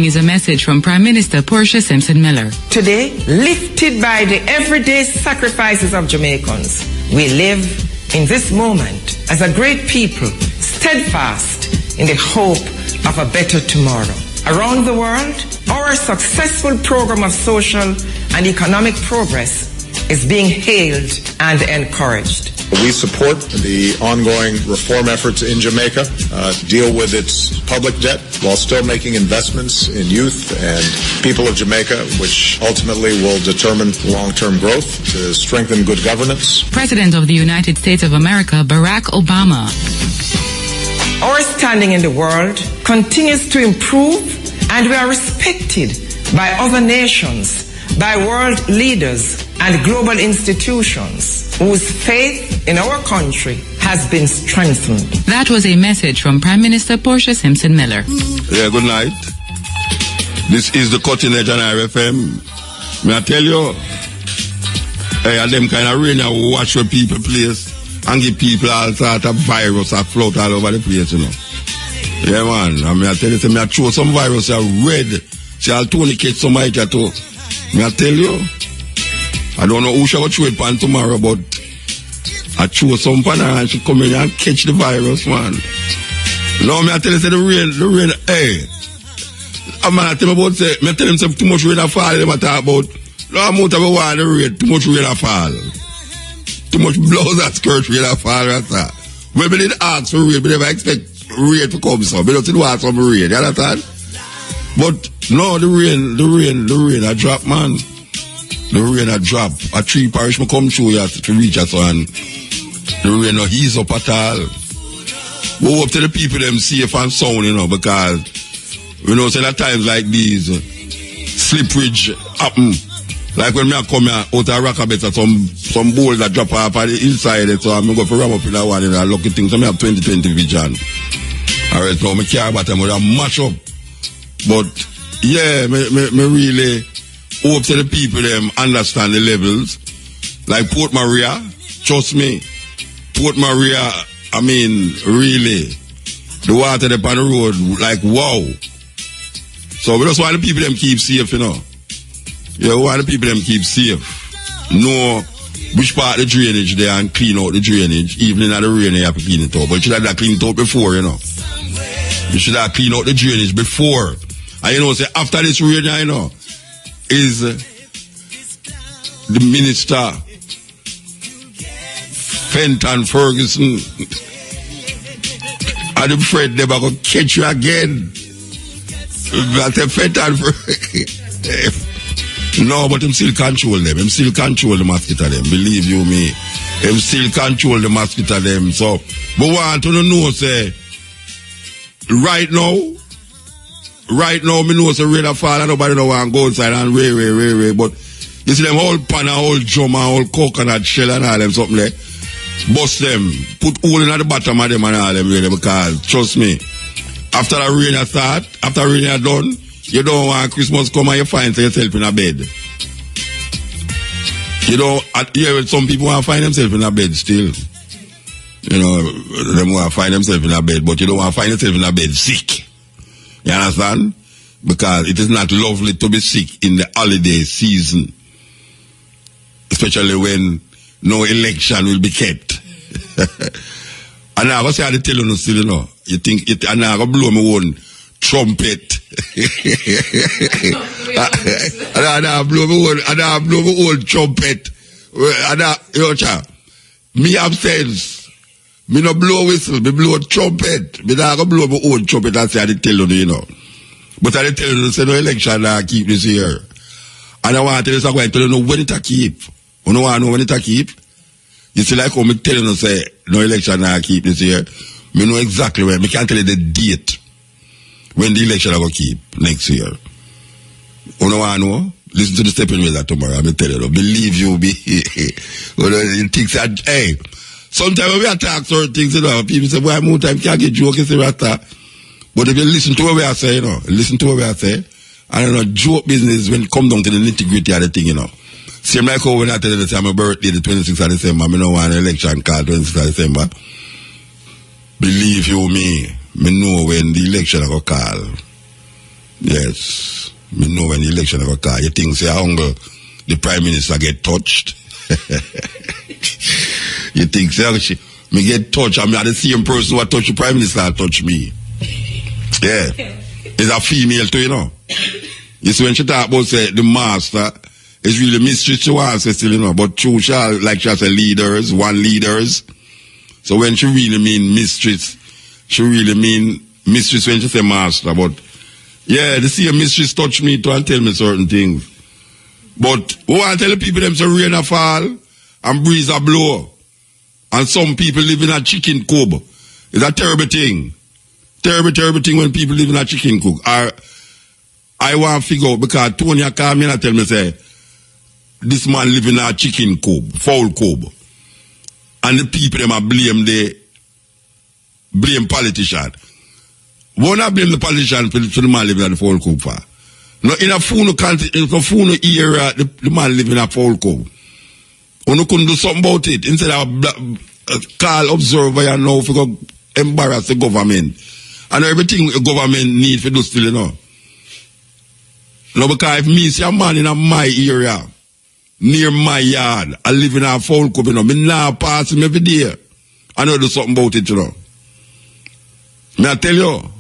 Is a message from Prime Minister Portia Simpson Miller. Today, lifted by the everyday sacrifices of Jamaicans, we live in this moment as a great people, steadfast in the hope of a better tomorrow. Around the world, our successful program of social and economic progress is being hailed and encouraged. We support the ongoing reform efforts in Jamaica to deal with its public debt while still making investments in youth and people of Jamaica, which ultimately will determine long-term growth to strengthen good governance. President of the United States of America, Barack Obama. Our standing in the world continues to improve, and we are respected by other nations, by world leaders and global institutions whose faith in our country has been strengthened. That was a message from Prime Minister Portia Simpson Miller. Yeah, good night. This is the Cutting Edge on RFM. May I tell you, hey, them kind of rain and watch where people place and give people all sort of virus that float all over the place, you know. Yeah, man. I mean, I tell you, I throw some virus that red. See, I'll tourniquet some height too. May I tell you, I don't know who shall throw it pan tomorrow, but I throw some pan and she come in and catch the virus, man. No, me I tell you, say the rain, hey. A man I tell me about, say, me tell him say too much rain a fall, them I talk about. No amount of a while the rain, too much rain a fall. Too much blouse and skirt rain a fall, that's that. When we didn't ask for rain, we never expect rain to come, so we don't ask for rain, you understand? But no, the rain a drop, man. The rain a drop. A 3 parish me come through here to reach us, and the rain no ease up at all. We hope to the people them safe and sound, you know, because we know say at times like these slippage happen. Like when me come here out of Rockabet, some balls that drop off at the inside, so I'm going to ram up in that one and a lucky thing. So I have 2020 vision. Alright, so I care about them with a mash up. But yeah, me really hope that the people them understand the levels. Like Port Maria, trust me, Port Maria, I mean, really, the water up on the road, like wow. So we just want the people them keep safe, you know. Yeah, we want the people them keep safe. Know which part of the drainage there and clean out the drainage. Even in the rain, you have to clean it out. But you should have that cleaned out before, you know. You should have cleaned out the drainage before. And you know, say after this rain, you know, is the minister Fenton Ferguson and the Fred never gonna catch you again. But the Fenton no, but him still control them. Him still control the mosquito them. Believe you me. Him still control the mosquito them. So, but want to know, say, right now, me know say rain a fall and nobody don't want to go outside and ray. But you see them whole pan and whole drum and whole coconut shell and all them something there. Bust them, put hole in at the bottom of them and all them really, because trust me, after the rain a start, after rain a done, you don't want Christmas come and you find yourself in a bed. You know, some people want to find themselves in a bed still. You know, they want to find themselves in a bed, but you don't want to find yourself in a bed sick. You understand? Because it is not lovely to be sick in the holiday season. Especially when no election will be kept. And I was saying to tell you still, you know, you think it, and I go blow my own trumpet. And I blow my own trumpet. And you know, me have sense. Me no blow whistle, me blow trumpet. Me not go blow my own trumpet and say I tell you know. But I tell you, say no election I keep this year. And I want to tell you, so I'm going to tell you know when it a keep. You know what I know when it a keep? You see like how me tell you, say no election I keep this year. Me know exactly when. Me can't tell you the date when the election I go keep next year. You know what I know? Listen to the stepping wheels tomorrow. I'm tell you, believe you me. You know, you think that, hey, sometimes we attack certain things, you know, people say, boy, more time can't get joke, you say, Rasta. But if you listen to what we are saying, you know, listen to what we are saying, and you know, joke business when it come down to the nitty-gritty of the thing, you know. Same like how when I tell you that my birthday, the 26th of December, I don't want an election card 26th of December. Believe you me know when the election I go call. Yes. Me know when the election ever come. You think say hunger the Prime Minister get touched? You think say me get touched? I mean, the same person who touch the Prime Minister touch me. Yeah. It's a female too, you know. You see when she talk about say the master is really mistress she wants still, you know, but true shall like she say leaders, one leaders. So when she really mean mistress, she really mean mistress when she say master. But yeah, the same mistress touch me too and tell me certain things. But we want to tell the people them say rain a fall and breeze a blow. And some people live in a chicken coop. It's a terrible thing. Terrible thing when people live in a chicken coop. I want to figure out because Tony called me and tell me say this man live in a chicken coop, foul coop. And the people them are blame politician. Why not blame the politician for the man living in the foul coop for? No, in a Funo country, in a Funo area, the man living in a foul coop. You couldn't do something about it. Instead of call observer and now if you go embarrass the government. And everything the government needs to do still, you know. No, because if me see a man in my area, near my yard, I live in a foul coop, you know, me now pass him every day. I know do something about it, you know. May I tell you?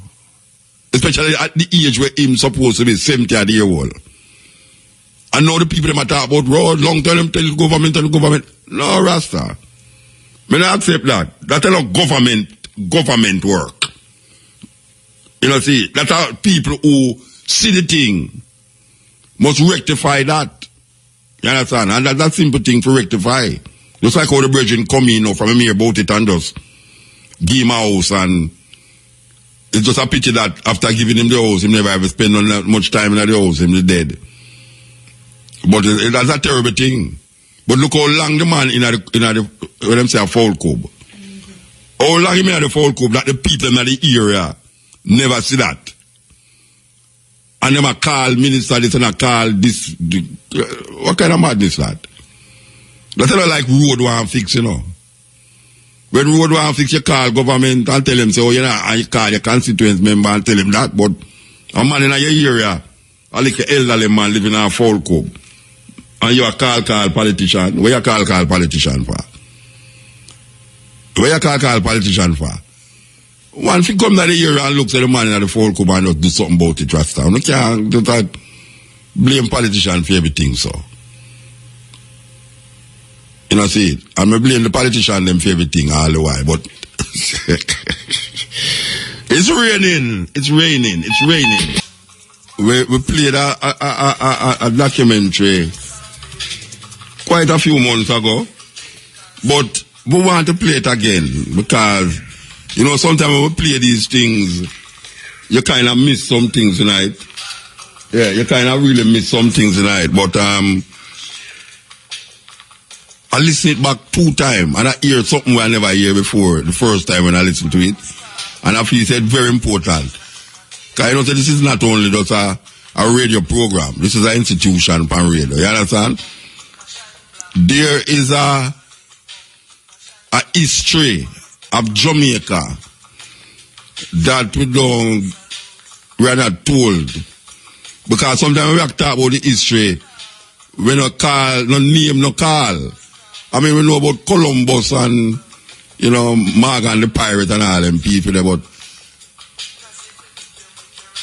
Especially at the age where him supposed to be 70 years old. I know the people that talk about road, long term, them tell the government. No, Rasta. Me not accept that. That's not government work. You know, see, that's how people who see the thing must rectify that. You understand? And that's a simple thing to rectify. Just like how the brethren come in, you know, from me about it and just give him a house, and it's just a pity that after giving him the house, he never ever spend much time in the house, him dead. But that's a terrible thing. But look how long the man in the when them say a foul coop. How long he in the foul coop that the people in the area never see that. And them a call minister this and a call this. What kind of madness that? That's not like road one fix, you know. When road one fix, you call government and tell them, say, oh, you know, and you call your constituent member and tell him that. But a man in your area, a little elderly man living in a foul coop, and you a call politician. Where you call politician for? Where you call politician for? Once you come to the area and look at the man in the foul coop and just do something about it, Rasta. You can't do that. Blame politician for everything, so. You know, see, and I blame the politician them for everything all the while, but it's raining. We played a documentary quite a few months ago, but we want to play it again because, you know, sometimes when we play these things, you kind of miss some things tonight. Yeah, you kind of really miss some things tonight, but I listened it back 2 times and I hear something I never hear before the first time when I listened to it. And I feel it's very important. Because you know, this is not only just a radio program. This is an institution pan radio. You understand? There is a history of Jamaica that we are not told. Because sometimes we talk about the history, we no call, no name, no call. I mean, we know about Columbus and, you know, Morgan the pirate and all them people there, but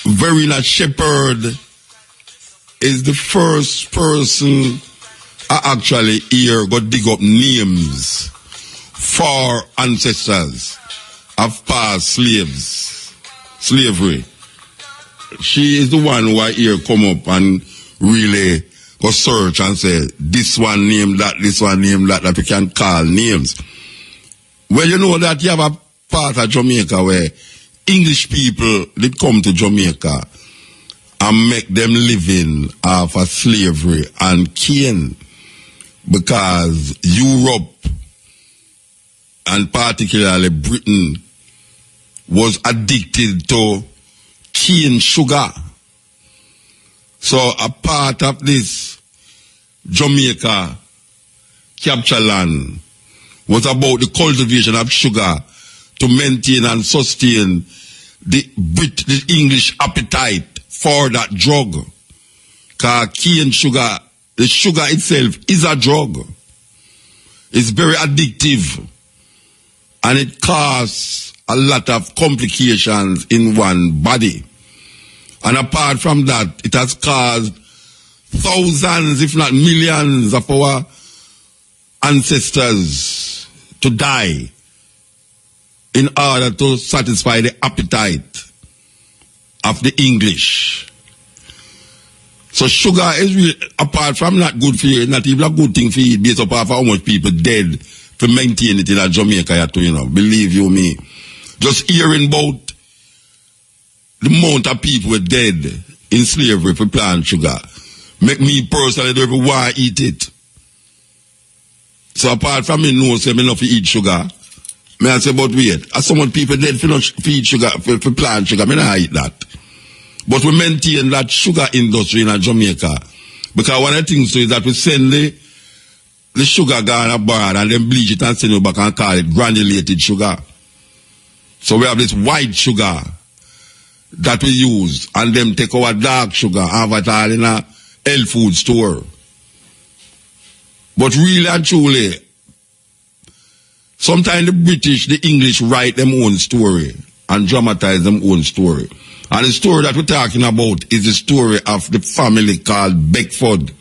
Verena Shepherd is the first person I actually hear go dig up names for ancestors of past slavery. She is the one who I hear come up and really go search and say, this one name that, this one name that we can call names. Well, you know that you have a part of Jamaica where English people did come to Jamaica and make them living off of slavery and cane, because Europe and particularly Britain was addicted to cane sugar. So a part of this Jamaica capture land was about the cultivation of sugar to maintain and sustain the English appetite for that drug. Because cane sugar, the sugar itself is a drug. It's very addictive. And it causes a lot of complications in one body. And apart from that, it has caused thousands, if not millions, of our ancestors to die in order to satisfy the appetite of the English. So sugar is really, apart from not good for you, not even a good thing for you, based upon how much people dead to maintain it in Jamaica, you know, believe you me. Just hearing about the amount of people were dead in slavery for plant sugar make me personally don't even want to eat it. So apart from me know say me not to eat sugar, me I say, but wait, as some people dead for not eat sugar, for plant sugar, me not eat that. But we maintain that sugar industry in Jamaica. Because one of the things is that we send the sugar gone abroad and then bleach it and send it back and call it granulated sugar. So we have this white sugar that we use and then take our dark sugar and have it all in a health food store. But really and truly, sometimes the British, the English write them own story and dramatize them own story. And the story that we're talking about is the story of the family called Beckford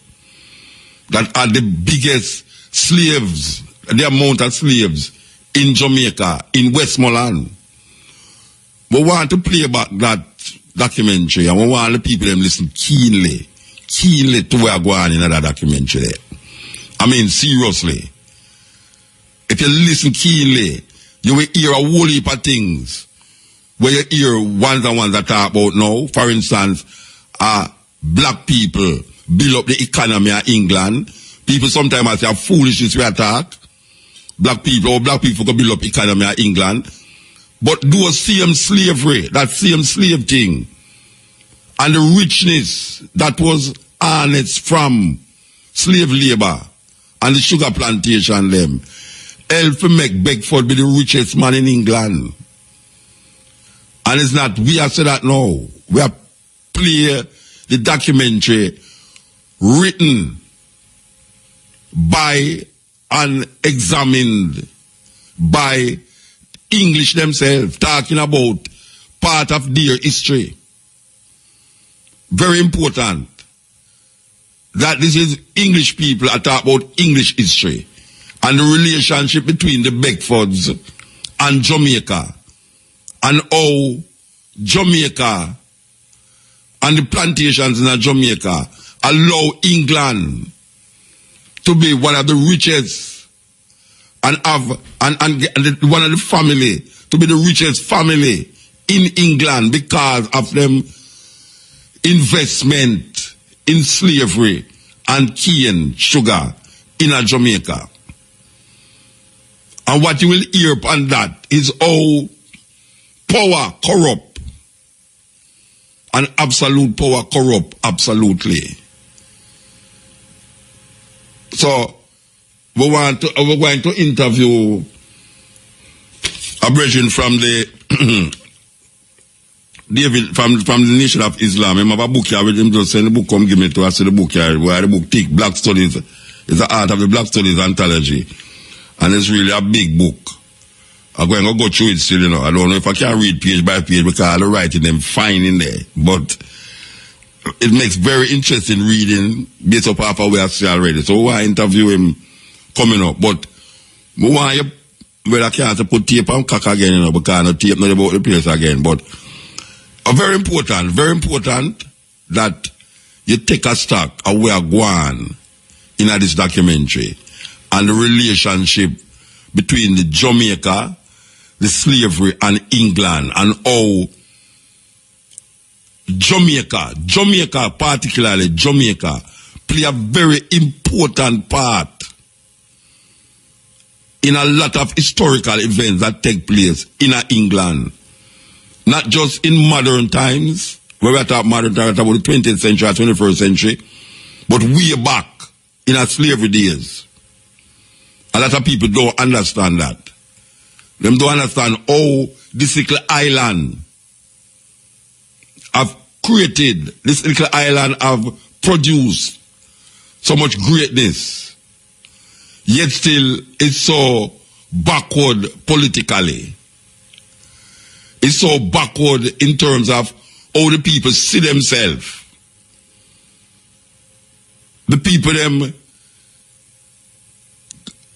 that are the biggest slaves, the amount of slaves in Jamaica, in Westmoreland. We want to play back that documentary and we want the people to listen keenly to where we're going in that documentary there. I mean, seriously. If you listen keenly, you will hear a whole heap of things where you hear ones that talk about now. For instance, black people build up the economy of England. People sometimes say foolishness we attack. Black people can build up economy of England. But those same slavery, that same slave thing, and the richness that was harnessed from slave labor and the sugar plantation them, helped to make Beckford be the richest man in England. And it's not, we have said that now. We have played the documentary written by and examined by English themselves, talking about part of their history. Very important that this is English people are talking about English history and the relationship between the Beckfords and Jamaica and how Jamaica and the plantations in Jamaica allow England to be one of the richest and one of the family to be the richest family in England because of them investment in slavery and cane sugar in Jamaica. And what you will hear upon that is how power corrupt and absolute power corrupt absolutely. So we're going to interview a brethren from the David from the Nation of Islam. I have a book here with him, just send the book, come give me to us. The book here, where the book thick, Black Studies, is the art of the Black Studies anthology. And it's really a big book. I'm going to go through it still, you know. I don't know if I can read page by page because all the writing them fine in there. But it makes very interesting reading based up half we have seen already. So we want to interview him coming up. But we want you, well, I can't put tape on cock again, you know, because no tape not about the place again. But very important that you take a stock of where going in this documentary and the relationship between the Jamaica, the slavery, and England, and how Jamaica, particularly Jamaica, play a very important part in a lot of historical events that take place in England. Not just in modern times, where we talk modern times, about the 20th century or 21st century, but way back in our slavery days. A lot of people don't understand that. Them don't understand how this little island of created, this little island have produced so much greatness, yet still it's so backward politically. It's so backward in terms of how the people see themselves. The people them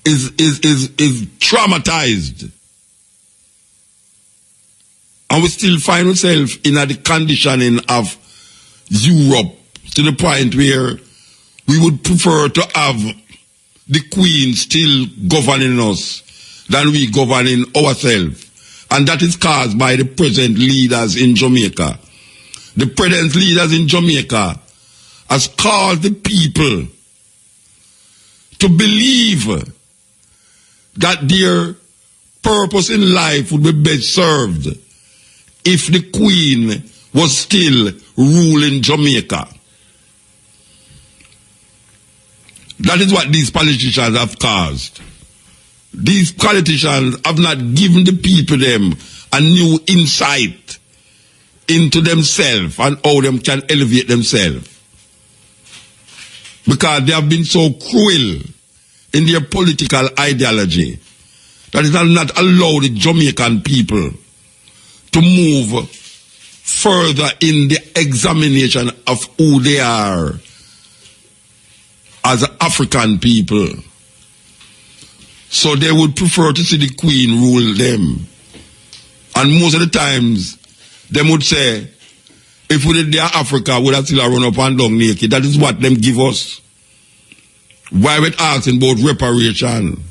is traumatized. And we still find ourselves in the conditioning of Europe to the point where we would prefer to have the Queen still governing us than we governing ourselves. And that is caused by the present leaders in Jamaica. The present leaders in Jamaica has caused the people to believe that their purpose in life would be best served if the Queen was still ruling Jamaica. That is what these politicians have caused. These politicians have not given the people them a new insight into themselves and how them can elevate themselves. Because they have been so cruel in their political ideology that it has not allowed the Jamaican people to move further in the examination of who they are as African people. So they would prefer to see the Queen rule them. And most of the times, they would say, if we did their Africa, we would still run up and down naked. That is what them give us. Why we're asking about reparation?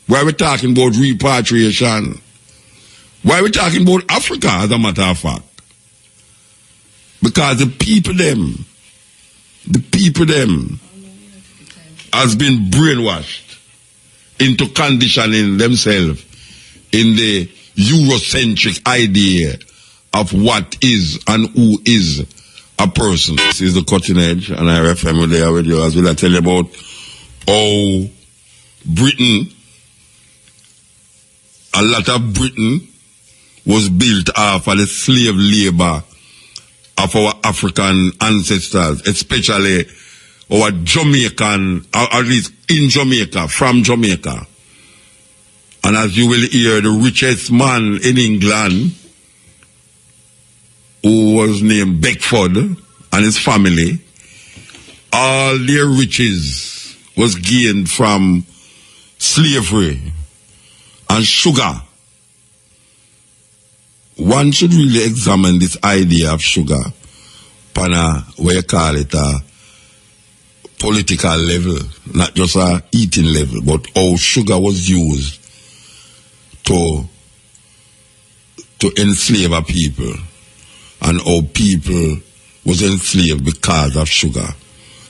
Why we're talking about repatriation? Why we're talking about Africa, as a matter of fact? Because the people them has been brainwashed into conditioning themselves in the Eurocentric idea of what is and who is a person. This is the Cutting Edge, and I FM there with you as well. I tell you about how Britain, a lot of Britain was built off of the slave labor of our African ancestors, especially our Jamaican, or at least in Jamaica, from Jamaica. And as you will hear, the richest man in England, who was named Beckford, and his family, all their riches was gained from slavery and sugar. One should really examine this idea of sugar on a, what you call it, a political level, not just a eating level, but how sugar was used to enslave a people, and how people was enslaved because of sugar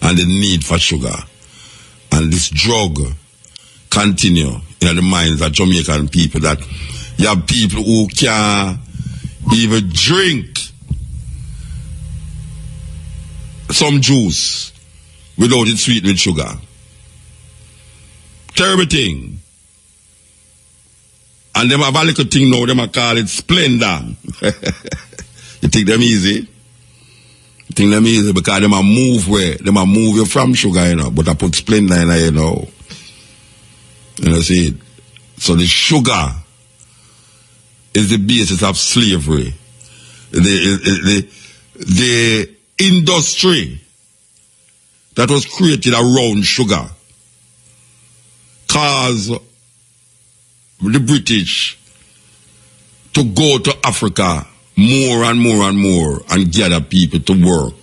and the need for sugar. And this drug continue in the minds of Jamaican people, that you have people who can't even drink some juice without it sweetened with sugar. Terrible thing. And them have a little thing now, them call it Splenda. You think them easy? You think them easy because them a move where, them a move you from sugar, you know, but I put Splenda in there, you know. You know, see it? So the sugar is the basis of slavery. The industry that was created around sugar caused the British to go to Africa more and more and more and gather people to work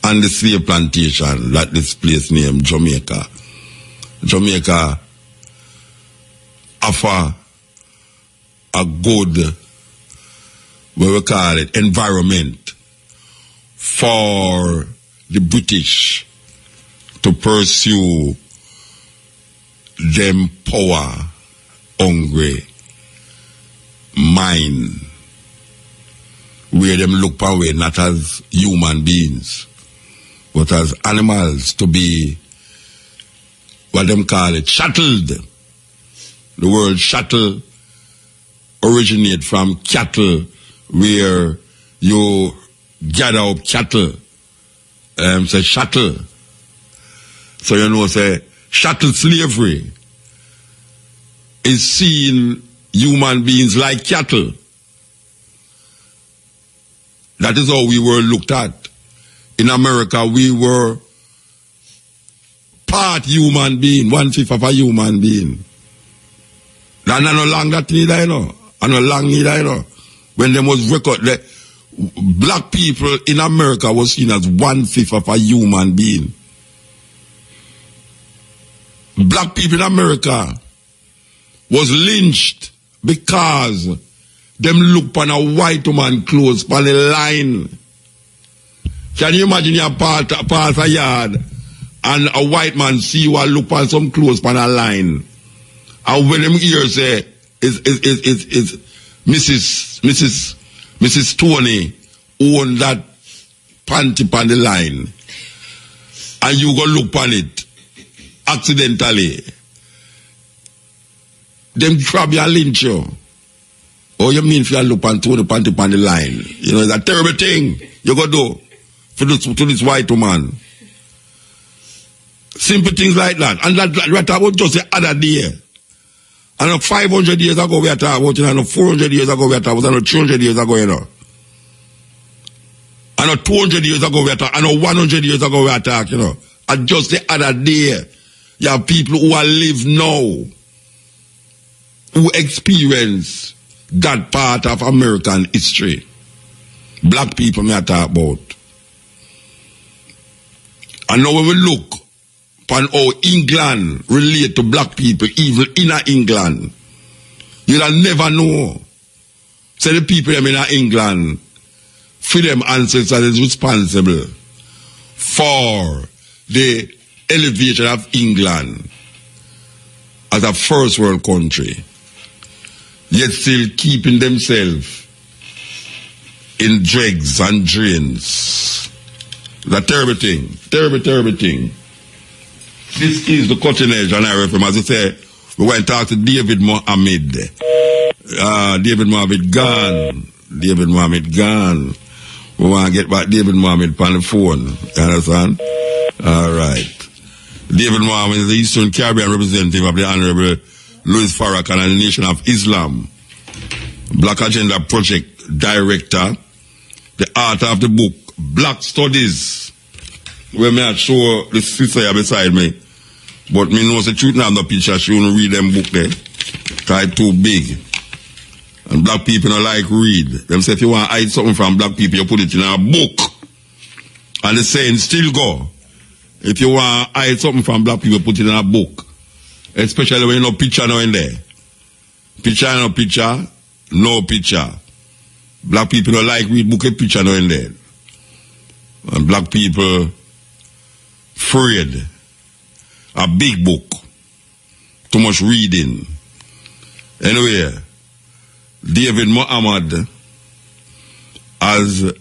on the slave plantation, like this place named Jamaica. Jamaica offer a good, what we call it, environment for the British to pursue them power hungry mind, where them look away not as human beings but as animals, to be what them call it, shuttled. The word shuttle originate from cattle, where you gather up cattle. Say chattel. So you know, say chattel slavery is seeing human beings like cattle. That is how we were looked at. In America, we were part human being, 1/5 of a human being. That's not no long that neither, you know. And no long neither, you know. When there was record, the black people in America was seen as 1/5 of a human being. Black people in America was lynched because them look on a white woman clothes on the line. Can you imagine you pass a yard and a white man see you and look on some clothes on a line? And when them hear say is Mrs. Tony own that panty on the line, and you go look on it accidentally, them grab you and lynch you. Oh, you mean if you look on Tony panty on the line? You know, it's a terrible thing you go do to this white woman. Simple things like that. And that was just the other day. And 500 years ago we are talking about, and 400 years ago we are talking about, and 300 years ago, you know. And 200 years ago we are talking, and 100 years ago we are talking, you know. And just the other day, you have people who are live now, who experience that part of American history. Black people may talk about. And now when we look upon how England relate to black people, even in England, you'll never know. So the people in England, for them ancestors is responsible for the elevation of England as a first world country, yet still keeping themselves in dregs and drains. It's a terrible thing. Terrible, terrible thing. This is the cutting edge on our FM. As I say, we went to talk to David Mohammed. David Mohammed gone. David Mohammed gone. We want to get back David Mohammed on the phone. You understand? All right. David Mohammed is the Eastern Caribbean representative of the Honorable Louis Farrakhan and the Nation of Islam. Black Agenda Project Director. The author of the book, Black Studies. Where me I show the sister here beside me. But me know the truth now, no picture, she won't read them book there. Cause it's too big. And black people don't like read. Them say if you want to hide something from black people, you put it in a book. And the saying still go. If you want to hide something from black people, put it in a book. Especially when you know picture now in there. Picture, no picture, no picture. Black people don't like read book, a picture now in there. And black people afraid. A big book. Too much reading. Anyway, David Muhammad has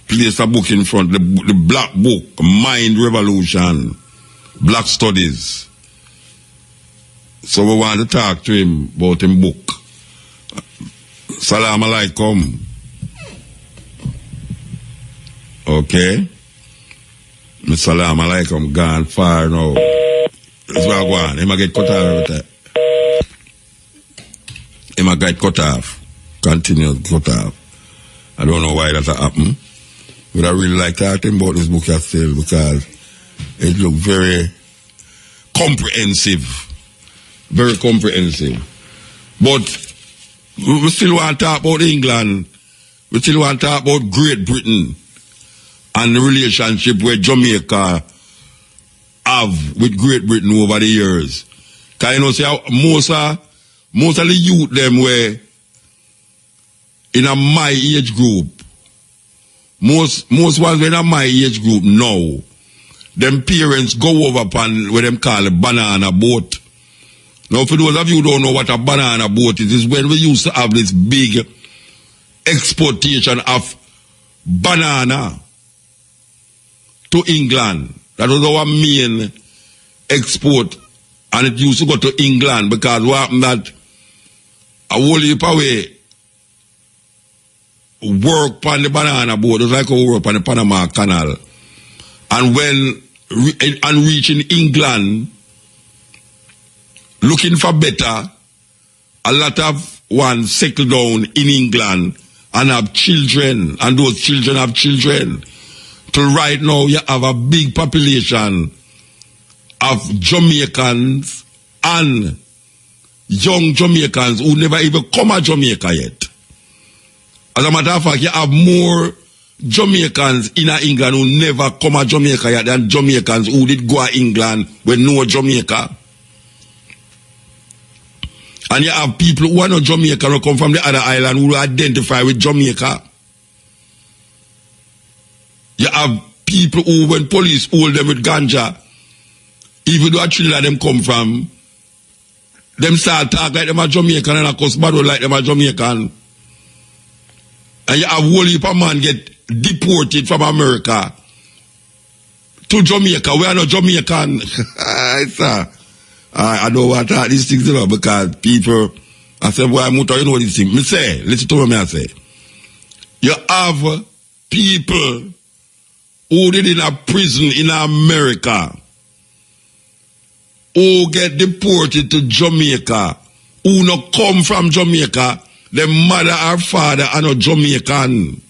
placed a book in front, the black book, Mind Revolution, Black Studies. So we want to talk to him about his book. Salam alaikum. Okay. Salam alaikum, gone far now. That's what I go on. He might get cut off every time. He might get cut off. Continue cut off. I don't know why that happened. But I really like talking about this book still because it looks very comprehensive. Very comprehensive. But we still want to talk about England. We still want to talk about Great Britain and the relationship where Jamaica have with Great Britain over the years. Because you know, see how most of the youth them were in a my age group. Most ones were in a my age group now. Them parents go over upon what them call a banana boat. Now for those of you who don't know what a banana boat is when we used to have this big exportation of banana to England. That was our main export, and it used to go to England because what happened that a whole heap away work on the banana boat, just like how we work on the Panama Canal. And when reaching England, looking for better, a lot of ones settle down in England and have children, and those children have children. Till right now, you have a big population of Jamaicans and young Jamaicans who never even come to Jamaica yet. As a matter of fact, you have more Jamaicans in England who never come to Jamaica yet than Jamaicans who did go to England when no Jamaica. And you have people who are not Jamaican who come from the other island who identify with Jamaica. You have people who, when police hold them with ganja, even though actually them come from, them start talk like them are Jamaican and of course bad like them are Jamaican. And you have whole heap of man get deported from America to Jamaica. We are not Jamaican. I don't want to talk these things, you know, because people, I say, boy, Muta, you know these things. Me say, listen to me, I say. You have people who did in a prison in America who get deported to Jamaica, who not come from Jamaica, their mother or father are not Jamaican.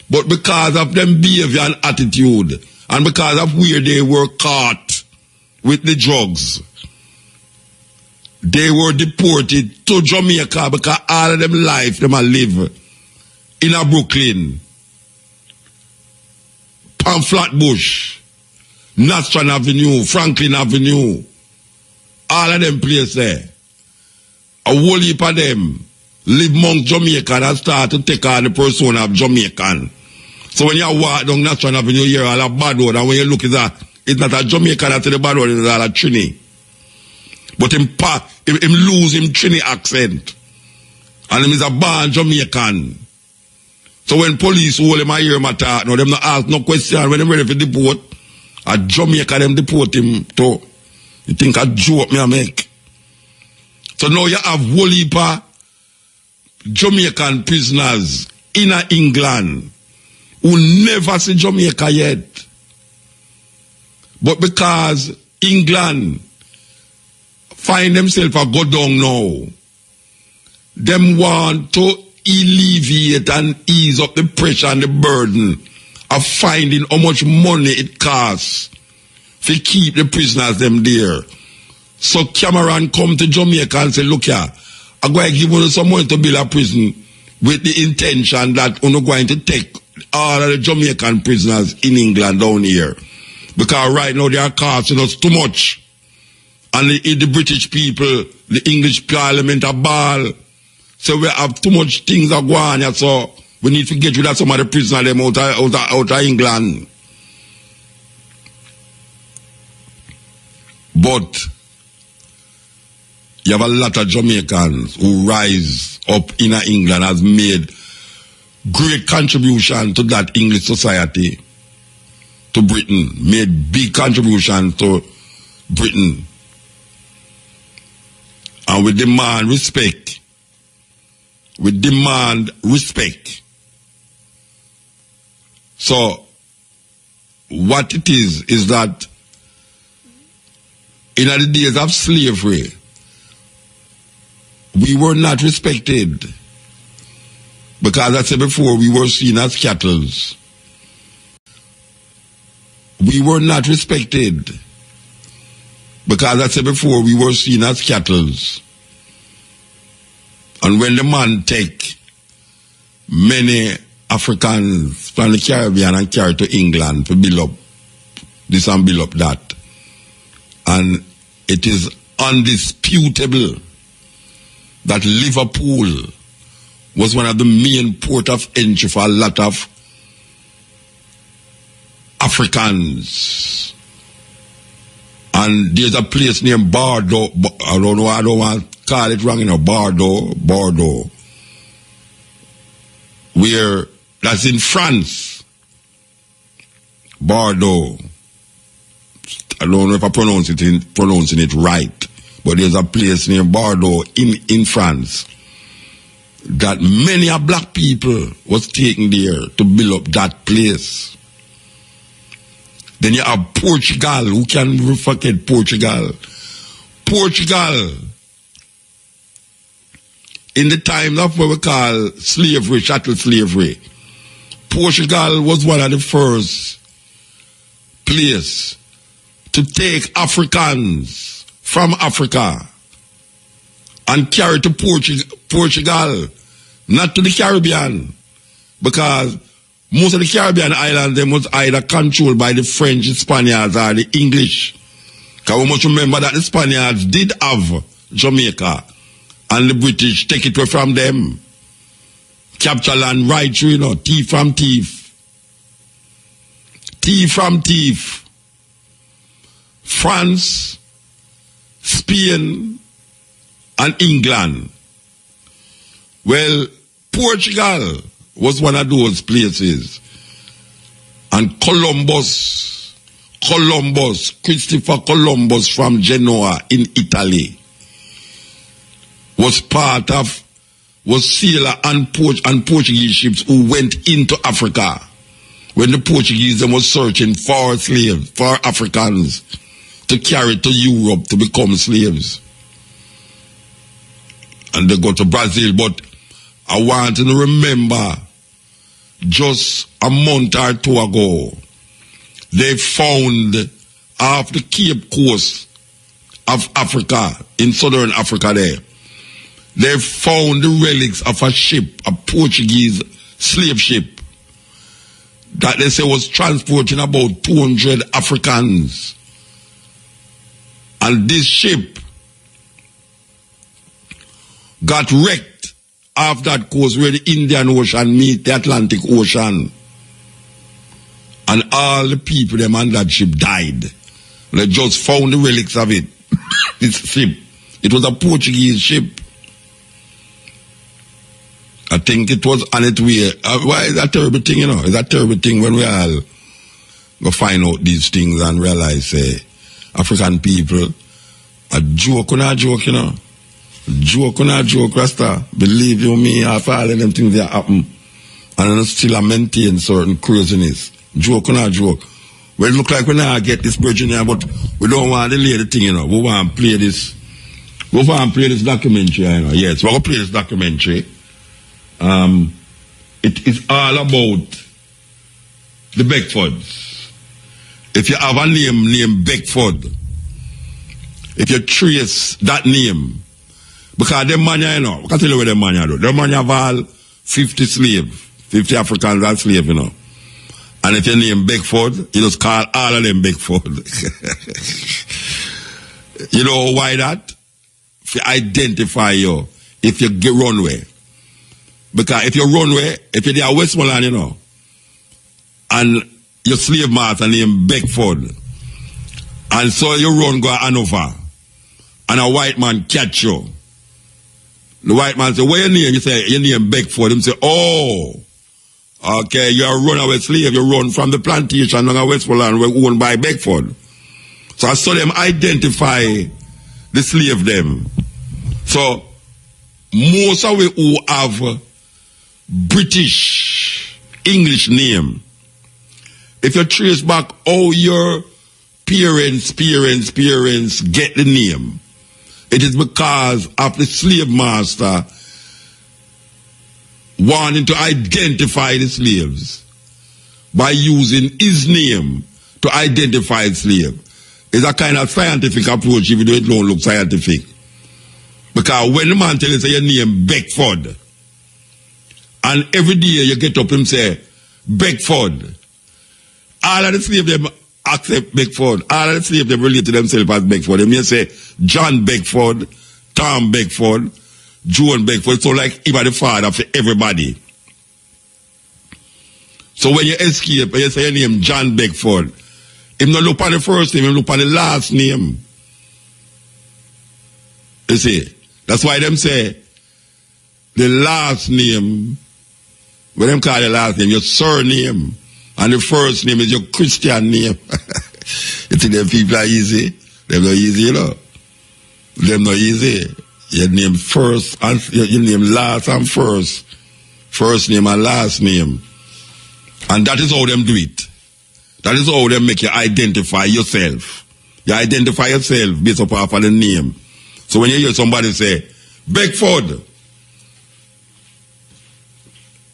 But because of them behavior and attitude, and because of where they were caught with the drugs, they were deported to Jamaica because all of them life, them live in a Brooklyn, Flatbush, National Avenue, Franklin Avenue, all of them places there. A whole heap of them live among Jamaican and start to take on the persona of Jamaican. So when you walk down National Avenue, you hear all a bad word, and when you look at that, it's not a Jamaican that's the bad word, it's all a Trini. But him lose him Trini accent. And him is a born Jamaican. So when police hold him, I hear him attack. No, them not ask no question. When them ready for deport, a Jamaica them deport him to. You think a joke me I make? So now you have whole heap of Jamaican prisoners in England who never see Jamaica yet. But because England find themselves a go down now, them want to alleviate and ease up the pressure and the burden of finding how much money it costs to keep the prisoners them there. So Cameron come to Jamaica and say, look here, I'm going to give you some money to build a prison with the intention that we're going to take all of the Jamaican prisoners in England down here. Because right now they are costing us too much. And the British people, the English Parliament are ball. So we have too much things that go on here, so we need to get rid of some of the prisoners them out of England. But you have a lot of Jamaicans who rise up in England, has made great contribution to that English society, to Britain, made big contribution to Britain. And we demand respect. We demand respect. So, what it is that in the days of slavery, we were not respected. Because I said before, we were seen as cattle. We were not respected. Because I said before, we were seen as cattle. And when the man take many Africans from the Caribbean and carry to England to build up this and build up that, and it is undisputable that Liverpool was one of the main port of entry for a lot of Africans. And there's a place named Bordeaux, I don't know, I don't want to call it wrong, you know, Bordeaux, where, that's in France. Bordeaux. I don't know if I'm pronouncing it right, but there's a place near Bordeaux in France that many a black people was taken there to build up that place. Then you have Portugal. Who can forget Portugal? Portugal, in the time of what we call slavery, chattel slavery, Portugal was one of the first places to take Africans from Africa and carry to Portugal, not to the Caribbean, because most of the Caribbean islands, they was either controlled by the French, the Spaniards, or the English. Because we must remember that the Spaniards did have Jamaica, and the British take it away from them. Capture land right through, thief from thief. Thief from thief. France, Spain, and England. Well, Portugal was one of those places. And Christopher Columbus from Genoa in Italy was sailor and Portuguese ships who went into Africa when the Portuguese was searching for slaves, for Africans to carry to Europe to become slaves. And they go to Brazil, but I want you to remember just a month or two ago, they found off the Cape Coast of Africa, in southern Africa there, they found the relics of a ship, a Portuguese slave ship, that they say was transporting about 200 Africans. And this ship got wrecked off that coast where the Indian Ocean meet the Atlantic Ocean. And all the people them on that ship died. They just found the relics of it. This ship. It was a Portuguese ship. I think it was on its way. Why is that terrible thing, It's a terrible thing when we all go find out these things and realize, African people, a joke on a joke, Joke on a joke, Rasta. Believe you me, after all of them things that happen, and still maintain certain craziness. Joke on a joke. Well, it look like we now get this virgin here, but we don't want to delay the thing, We want to play this. We want to play this documentary, Yes, we're going to play this documentary. It is all about the Beckfords. If you have a name named Beckford, if you trace that name, because them man, I can tell you where them man do. Them man have all 50 slaves, 50 Africans are slaves, And if you name Beckford, you just call all of them Beckford. You know why that? To identify you if you get runway. Because if you runway, if you're there Westmoreland, and your slave master named Beckford, and so you run go Hanover, and a white man catch you. The white man say, what your name? You say, your name Beckford. Him say, oh, okay, you're a runaway slave. You run from the plantation on Westmoreland owned by Beckford. So I saw them identify the slave them. So most of we who have British English name, if you trace back how your parents get the name, it is because of the slave master wanting to identify the slaves by using his name to identify the slave. It's a kind of scientific approach, even though it don't look scientific. Because when the man tells you your name Beckford, and every day you get up and say, Beckford, all of the slaves them accept Beckford. All of the slaves them relate to themselves as Beckford. They may say John Beckford, Tom Beckford, Joan Beckford. So like he was the father for everybody. So when you escape and you say your name John Beckford, him not look on the first name, him look on the last name. You see? That's why them say the last name, when them call the last name, your surname, and the first name is your Christian name. You think them people are easy? Them not easy, Them not easy. You name first, and you name last and first. First name and last name. And that is how them do it. That is how they make you identify yourself. You identify yourself based upon the name. So when you hear somebody say, Beckford,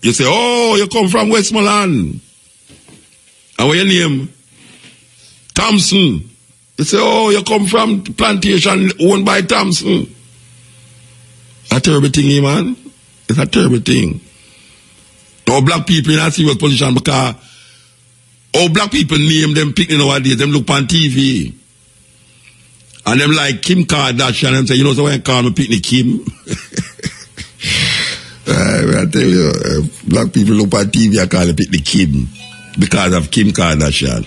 you say, oh, you come from Westmoreland. And when your name, Thompson, you say, oh, you come from plantation owned by Thompson. A terrible thing, man. It's a terrible thing. Now black people in a serious position because all black people name them picking nowadays, them look on TV. And them like Kim Kardashian and say, you know, so when I call me picnic Kim. I tell you, black people look on TV, I call it picnic Kim because of Kim Kardashian.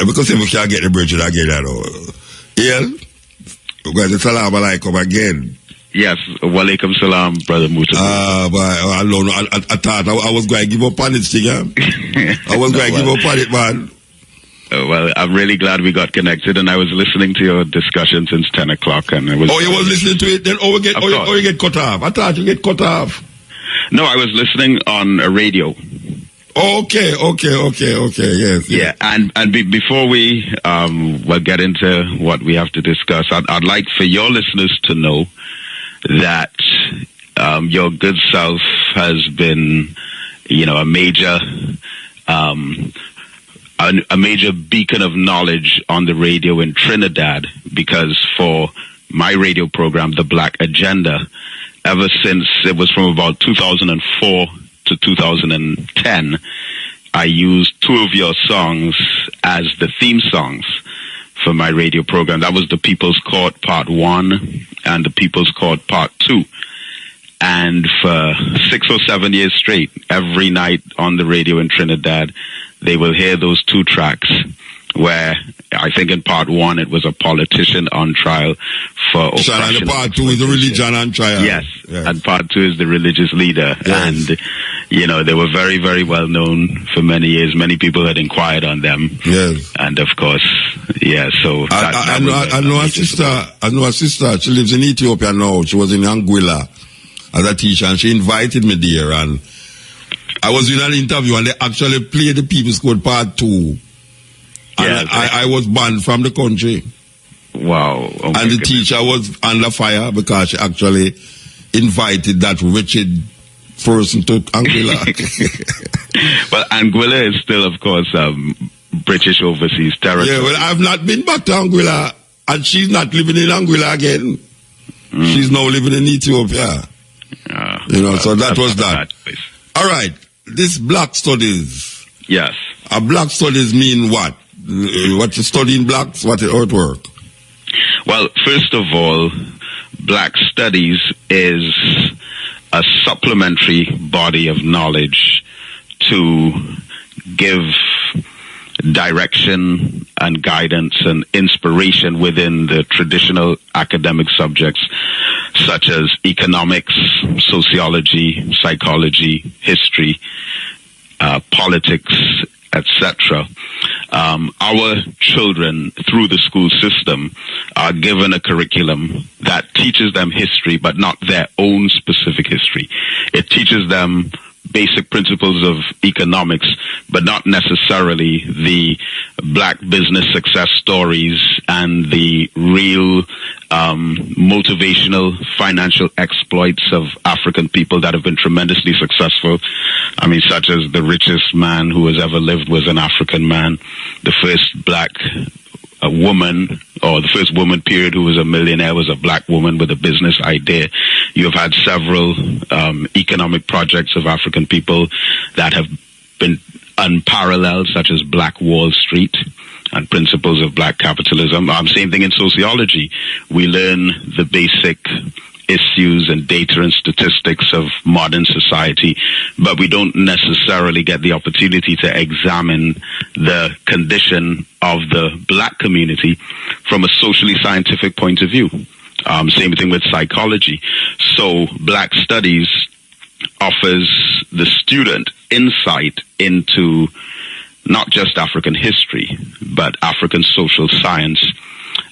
Because if we can't get the bridge, I get that. Yeah? Because it's salam alaikum again. Yes, walaikum salam, brother Musa. But I thought I was going to give up on it, I was going to give up on it, man. Well, I'm really glad we got connected, and I was listening to your discussion since 10 o'clock, and it was. Oh, you was listening to it? Then you get cut off. I thought you get cut off. No, I was listening on a radio. Okay, yes. Yeah, and before we get into what we have to discuss, I'd like for your listeners to know that your good self has been, a major beacon of knowledge on the radio in Trinidad, because for my radio program, The Black Agenda, ever since it was from about 2004 to 2010, I used 2 of your songs as the theme songs for my radio program. That was the People's Court Part 1 and the People's Court Part 2. And for 6 or 7 years straight, every night on the radio in Trinidad, they will hear those 2 tracks where I think in Part 1 it was a politician on trial for oppression. And Part 2 is the religion on trial. Yes. And Part 2 is the religious leader. Yes. And, they were very, very well known for many years. Many people had inquired on them. Yes. And of course, so I know a sister. She lives in Ethiopia now. She was in Anguilla as a teacher, and she invited me there, and I was in an interview, and they actually played the People's Court Part 2. And I was banned from the country. Wow. Oh, and the teacher was under fire because she actually invited that wretched person to Anguilla. Well, Anguilla is still, of course, British overseas territory. Yeah, well, I've not been back to Anguilla, and she's not living in Anguilla again. She's now living in Ethiopia. So that was that. All right, this black studies. Yes. Black studies mean what? What you study in blacks? How it work? Well, first of all, black studies is a supplementary body of knowledge to give direction and guidance and inspiration within the traditional academic subjects such as economics, sociology, psychology, history, politics, etc. Our children, through the school system, are given a curriculum that teaches them history, but not their own specific history. It teaches them basic principles of economics, but not necessarily the black business success stories and the real motivational financial exploits of African people that have been tremendously successful. I mean, such as the richest man who has ever lived was an African man. The first black woman, or the first woman period who was a millionaire, was a black woman with a business idea. You have had several economic projects of African people that have been unparalleled, such as Black Wall Street and principles of black capitalism. Same thing in sociology. We learn the basic issues and data and statistics of modern society, but we don't necessarily get the opportunity to examine the condition of the black community from a socially scientific point of view. Same thing with psychology. So black studies offers the student insight into not just African history, but African social science,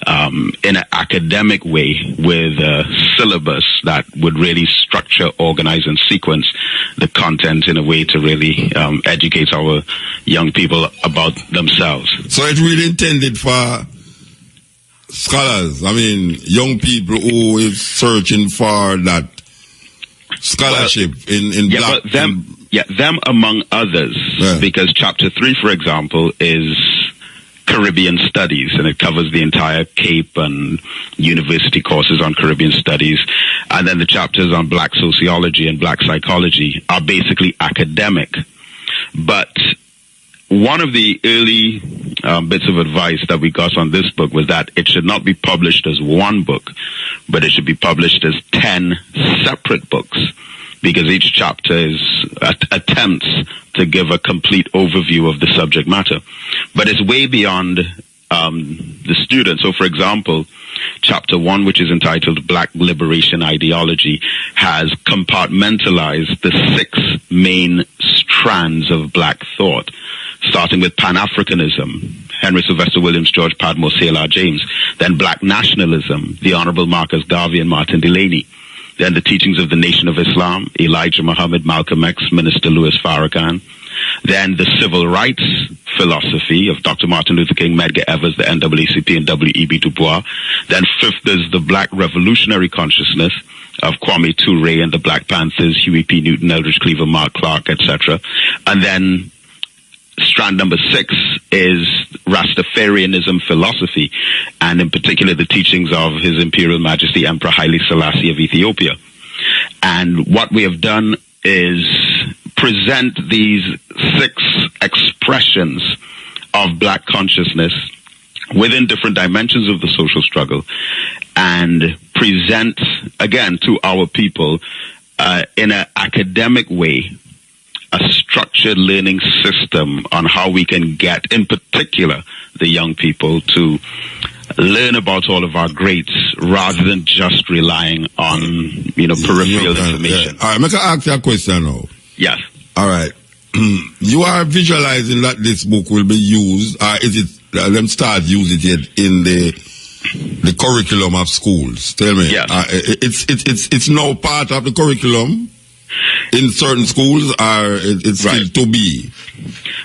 in an academic way with a syllabus that would really structure, organize, and sequence the content in a way to really educate our young people about themselves. So it's really intended for scholars, I mean, young people who is searching for that scholarship in black. But them among others, because chapter 3, for example, is Caribbean Studies, and it covers the entire Cape and university courses on Caribbean Studies. And then the chapters on black sociology and black psychology are basically academic. But one of the early bits of advice that we got on this book was that it should not be published as one book, but it should be published as 10 separate books, because each chapter is attempts to give a complete overview of the subject matter. But it's way beyond the student. So, for example, chapter 1, which is entitled Black Liberation Ideology, has compartmentalized the 6 main strands of black thought, starting with Pan-Africanism, Henry Sylvester Williams, George Padmore, Sailor James, then black nationalism, the Honorable Marcus Garvey and Martin Delany, then the teachings of the Nation of Islam, Elijah Muhammad, Malcolm X, Minister Louis Farrakhan, then the civil rights philosophy of Dr. Martin Luther King, Medgar Evers, the NAACP, and W.E.B. Du Bois. Then 5th is the black revolutionary consciousness of Kwame Ture and the Black Panthers, Huey P. Newton, Eldridge Cleaver, Mark Clark, etc. And then strand number 6 is Rastafarianism philosophy, and in particular the teachings of His Imperial Majesty Emperor Haile Selassie of Ethiopia. And what we have done is present these 6 expressions of black consciousness within different dimensions of the social struggle, and present again to our people in an academic way a structured learning system on how we can get, in particular, the young people to learn about all of our greats rather than just relying on, peripheral information. All right, I ask you a question now. Yes. All right. You are visualizing that this book will be used, or is it, them start using it in the curriculum of schools? Tell me. Yes. It's now part of the curriculum in certain schools, or it's still to be?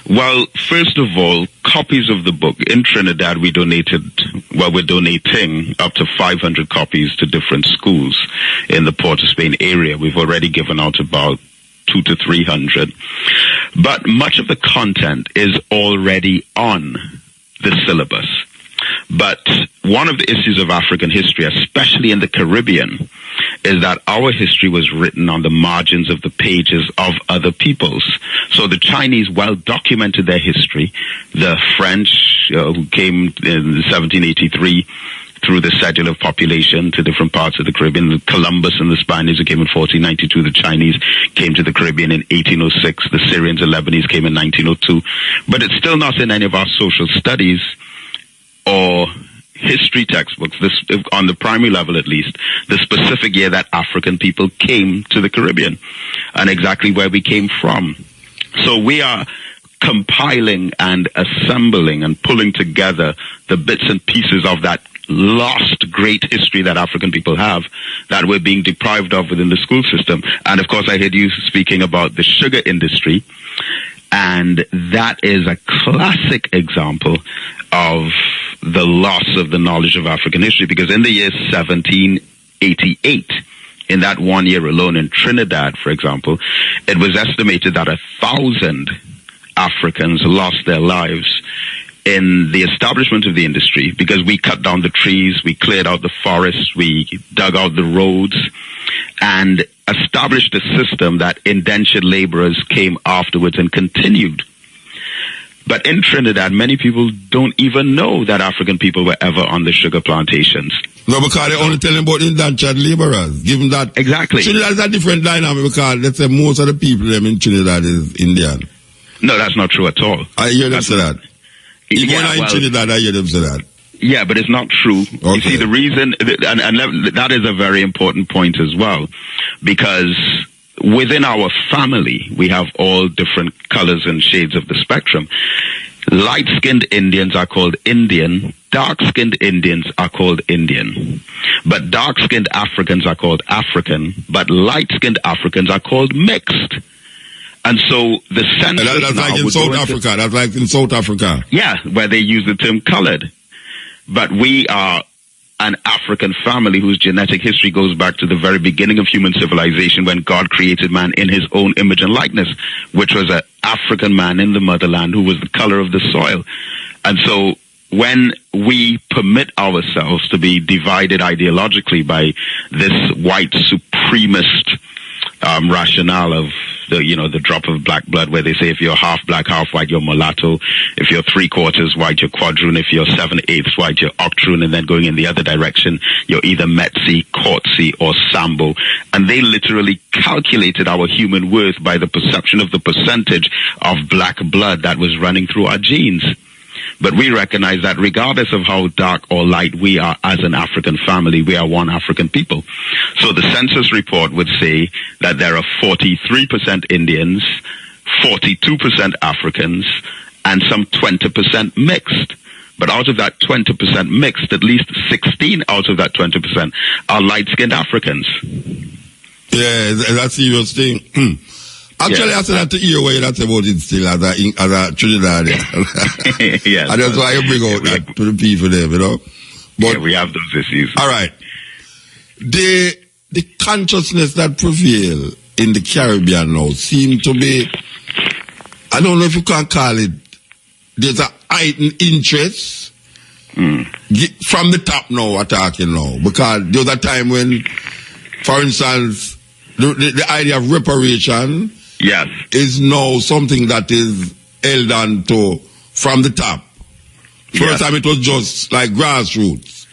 Well, first of all, copies of the book in Trinidad, we're donating up to 500 copies to different schools in the Port of Spain area. We've already given out about 200 to 300. But much of the content is already on the syllabus. But one of the issues of African history, especially in the Caribbean, is that our history was written on the margins of the pages of other peoples. So the Chinese well documented their history. The French, who came in 1783 through the cedula of population to different parts of the Caribbean. Columbus and the Spaniards who came in 1492. The Chinese came to the Caribbean in 1806. The Syrians and Lebanese came in 1902. But it's still not in any of our social studies or history textbooks, on the primary level at least, the specific year that African people came to the Caribbean and exactly where we came from. So we are compiling and assembling and pulling together the bits and pieces of that lost great history that African people have that we're being deprived of within the school system. And of course, I heard you speaking about the sugar industry, and that is a classic example of the loss of the knowledge of African history, because in the year 1788, in that 1 year alone in Trinidad, for example, it was estimated that 1,000 Africans lost their lives in the establishment of the industry, because we cut down the trees, we cleared out the forests, we dug out the roads, and established a system that indentured laborers came afterwards and continued. But in Trinidad, many people don't even know that African people were ever on the sugar plantations. No, because they only tell them about indentured laborers. Given that exactly, Trinidad is a different dynamic, because let's say most of the people in Trinidad is Indian. No, that's not true at all. I hear them say that. Even in Trinidad, I hear them say that. Yeah, but it's not true. Okay. You see, the reason, and that is a very important point as well, because within our family, we have all different colors and shades of the spectrum. Light-skinned Indians are called Indian. Dark-skinned Indians are called Indian. But dark-skinned Africans are called African. But light-skinned Africans are called mixed. And so the census that's like in South Africa. That's like in South Africa. Yeah, where they use the term colored. But we are an African family whose genetic history goes back to the very beginning of human civilization, when God created man in his own image and likeness, which was an African man in the motherland who was the color of the soil. And so when we permit ourselves to be divided ideologically by this white supremacist rationale of the drop of black blood, where they say if you're half black, half white, you're mulatto. If you're 3/4 white, you're quadroon. If you're 7/8 white, you're octoroon. And then going in the other direction, you're either Metsi, Courtesy, or Sambo. And they literally calculated our human worth by the perception of the percentage of black blood that was running through our genes. But we recognize that regardless of how dark or light we are as an African family, we are one African people. So the census report would say that there are 43% Indians, 42% Africans, and some 20% mixed. But out of that 20% mixed, at least 16 out of that 20% are light-skinned Africans. Yeah, that's a serious thing. Actually, I said that to hear what that's about it still as a Trinidadian. Yes. And that's why I bring out that to the people there, But we have those issues. All right. The consciousness that prevail in the Caribbean now seem to be, I don't know if you can call it, there's a heightened interest from the top now, attacking now. Because there was a time when, for instance, the idea of reparation is now something that is held on to from the top. First time it was just like grassroots.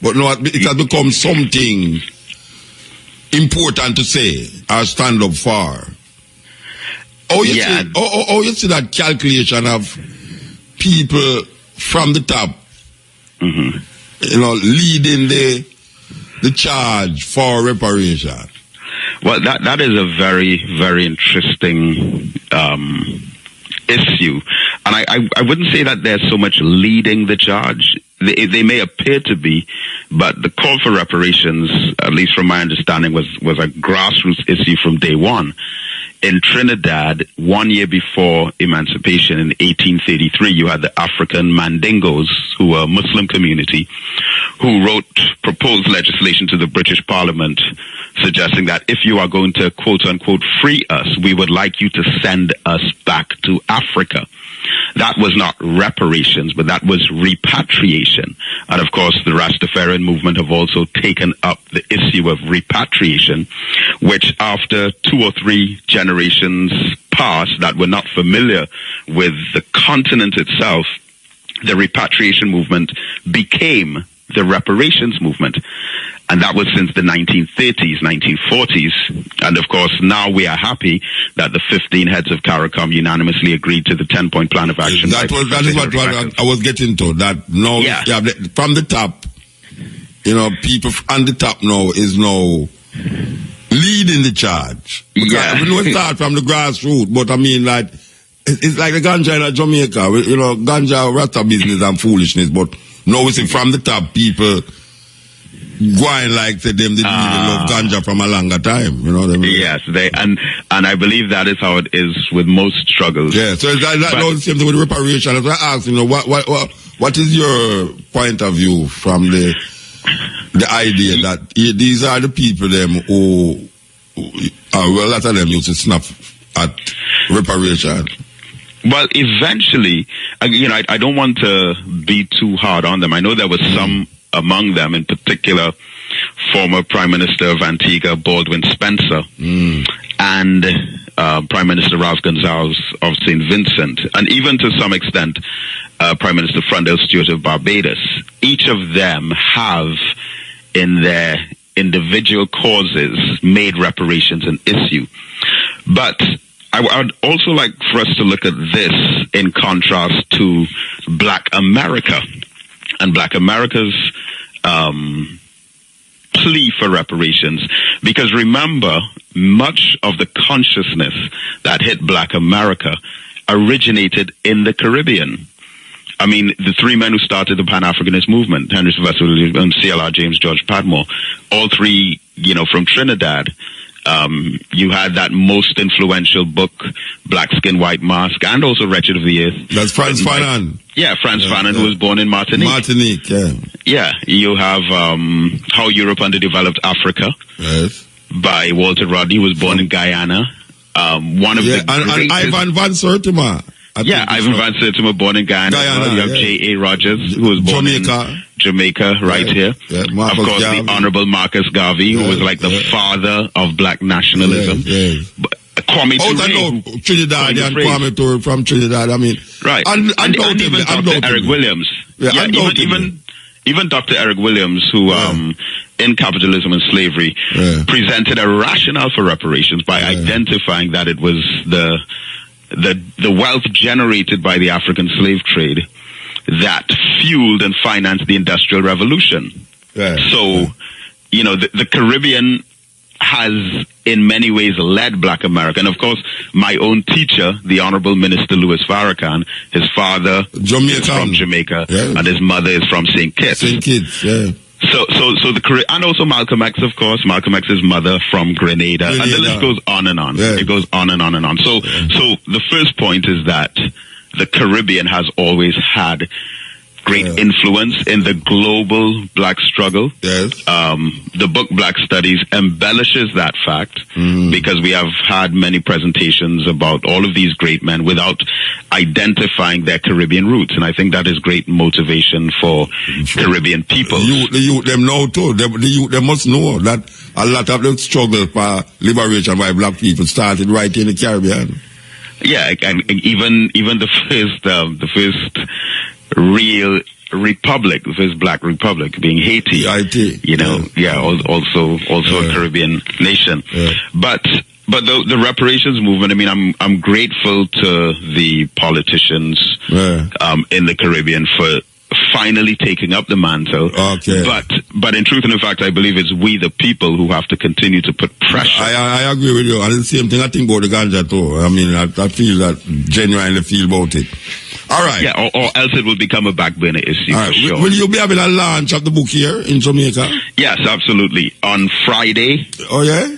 But now it has become something important to say or stand up for. You see that calculation of people from the top, leading the charge for reparation. Well, that is a very, very interesting issue. And I wouldn't say that they're so much leading the charge. They may appear to be, but the call for reparations, at least from my understanding, was a grassroots issue from day one. In Trinidad, 1 year before emancipation in 1833, you had the African Mandingos, who were a Muslim community, who proposed legislation to the British Parliament suggesting that if you are going to quote-unquote free us, we would like you to send us back to Africa. That was not reparations, but that was repatriation. And of course, the Rastafarian movement have also taken up the issue of repatriation, which after 2 or 3 generations past that were not familiar with the continent itself, the repatriation movement became the reparations movement. And that was since the 1930s, 1940s. And of course, now we are happy that the 15 heads of CARICOM unanimously agreed to the 10-point plan of action. That is what I was getting to. That now, from the top, people on the top now is now leading the charge. Because we don't start from the grassroots, but I mean, like, it's like the ganja in Jamaica. Ganja, rasta business and foolishness, but now we see from the top, people going like them, they didn't even love ganja from a longer time, you know what I mean? Yes, and I believe that is how it is with most struggles. Yeah, so that the same thing with reparation. As I asked, what is your point of view from the idea that these are the people who a lot of them used to snap at reparation? Well, eventually, I don't want to be too hard on them. I know there was some among them, in particular, former Prime Minister of Antigua, Baldwin Spencer, and Prime Minister Ralph Gonzalez of St. Vincent, and even to some extent, Prime Minister Frondell Stewart of Barbados. Each of them have, in their individual causes, made reparations an issue. But I would also like for us to look at this in contrast to Black America and Black America's plea for reparations. Because remember, much of the consciousness that hit Black America originated in the Caribbean. I mean, the three men who started the Pan-Africanist movement, Henry Sylvester, C.L.R. James, George Padmore, all three, from Trinidad. You had that most influential book, Black Skin, White Mask, and also Wretched of the Earth. That's Frantz Fanon. Yeah, Frantz Fanon, who was born in Martinique. Martinique, yeah. Yeah, you have How Europe Underdeveloped Africa. Yes. By Walter Rodney, who was born in Guyana. One of the and Ivan Van Sertima. Ivan Van Sertima, born in Guyana. You have J.A. Rogers, who was born in Jamaica, right here. Yeah, of course, Garvey. The Honorable Marcus Garvey, who was like the father of black nationalism. Kwame Ture, Trinidad and Kwame Ture from Trinidad. I mean, right. And even Dr. Eric Williams. Even Dr. Eric Williams, who in Capitalism and Slavery presented a rationale for reparations by identifying that it was the wealth generated by the African slave trade that fueled and financed the Industrial Revolution. So, the Caribbean has in many ways led Black America. And of course, my own teacher, the Honorable Minister Louis Farrakhan, his father is from Jamaica and his mother is from St. Kitts. St. Kitts, yeah. So and also Malcolm X, of course. Malcolm X's mother from Grenada. And the list goes on and on. It goes on and on and on. So the first point is that the Caribbean has always had great influence in the global black struggle. Yes. The book Black Studies embellishes that fact because we have had many presentations about all of these great men without identifying their Caribbean roots. And I think that is great motivation for Caribbean people. The youth them know too. The youth they must know that a lot of the struggle for liberation by black people started right in the Caribbean. Yeah, and even the first real republic, the first black republic being Haiti. Also a Caribbean nation. But the reparations movement, I mean, I'm grateful to the politicians in the Caribbean for finally taking up the mantle. But in truth and in fact, I believe it's we the people who have to continue to put pressure. I agree with you. And the same thing I think about the ganja too. I mean, I feel that, genuinely feel about it. All right. Yeah, or else it will become a back burner issue for sure. Will you be having a launch of the book here in Jamaica? Yes, absolutely. On Friday. Oh, yeah?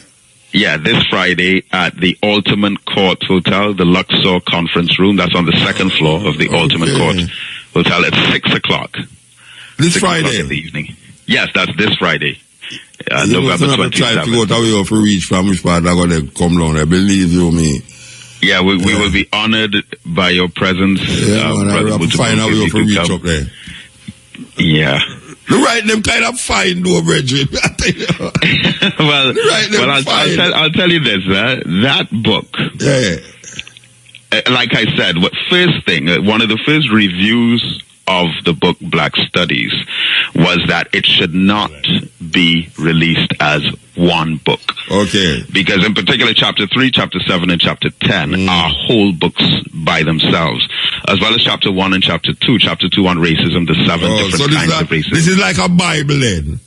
Yeah, this Friday at the Ultimate Court Hotel, the Luxor Conference Room. That's on the second floor of the Ultimate Court Hotel at 6 o'clock. This Friday? In the evening. Yes, that's this Friday. November 27th. Try to figure out how you to reach from which part I'm going to come down. I believe you me. Yeah, we will be honored by your presence. Yeah, I have to find out how you to reach up there. Yeah. Right, them kind of fine, though, brethren. I'll tell you this, that book. Like I said, first thing, one of the first reviews of the book Black Studies was that it should not be released as one book. Okay. Because in particular, chapter 3, chapter 7, and chapter 10 are whole books by themselves, as well as chapter 1 and chapter 2. Chapter 2 on racism, the 7 different kinds of racism. This is like a Bible then.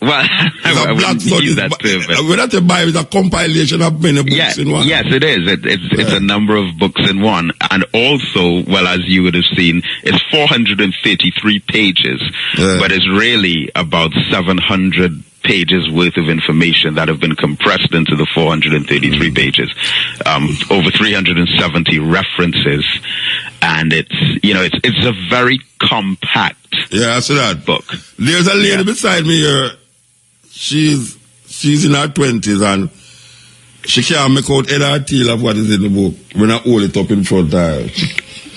Well, I wouldn't use that term. We're not a Bible, it's a compilation of many books in one. Yes, it is. It's a number of books in one. And also, well, as you would have seen, it's 433 pages, but it's really about 700 pages worth of information that have been compressed into the 433 pages. Over 370 references. And it's a very compact I see that book. There's a lady beside me here. She's in her 20s and she can't make out any tail of what is in the book when I hold it up in front of her.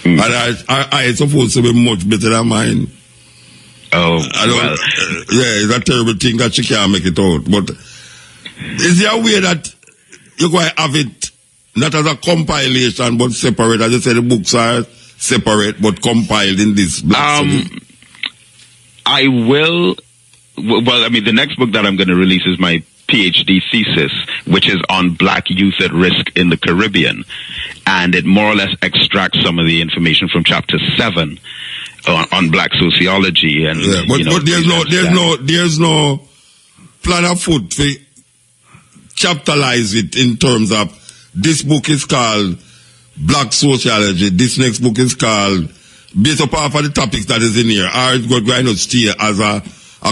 And her eyes supposed to be much better than mine. It's a terrible thing that she can't make it out. But is there a way that you can have it not as a compilation but separate? As you say, the books are separate but compiled in this black I will. Well, I mean, the next book that I'm going to release is my PhD thesis, which is on black youth at risk in the Caribbean. And it more or less extracts some of the information from chapter 7 on black sociology. And but there's no plan afoot to chapterize it in terms of this book is called Black Sociology, this next book is called based upon the topics that is in here, or it's going to stay as a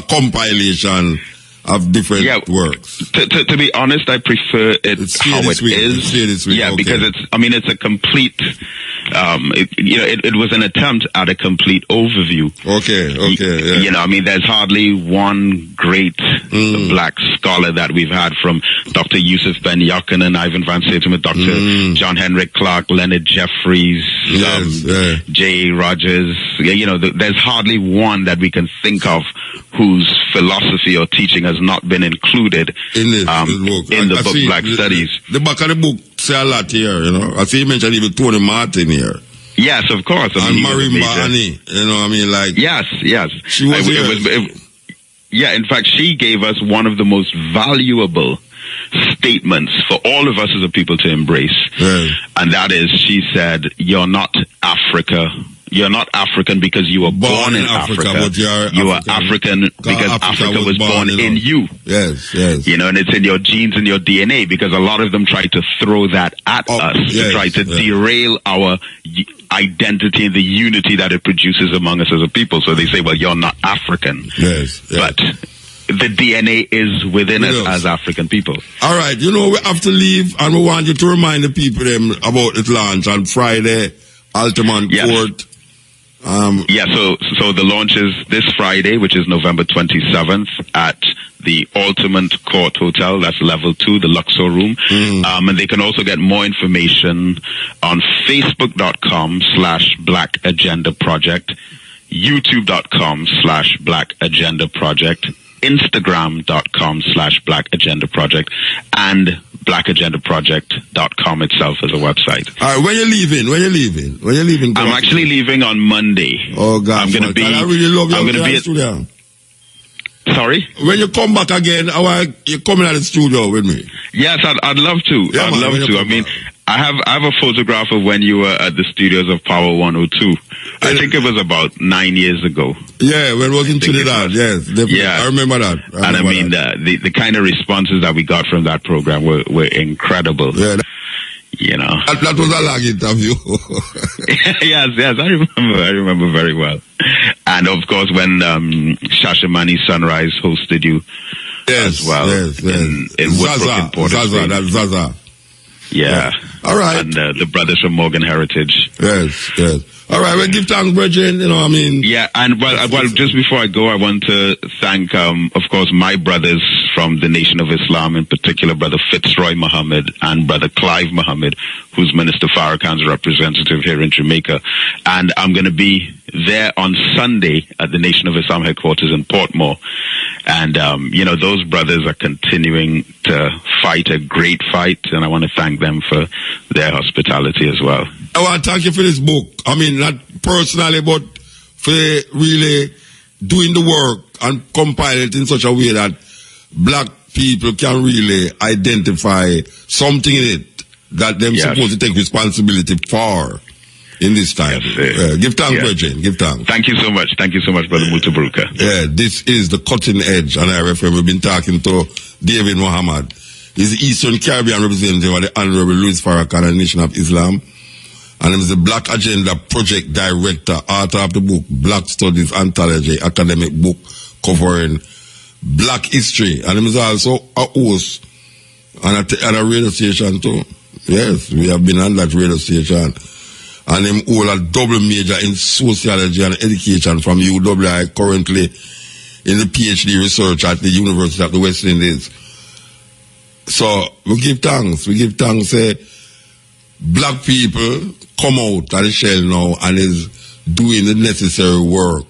compilation of different works? To be honest, I prefer it how it is. Yeah, okay. Because it's a complete. It was an attempt at a complete overview. Okay. Yeah. There's hardly one great black scholar that we've had, from Dr. Yusuf Ben Yochanan, Ivan Van Sertima, Dr. John Henrik Clark, Leonard Jeffries, J. Rogers. There's hardly one that we can think of whose philosophy or teaching has not been included in the book Black Studies. The back of the book say a lot here, I see you mentioned even Tony Martin here. Yes, of course. And Marimba Annie, Yes. She was here. Yeah, in fact, she gave us one of the most valuable statements for all of us as a people to embrace. Yeah. And that is, she said, you're not Africa. You're not African because you were born in Africa, but you are African because Africa was born in you. Yes. And it's in your genes and your DNA, because a lot of them try to throw that at us, to try to derail our identity and the unity that it produces among us as a people. So they say, well, you're not African. Yes. But the DNA is within us as African people. All right, we have to leave, and we want you to remind the people about the launch on Friday, Altamont Court. So the launch is this Friday, which is November 27th, at the Altamont Court Hotel. That's level 2, the Luxor room. And they can also get more information on Facebook.com/Black Agenda Project, YouTube.com/Black Agenda Project, Instagram.com/Black Agenda Project, and blackagendaproject.com itself as a website. All right, when you leaving? I'm actually leaving on Monday. Oh God, I'm going to be. I really love you. Studio. Sorry? When you come back again, you coming at the studio with me? Yes, I'd love to. Yeah, I'd love to. I have a photograph of when you were at the studios of Power 102. I think it was about 9 years ago. Yeah, when it was in Trinidad. Yes, definitely. Yeah. I remember that. The kind of responses that we got from that program were incredible. Yeah. That was a long interview. yes, I remember very well. And of course, when Shashamani Sunrise hosted you as well. Yes. In Woodbrook in Port of Spain. That's Zaza. Yeah. All right. And the brothers from Morgan Heritage. Yes. All right, well, give thanks, brethren, Yeah, and well, just before I go, I want to thank, of course, my brothers from the Nation of Islam, in particular, Brother Fitzroy Muhammad and Brother Clive Muhammad, who's Minister Farrakhan's representative here in Jamaica. And I'm going to be there on Sunday at the Nation of Islam headquarters in Portmore. And, those brothers are continuing to fight a great fight, and I want to thank them for their hospitality as well. I want to thank you for this book. Not personally, but for really doing the work and compile it in such a way that black people can really identify something in it that they're supposed to take responsibility for in this time. Yes, give thanks, Bridget. Give thanks. Thank you so much. Brother Mutabruka. Yeah, this is the Cutting Edge on IRFM. We've been talking to David Muhammad. He's the Eastern Caribbean representative of the Honorable Louis Farrakhan and the Nation of Islam. And he's the Black Agenda Project Director, author of the book Black Studies Anthology, academic book covering Black history. And he's also a host on a radio station too. Yes, we have been on that radio station. And him hold a double major in sociology and education from UWI, currently in the PhD research at the University of the West Indies. So we give thanks. Black people come out of the shell now and is doing the necessary work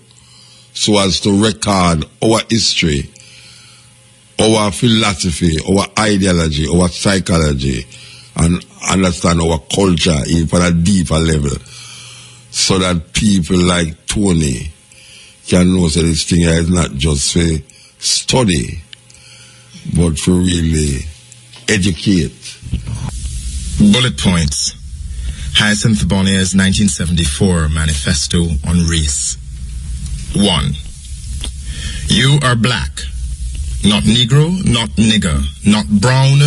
so as to record our history, our philosophy, our ideology, our psychology, and understand our culture even at a deeper level, so that people like Tony can know that this thing is not just for study, but for really educate. Bullet points. Hyacinth Bonnier's 1974 Manifesto on Race. 1. You are black. Not Negro, not nigger, not brown,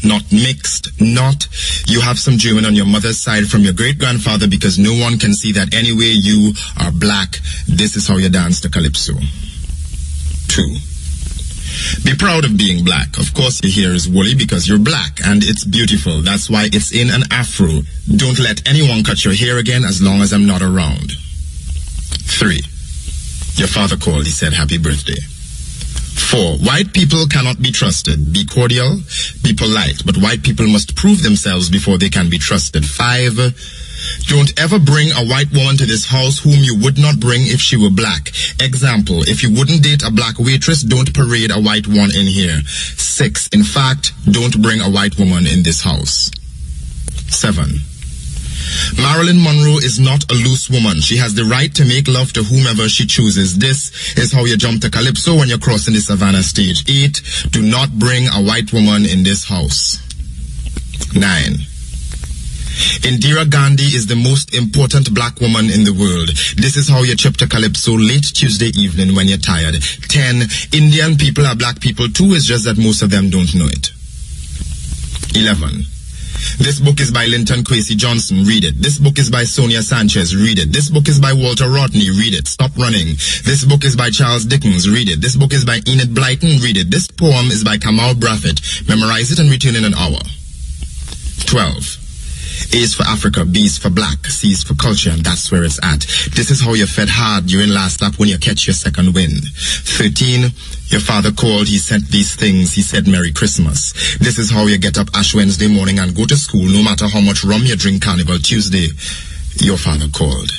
not mixed, not you have some German on your mother's side from your great-grandfather because no one can see that anyway you are black. This is how you dance the calypso. 2. Be proud of being black. Of course, your hair is woolly because you're black and it's beautiful. That's why it's in an afro. Don't let anyone cut your hair again as long as I'm not around. 3. Your father called. He said, happy birthday. 4. White people cannot be trusted. Be cordial, be polite, but white people must prove themselves before they can be trusted. 5. Don't ever bring a white woman to this house whom you would not bring if she were black. Example, if you wouldn't date a black waitress, don't parade a white one in here. 6. In fact, don't bring a white woman in this house. 7. Marilyn Monroe is not a loose woman. She has the right to make love to whomever she chooses. This is how you jump to calypso when you're crossing the Savannah stage. 8. Do not bring a white woman in this house. 9. Indira Gandhi is the most important black woman in the world. This is how you trip to calypso late Tuesday evening when you're tired. 10. Indian people are black people too. It's just that most of them don't know it. 11. This book is by Linton Kwesi Johnson. Read it. This book is by Sonia Sanchez. Read it. This book is by Walter Rodney. Read it. Stop running. This book is by Charles Dickens. Read it. This book is by Enid Blyton. Read it. This poem is by Kamal Braffett. Memorize it and return in an hour. 12. A is for Africa, B is for black, C is for culture, and that's where it's at. This is how you fed hard during last lap when you catch your second win. 13. Your father called, he sent these things, he said Merry Christmas. This is how you get up Ash Wednesday morning and go to school no matter how much rum you drink Carnival Tuesday. Your father called.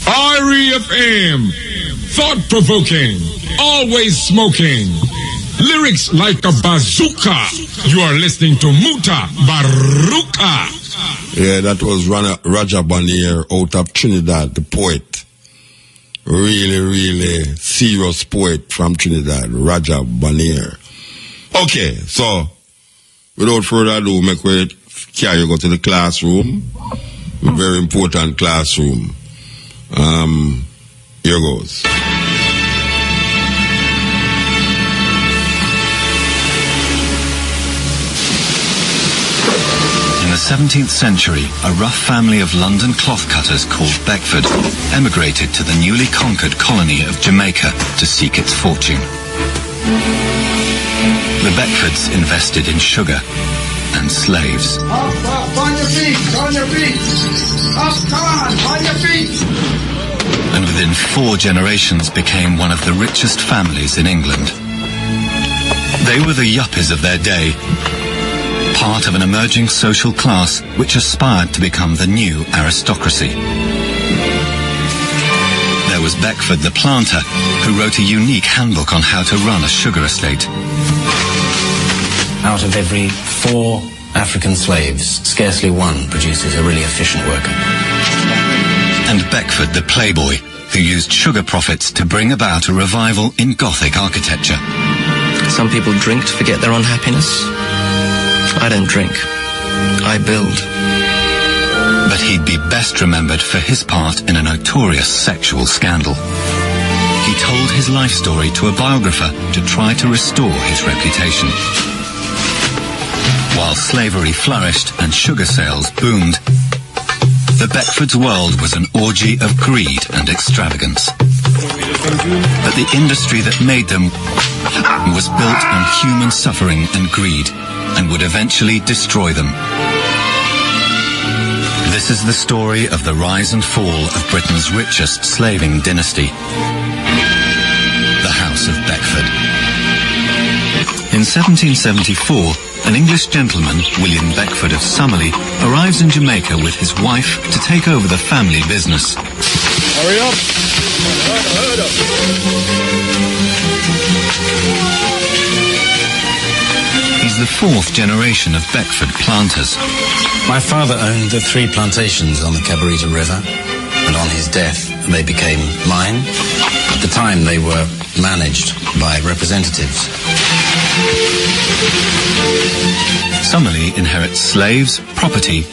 REFM, thought-provoking, always smoking, lyrics like a bazooka. You are listening to Muta Baruka. Yeah, that was Raja Banir out of Trinidad, the poet. Really serious poet from Trinidad, Raja Banir. Okay, so without further ado, make way carry you go to the classroom. A very important classroom. Here goes. In the 17th century, a rough family of London cloth cutters called Beckford emigrated to the newly conquered colony of Jamaica to seek its fortune. The Beckfords invested in sugar and slaves. Up, on your feet, on your feet. Up, come on your feet. And within 4 generations became one of the richest families in England. They were the yuppies of their day, part of an emerging social class which aspired to become the new aristocracy. There was Beckford the planter, who wrote a unique handbook on how to run a sugar estate. Out of every 4 African slaves, scarcely one produces a really efficient worker. And Beckford the playboy, who used sugar profits to bring about a revival in Gothic architecture. Some people drink to forget their unhappiness. I don't drink. I build. But he'd be best remembered for his part in a notorious sexual scandal. He told his life story to a biographer to try to restore his reputation. While slavery flourished and sugar sales boomed, the Beckfords' world was an orgy of greed and extravagance. But the industry that made them was built on human suffering and greed, and would eventually destroy them. This is the story of the rise and fall of Britain's richest slaving dynasty, the House of Beckford. In 1774, an English gentleman, William Beckford of Summerley, arrives in Jamaica with his wife to take over the family business. Hurry up! Hurry up! He's the 4th generation of Beckford planters. My father owned the 3 plantations on the Cabarita River, and on his death they became mine. At the time they were managed by representatives. Summerley inherits slaves, property,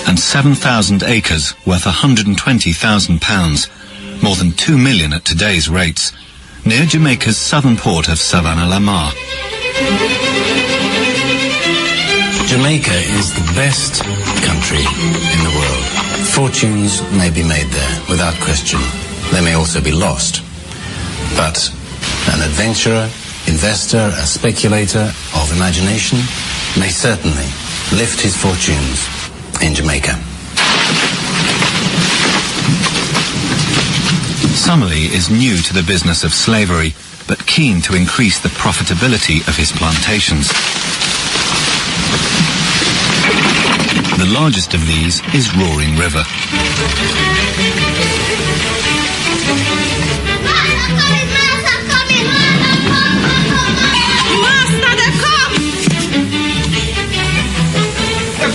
and 7,000 acres worth £120,000, more than £2 million at today's rates, near Jamaica's southern port of Savannah-la-Mar. Jamaica is the best country in the world. Fortunes may be made there, without question. They may also be lost. But an adventurer, investor, a speculator of imagination may certainly lift his fortunes in Jamaica. Summerlee is new to the business of slavery, but keen to increase the profitability of his plantations. The largest of these is Roaring River.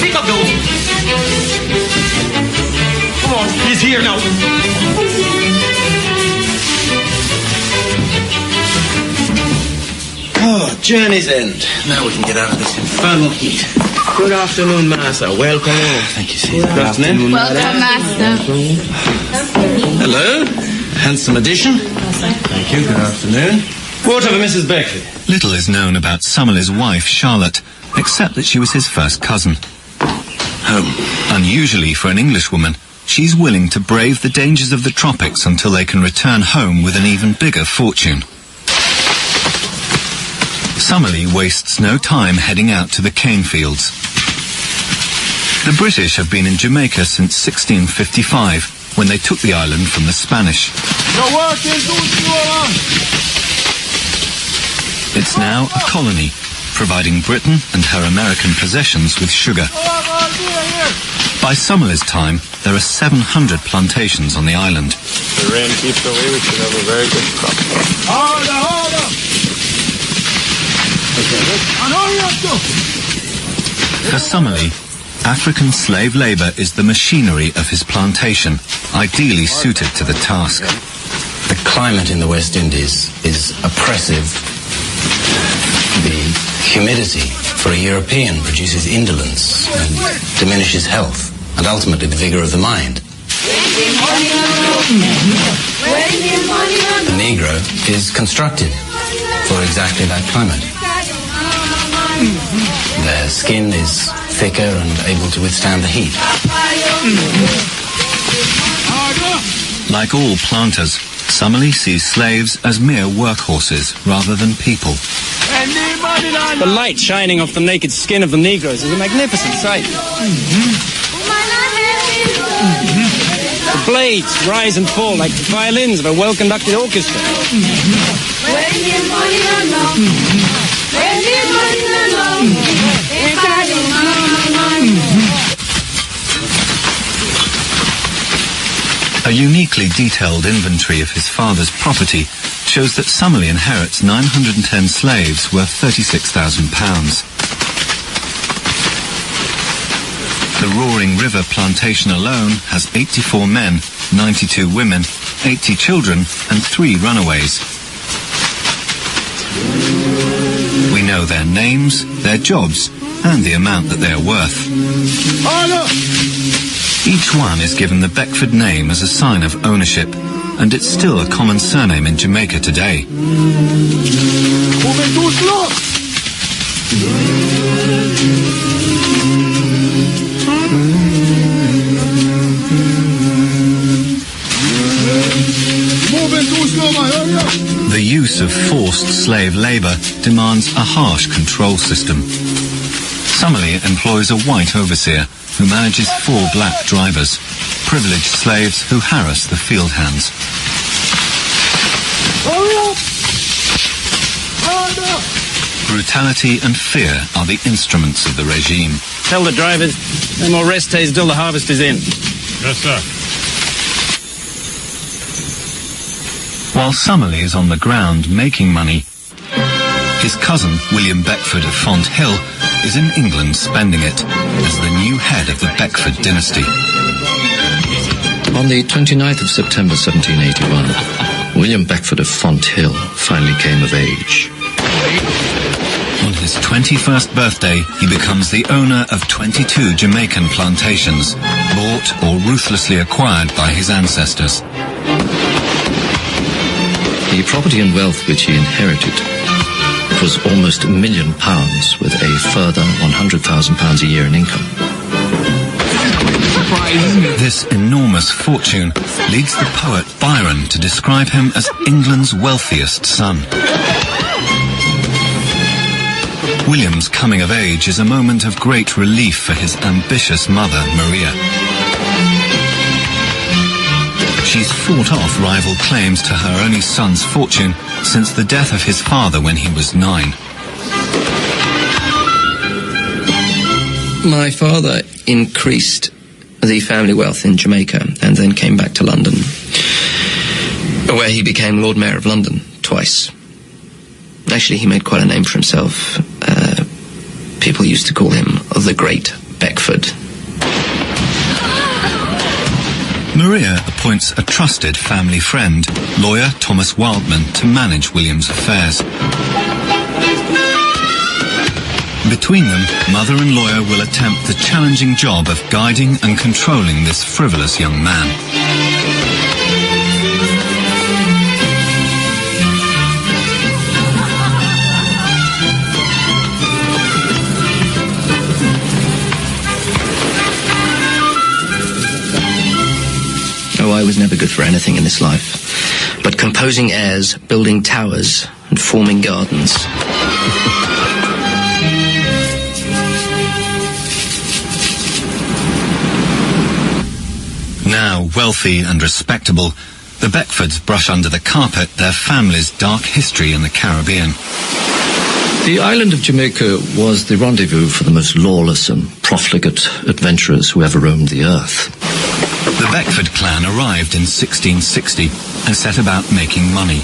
Pick up those. Come on, he's here now. Oh, journey's end. Now we can get out of this infernal heat. Good afternoon, Master. Welcome home. Thank you, sir. Good afternoon. Welcome, Master. Hello. Handsome addition. Thank you. Good afternoon. Water for Mrs. Beckley. Little is known about Summerlee's wife, Charlotte, except that she was his first cousin. Home. Unusually for an Englishwoman, she's willing to brave the dangers of the tropics until they can return home with an even bigger fortune. Summerlee wastes no time heading out to the cane fields. The British have been in Jamaica since 1655, when they took the island from the Spanish. It's now a colony, providing Britain and her American possessions with sugar. By Summerlee's time, there are 700 plantations on the island. If the rain keeps away, we should have a very good crop. For Summerlee, African slave labour is the machinery of his plantation, ideally suited to the task. The climate in the West Indies is oppressive. The humidity for a European produces indolence and diminishes health and ultimately the vigour of the mind. The Negro is constructed for exactly that climate. Their skin is thicker and able to withstand the heat. Like all planters, Summerlee sees slaves as mere workhorses rather than people. The light shining off the naked skin of the Negroes is a magnificent sight. The blades rise and fall like the violins of a well-conducted orchestra. A uniquely detailed inventory of his father's property shows that Summerlee inherits 910 slaves worth £36,000. The Roaring River plantation alone has 84 men, 92 women, 80 children and 3 runaways. We know their names, their jobs and the amount that they are worth. Each one is given the Beckford name as a sign of ownership, and it's still a common surname in Jamaica today. The use of forced slave labour demands a harsh control system. Summerlee employs a white overseer who manages 4 black drivers, privileged slaves who harass the field hands. Brutality and fear are the instruments of the regime. Tell the drivers no more rest days till the harvest is in. Yes, sir. While Summerlee is on the ground making money, his cousin, William Beckford of Font Hill, is in England spending it as the new head of the Beckford dynasty. On the 29th of September 1781, William Beckford of Font Hill finally came of age. On his 21st birthday, he becomes the owner of 22 Jamaican plantations, bought or ruthlessly acquired by his ancestors. He The property and wealth which he inherited was almost £1 million, with a further £100,000 a year in income. This enormous fortune leads the poet Byron to describe him as England's wealthiest son. William's coming of age is a moment of great relief for his ambitious mother, Maria. She's fought off rival claims to her only son's fortune since the death of his father when he was 9. My father increased the family wealth in Jamaica and then came back to London, where he became Lord Mayor of London twice. Actually, he made quite a name for himself. People used to call him the Great Beckford. Maria appoints a trusted family friend, lawyer Thomas Wildman, to manage William's affairs. Between them, mother and lawyer will attempt the challenging job of guiding and controlling this frivolous young man. Oh, I was never good for anything in this life, but composing airs, building towers, and forming gardens. Now wealthy and respectable, the Beckfords brush under the carpet their family's dark history in the Caribbean. The island of Jamaica was the rendezvous for the most lawless and profligate adventurers who ever roamed the earth. The Beckford clan arrived in 1660 and set about making money.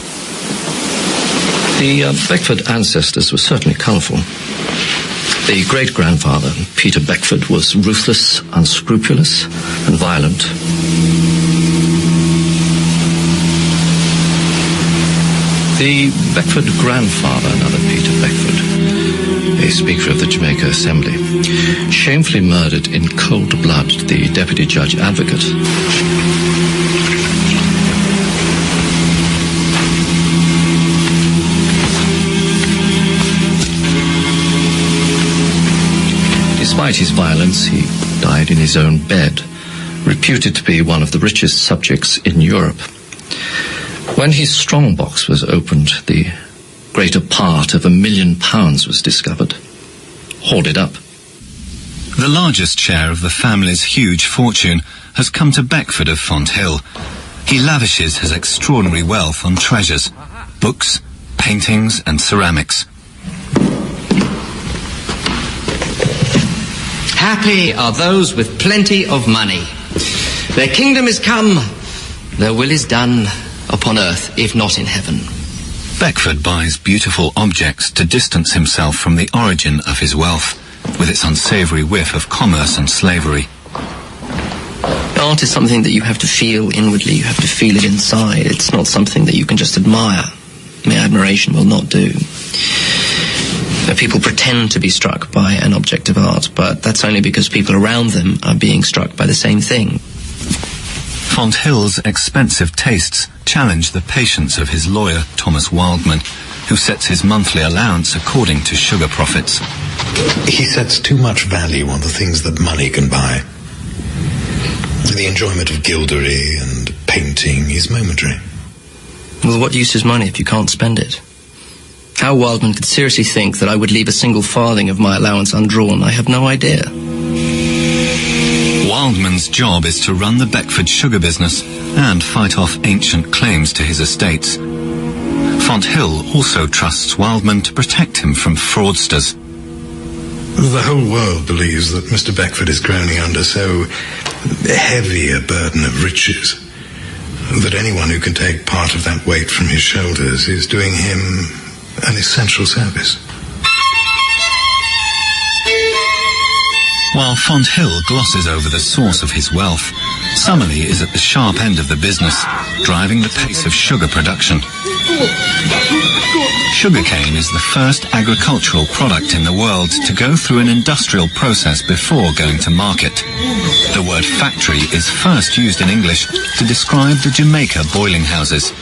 The Beckford ancestors were certainly colourful. The great-grandfather, Peter Beckford, was ruthless, unscrupulous, and violent. The Beckford grandfather, another Peter Beckford, a Speaker of the Jamaica Assembly, shamefully murdered in cold blood the Deputy Judge Advocate. Despite his violence, he died in his own bed, reputed to be one of the richest subjects in Europe. When his strongbox was opened, the greater part of £1 million was discovered, hoarded up. The largest share of the family's huge fortune has come to Beckford of Fonthill. He lavishes his extraordinary wealth on treasures, books, paintings and ceramics. Happy are those with plenty of money. Their kingdom is come, their will is done upon earth, if not in heaven. Beckford buys beautiful objects to distance himself from the origin of his wealth, with its unsavoury whiff of commerce and slavery. Art is something that you have to feel inwardly, you have to feel it inside. It's not something that you can just admire. Mere admiration will not do. People pretend to be struck by an object of art, but that's only because people around them are being struck by the same thing. Fonthill's expensive tastes challenge the patience of his lawyer, Thomas Wildman, who sets his monthly allowance according to sugar profits. He sets too much value on the things that money can buy. The enjoyment of gildery and painting is momentary. Well, what use is money if you can't spend it? How Wildman could seriously think that I would leave a single farthing of my allowance undrawn, I have no idea. Wildman's job is to run the Beckford sugar business and fight off ancient claims to his estates. Fonthill also trusts Wildman to protect him from fraudsters. The whole world believes that Mr. Beckford is groaning under so heavy a burden of riches that anyone who can take part of that weight from his shoulders is doing him an essential service. While Fonthill glosses over the source of his wealth, Summerlee is at the sharp end of the business, driving the pace of sugar production. Sugarcane is the first agricultural product in the world to go through an industrial process before going to market. The word factory is first used in English to describe the Jamaica boiling houses.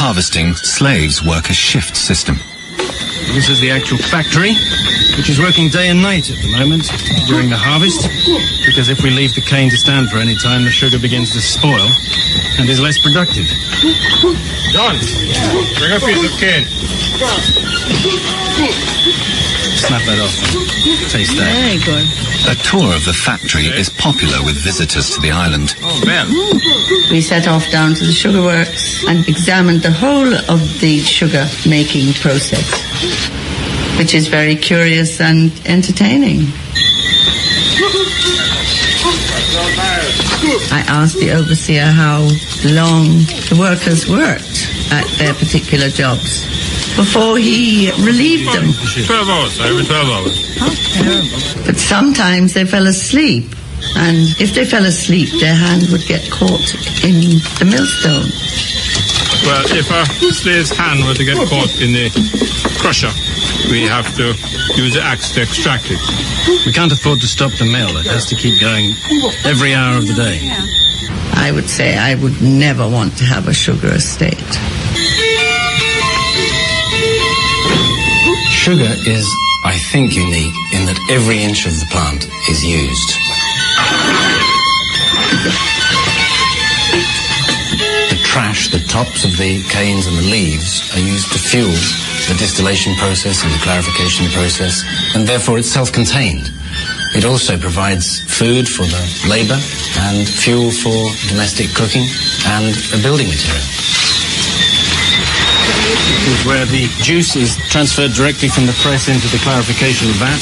harvesting, slaves work a shift system. This is the actual factory, which is working day and night at the moment during the harvest, because if we leave the cane to stand for any time, the sugar begins to spoil and is less productive. John, bring a piece of cane. Snap that off. Taste that. Very good. A tour of the factory is popular with visitors to the island. Oh, man. We set off down to the sugar works and examined the whole of the sugar making process, which is very curious and entertaining. I asked the overseer how long the workers worked at their particular jobs before he relieved them. 12 hours, every 12 hours. How terrible. But sometimes they fell asleep, and if they fell asleep, their hand would get caught in the millstone. Well, if a slave's hand were to get caught in the crusher, we have to use the axe to extract it. We can't afford to stop the mill. It has to keep going every hour of the day. I would say I would never want to have a sugar estate. Sugar is, I think, unique in that every inch of the plant is used. The trash, the tops of the canes and the leaves are used to fuel the distillation process and the clarification process, and therefore it's self-contained. It also provides food for the labour and fuel for domestic cooking and a building material. This is where the juice is transferred directly from the press into the clarification vat.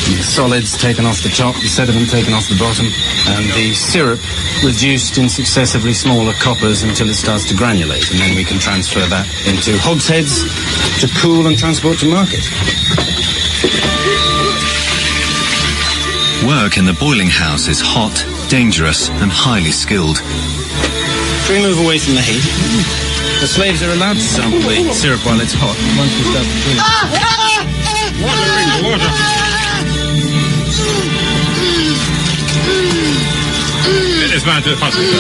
The solids taken off the top, the sediment taken off the bottom, and the syrup reduced in successively smaller coppers until it starts to granulate, and then we can transfer that into hogsheads to cool and transport to market. Work in the boiling house is hot, dangerous, and highly skilled. Should we move away from the heat? The slaves are allowed to sample the syrup while it's hot. Once we start to drink. Water. It's man to the hospital.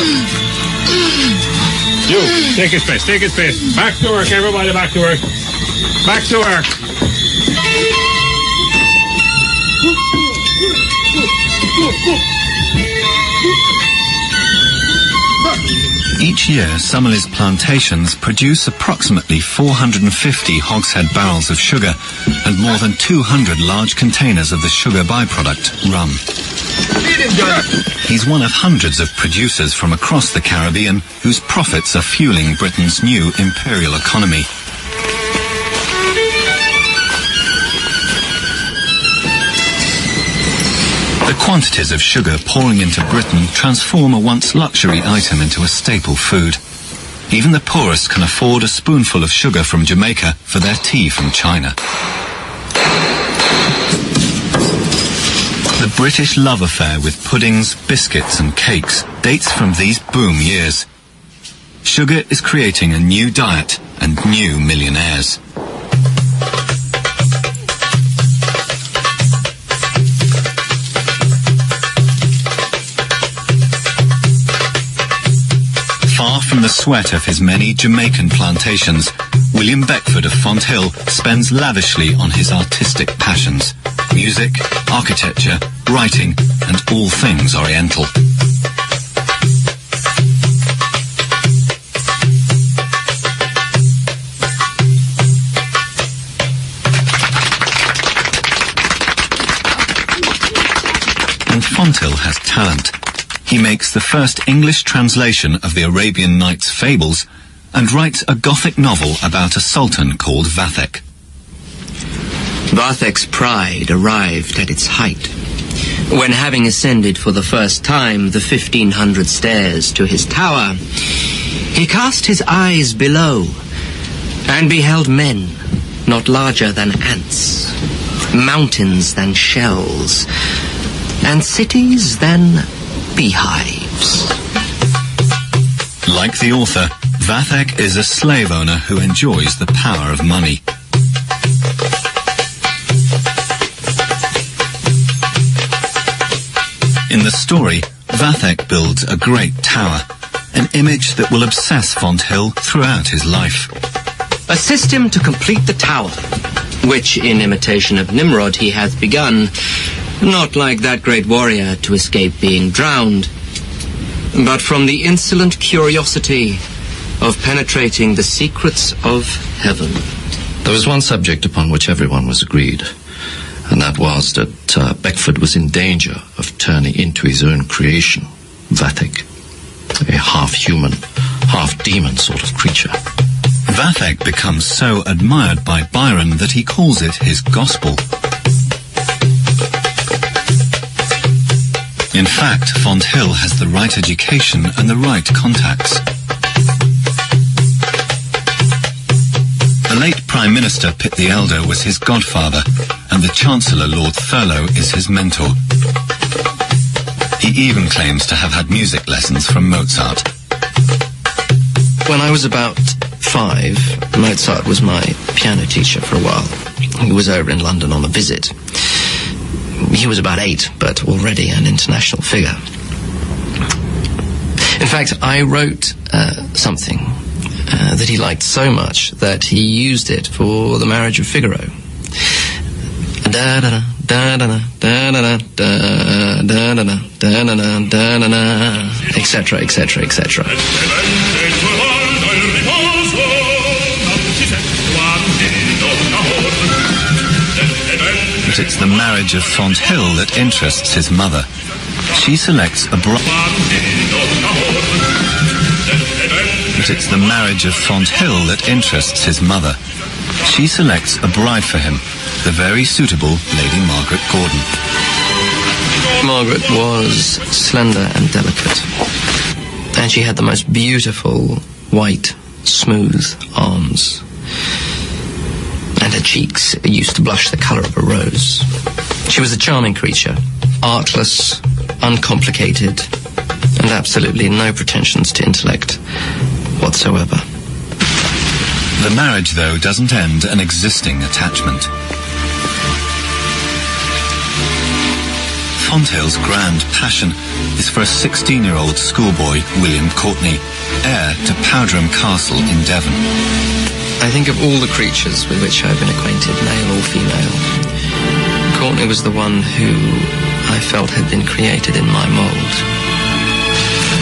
You, take his place. Back to work, everybody, back to work. Back to work. Each year, Summerley's plantations produce approximately 450 hogshead barrels of sugar and more than 200 large containers of the sugar byproduct, rum. He's one of hundreds of producers from across the Caribbean whose profits are fueling Britain's new imperial economy. The quantities of sugar pouring into Britain transform a once luxury item into a staple food. Even the poorest can afford a spoonful of sugar from Jamaica for their tea from China. The British love affair with puddings, biscuits and cakes dates from these boom years. Sugar is creating a new diet and new millionaires. Far from the sweat of his many Jamaican plantations, William Beckford of Fonthill spends lavishly on his artistic passions: music, architecture, writing, and all things Oriental. And Fonthill has talent. He makes the first English translation of the Arabian Nights fables and writes a Gothic novel about a sultan called Vathek. Vathek's pride arrived at its height when, having ascended for the first time the 1,500 stairs to his tower, he cast his eyes below and beheld men not larger than ants, mountains than shells, and cities than beehives. Like the author, Vathek is a slave owner who enjoys the power of money. In the story, Vathek builds a great tower. an image that will obsess Fonthill throughout his life. Assist him to complete the tower, which, in imitation of Nimrod, he hath begun, not like that great warrior to escape being drowned, but from the insolent curiosity of penetrating the secrets of heaven. There was one subject upon which everyone was agreed, and that was that Beckford was in danger of turning into his own creation, Vathek, a half-human, half-demon sort of creature. Vathek becomes so admired by Byron that he calls it his gospel. In fact, Fonthill has the right education and the right contacts. The late Prime Minister Pitt the Elder was his godfather, and the Chancellor Lord Thurlow is his mentor. He even claims to have had music lessons from Mozart. When I was about 5, Mozart was my piano teacher for a while. He was over in London on a visit. He was about 8, but already an international figure. In fact, I wrote something that he liked so much that he used it for the marriage of Figaro. Da-da-da, da-da-da, da-da-da, da-da-da, da-da-da, da-da-da, etc., etc., etc. But it's the marriage of Fonthill that interests his mother. She selects a bride. But it's the marriage of Fonthill that interests his mother. She selects a bride for him, the very suitable Lady Margaret Gordon. Margaret was slender and delicate, and she had the most beautiful, white, smooth arms. And her cheeks used to blush the colour of a rose. She was a charming creature, artless, uncomplicated, and absolutely no pretensions to intellect whatsoever. The marriage, though, doesn't end an existing attachment. Fonthill's grand passion is for a 16-year-old schoolboy, William Courtenay, heir to Powderham Castle in Devon. I think of all the creatures with which I've been acquainted, male or female, Courtenay was the one who I felt had been created in my mould.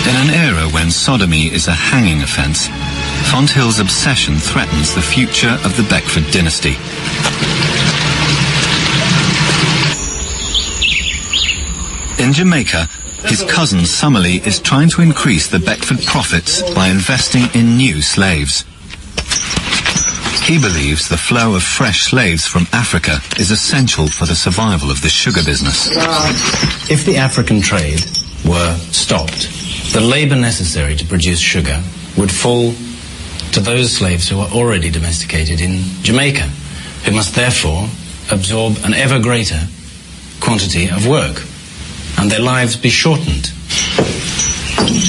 In an era when sodomy is a hanging offence, Fonthill's obsession threatens the future of the Beckford dynasty. In Jamaica, his cousin Summerlee is trying to increase the Beckford profits by investing in new slaves. He believes the flow of fresh slaves from Africa is essential for the survival of the sugar business. If the African trade were stopped, the labour necessary to produce sugar would fall to those slaves who are already domesticated in Jamaica, who must therefore absorb an ever greater quantity of work, and their lives be shortened.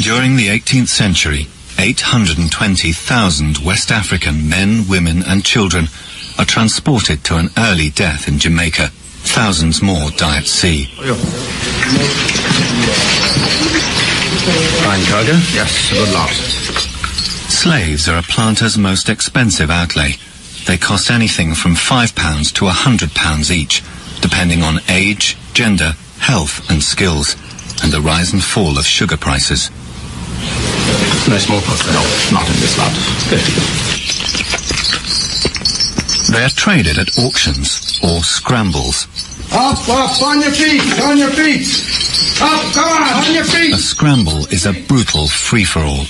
During the 18th century, 820,000 West African men, women and children are transported to an early death in Jamaica. Thousands more die at sea. Fine cargo? Yes, a good lot. Slaves are a planter's most expensive outlay. They cost anything from £5 to £100 each, depending on age, gender, health and skills, and the rise and fall of sugar prices. No smallpox? No, not in this lot. Good. They are traded at auctions or scrambles. Up, on your feet, on your feet. Up, come on your feet. A scramble is a brutal free-for-all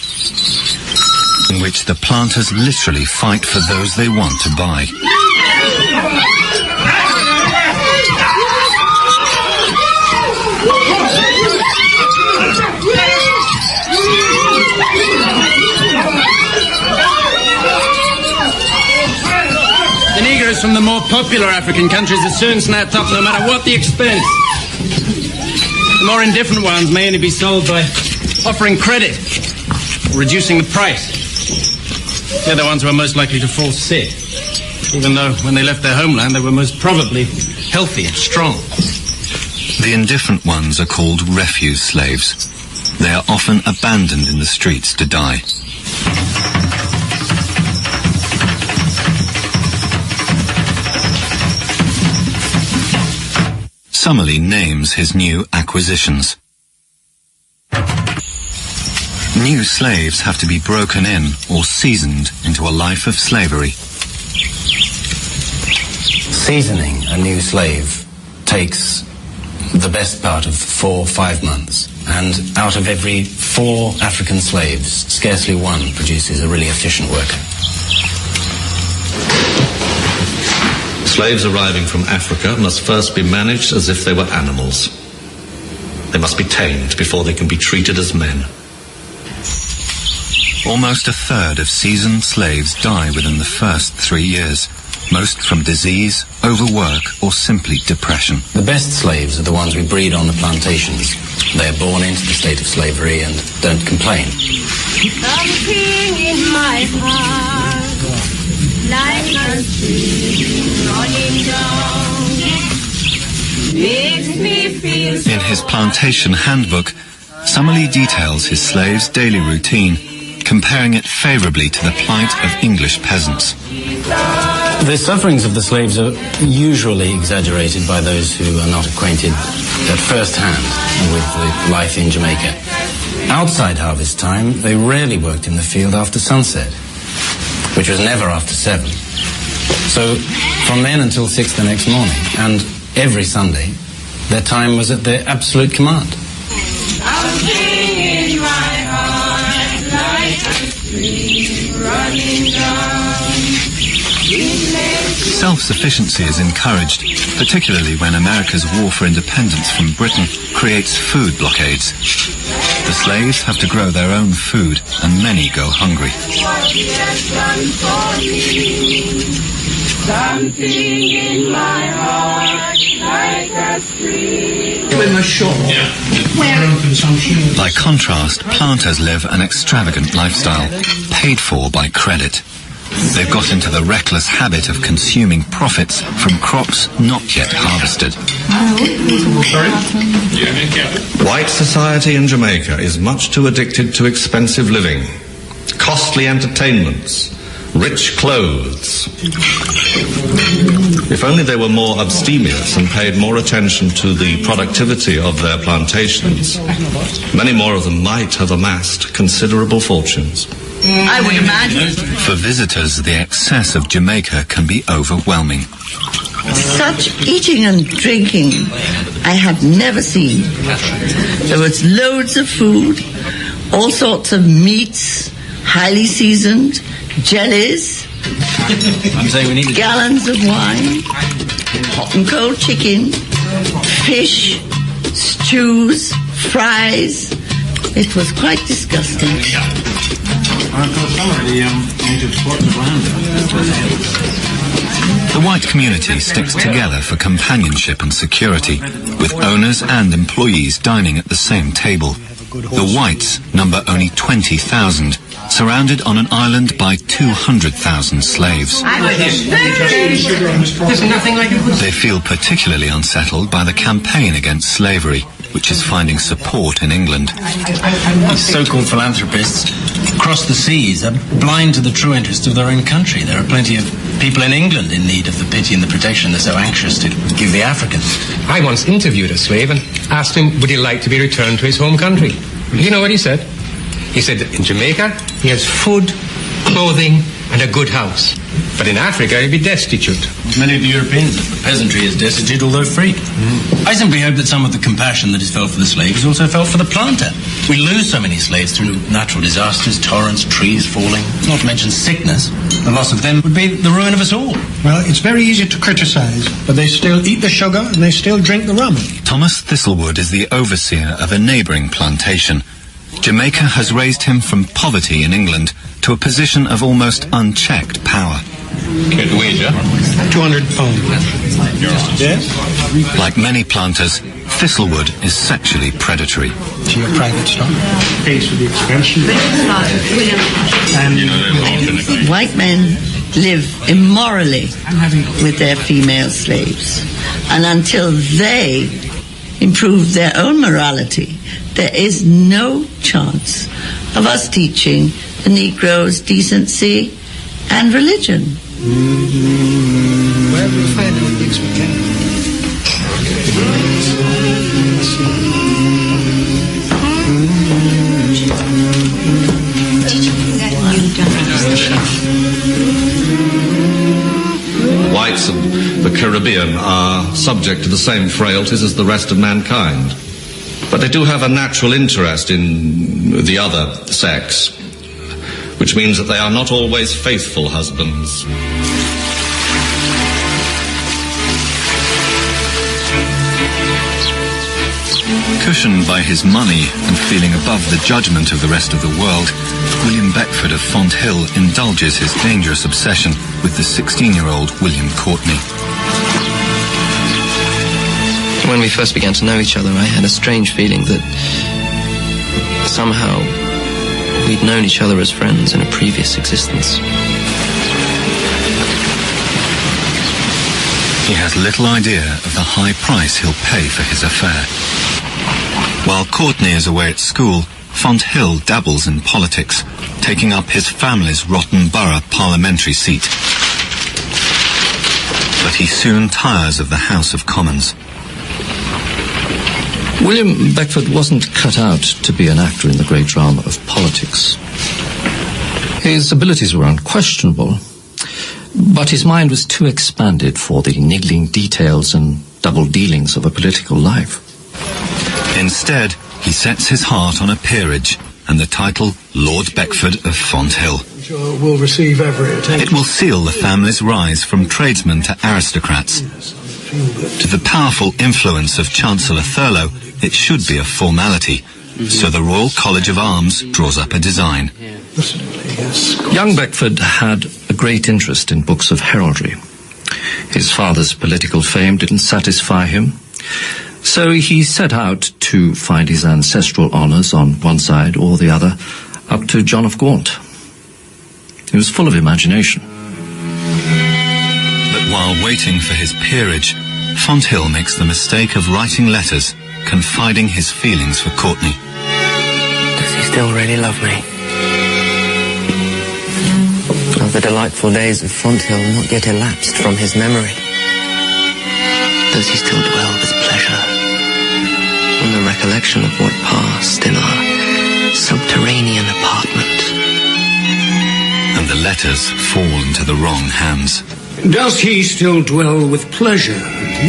in which the planters literally fight for those they want to buy. The Negroes from the more popular African countries are soon snapped up no matter what the expense. The more indifferent ones may only be sold by offering credit or reducing the price. They're the ones who are most likely to fall sick, even though when they left their homeland they were most probably healthy and strong. The indifferent ones are called refuse slaves. They are often abandoned in the streets to die. Summerlee names his new acquisitions. New slaves have to be broken in or seasoned into a life of slavery. Seasoning a new slave takes the best part of 4 or 5 months, and out of every 4 African slaves, scarcely one produces a really efficient worker. Slaves arriving from Africa must first be managed as if they were animals. They must be tamed before they can be treated as men. Almost a third of seasoned slaves die within the first 3 years, most from disease, overwork, or simply depression. The best slaves are the ones we breed on the plantations. They are born into the state of slavery and don't complain. Something in my heart, like a stream running down, makes me feel so. In his plantation handbook, Summerlee details his slaves' daily routine, comparing it favourably to the plight of English peasants. The sufferings of the slaves are usually exaggerated by those who are not acquainted at first hand with the life in Jamaica. Outside harvest time, they rarely worked in the field after sunset, which was never after 7. So from then until 6 the next morning, and every Sunday, their time was at their absolute command. Something in my heart, like a stream running down. Self-sufficiency is encouraged, particularly when America's war for independence from Britain creates food blockades. The slaves have to grow their own food, and many go hungry. Something in my heart, like a stream. By contrast, planters live an extravagant lifestyle, paid for by credit. They've got into the reckless habit of consuming profits from crops not yet harvested. White society in Jamaica is much too addicted to expensive living, costly entertainments, rich clothes. If only they were more abstemious and paid more attention to the productivity of their plantations, many more of them might have amassed considerable fortunes. I would imagine. For visitors, the excess of Jamaica can be overwhelming. Such eating and drinking I have never seen. There was loads of food, all sorts of meats, highly seasoned, jellies, gallons of wine, hot and cold chicken, fish, stews, fries. It was quite disgusting. The white community sticks together for companionship and security, with owners and employees dining at the same table. The whites number only 20,000, surrounded on an island by 200,000 slaves. They feel particularly unsettled by the campaign against slavery, which is finding support in England. These so-called philanthropists across the seas are blind to the true interests of their own country. There are plenty of people in England in need of the pity and the protection they're so anxious to give the Africans. I once interviewed a slave and asked him would he like to be returned to his home country. You know what he said? He said that in Jamaica he has food, clothing and a good house. But in Africa he'd be destitute. Many of the Europeans, the peasantry is destitute although free. I simply hope that some of the compassion that is felt for the slave is also felt for the planter. We lose so many slaves through natural disasters, torrents, trees falling, not to mention sickness. The loss of them would be the ruin of us all. Well, it's very easy to criticise, but they still eat the sugar and they still drink the rum. Thomas Thistlewood is the overseer of a neighbouring plantation. Jamaica has raised him from poverty in England to a position of almost unchecked power. Get the wage, £200. Yes? Like many planters, Thistlewood is sexually predatory. To your private stock. Pays for the expenses. White men live immorally with their female slaves. And until they improve their own morality, there is no chance of us teaching the Negroes decency and religion. Well, we'll find out next weekend. Whites of the Caribbean are subject to the same frailties as the rest of mankind. But they do have a natural interest in the other sex, which means that they are not always faithful husbands. Cushioned by his money and feeling above the judgment of the rest of the world, William Beckford of Fonthill indulges his dangerous obsession with the 16-year-old William Courtenay. When we first began to know each other, I had a strange feeling that somehow we'd known each other as friends in a previous existence. He has little idea of the high price he'll pay for his affair. While Courtenay is away at school, Fonthill dabbles in politics, taking up his family's Rotten Borough parliamentary seat. But he soon tires of the House of Commons. William Beckford wasn't cut out to be an actor in the great drama of politics. His abilities were unquestionable, but his mind was too expanded for the niggling details and double dealings of a political life. Instead, he sets his heart on a peerage and the title Lord Beckford of Fonthill. Will receive every attention. It will seal the family's rise from tradesmen to aristocrats. To the powerful influence of Chancellor Thurlow, it should be a formality, so the Royal College of Arms draws up a design. Young Beckford had a great interest in books of heraldry. His father's political fame didn't satisfy him, so he set out to find his ancestral honours on one side or the other, up to John of Gaunt. He was full of imagination. But while waiting for his peerage, Fonthill makes the mistake of writing letters, confiding his feelings for Courtenay. Does he still really love me? Are the delightful days of Fonthill not yet elapsed from his memory? Does he still dwell with pleasure on the recollection of what passed in our subterranean apartment? And the letters fall into the wrong hands. Does he still dwell with pleasure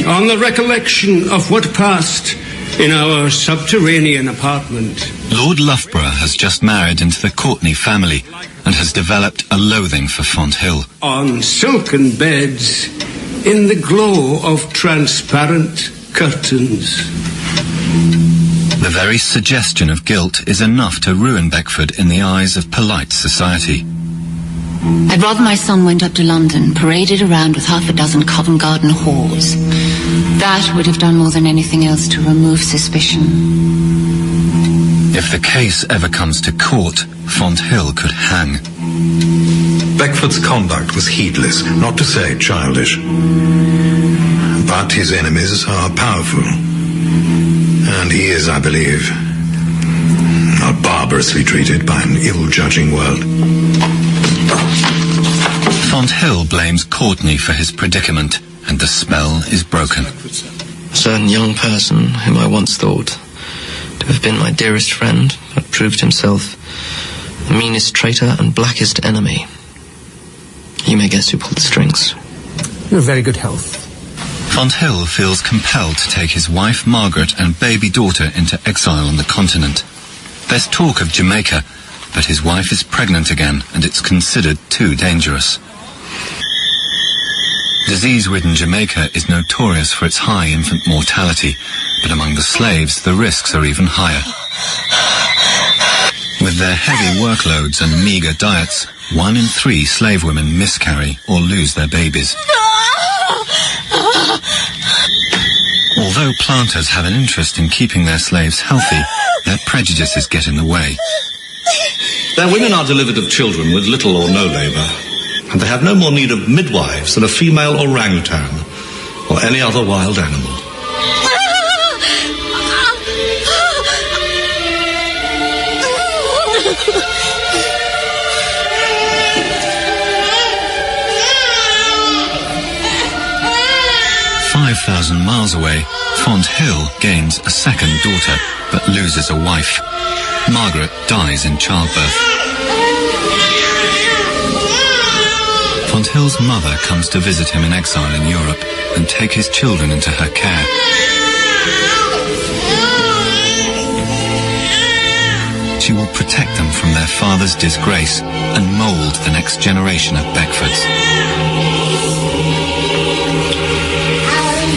on the recollection of what passed in our subterranean apartment? Lord Loughborough has just married into the Courtenay family and has developed a loathing for Fonthill. On silken beds, in the glow of transparent curtains. The very suggestion of guilt is enough to ruin Beckford in the eyes of polite society. I'd rather my son went up to London, paraded around with half a dozen Covent Garden whores. That would have done more than anything else to remove suspicion. If the case ever comes to court, Fonthill could hang. Beckford's conduct was heedless, not to say childish. But his enemies are powerful. And he is, I believe, not barbarously treated by an ill-judging world. Fonthill blames Courtenay for his predicament, and the spell is broken. A certain young person whom I once thought to have been my dearest friend had proved himself the meanest traitor and blackest enemy. You may guess who pulled the strings. You're in very good health. Fonthill feels compelled to take his wife Margaret and baby daughter into exile on the continent. There's talk of Jamaica, but his wife is pregnant again and it's considered too dangerous. Disease-ridden Jamaica is notorious for its high infant mortality, but among the slaves the risks are even higher. With their heavy workloads and meagre diets, 1 in 3 slave women miscarry or lose their babies. Although planters have an interest in keeping their slaves healthy, their prejudices get in the way. Their women are delivered of children with little or no labour, and they have no more need of midwives than a female orangutan or any other wild animal. 5,000 miles away, Fonthill gains a second daughter, but loses a wife. Margaret dies in childbirth. Fonthill's mother comes to visit him in exile in Europe and take his children into her care. She will protect them from their father's disgrace and mould the next generation of Beckfords.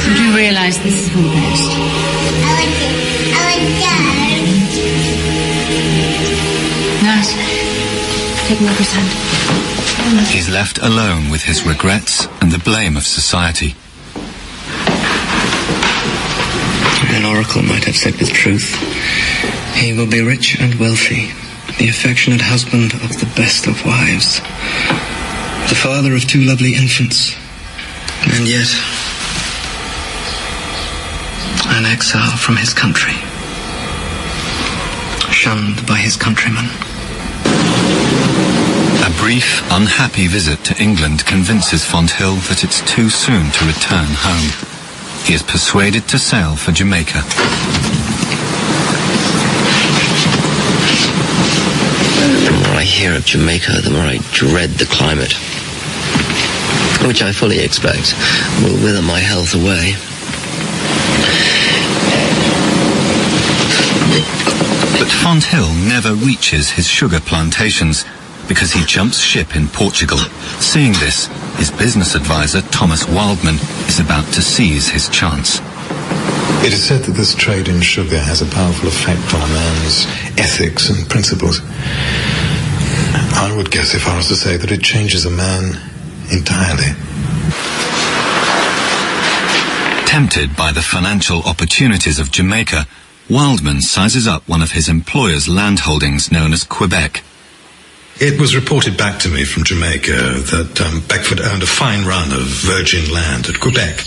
Did you realise this is for the best? Nurse, take Margaret's hand. He's left alone with his regrets and the blame of society. An oracle might have said with truth, he will be rich and wealthy, the affectionate husband of the best of wives, the father of 2 lovely infants, and yet an exile from his country, shunned by his countrymen. A brief, unhappy visit to England convinces Fonthill that it's too soon to return home. He is persuaded to sail for Jamaica. The more I hear of Jamaica, the more I dread the climate, which I fully expect will wither my health away. But Fonthill never reaches his sugar plantations because he jumps ship in Portugal. Seeing this, his business advisor, Thomas Wildman, is about to seize his chance. It is said that this trade in sugar has a powerful effect on a man's ethics and principles. I would guess if I was to say that it changes a man entirely. Tempted by the financial opportunities of Jamaica, Wildman sizes up one of his employer's landholdings known as Quebec. It was reported back to me from Jamaica that Beckford owned a fine run of virgin land at Quebec,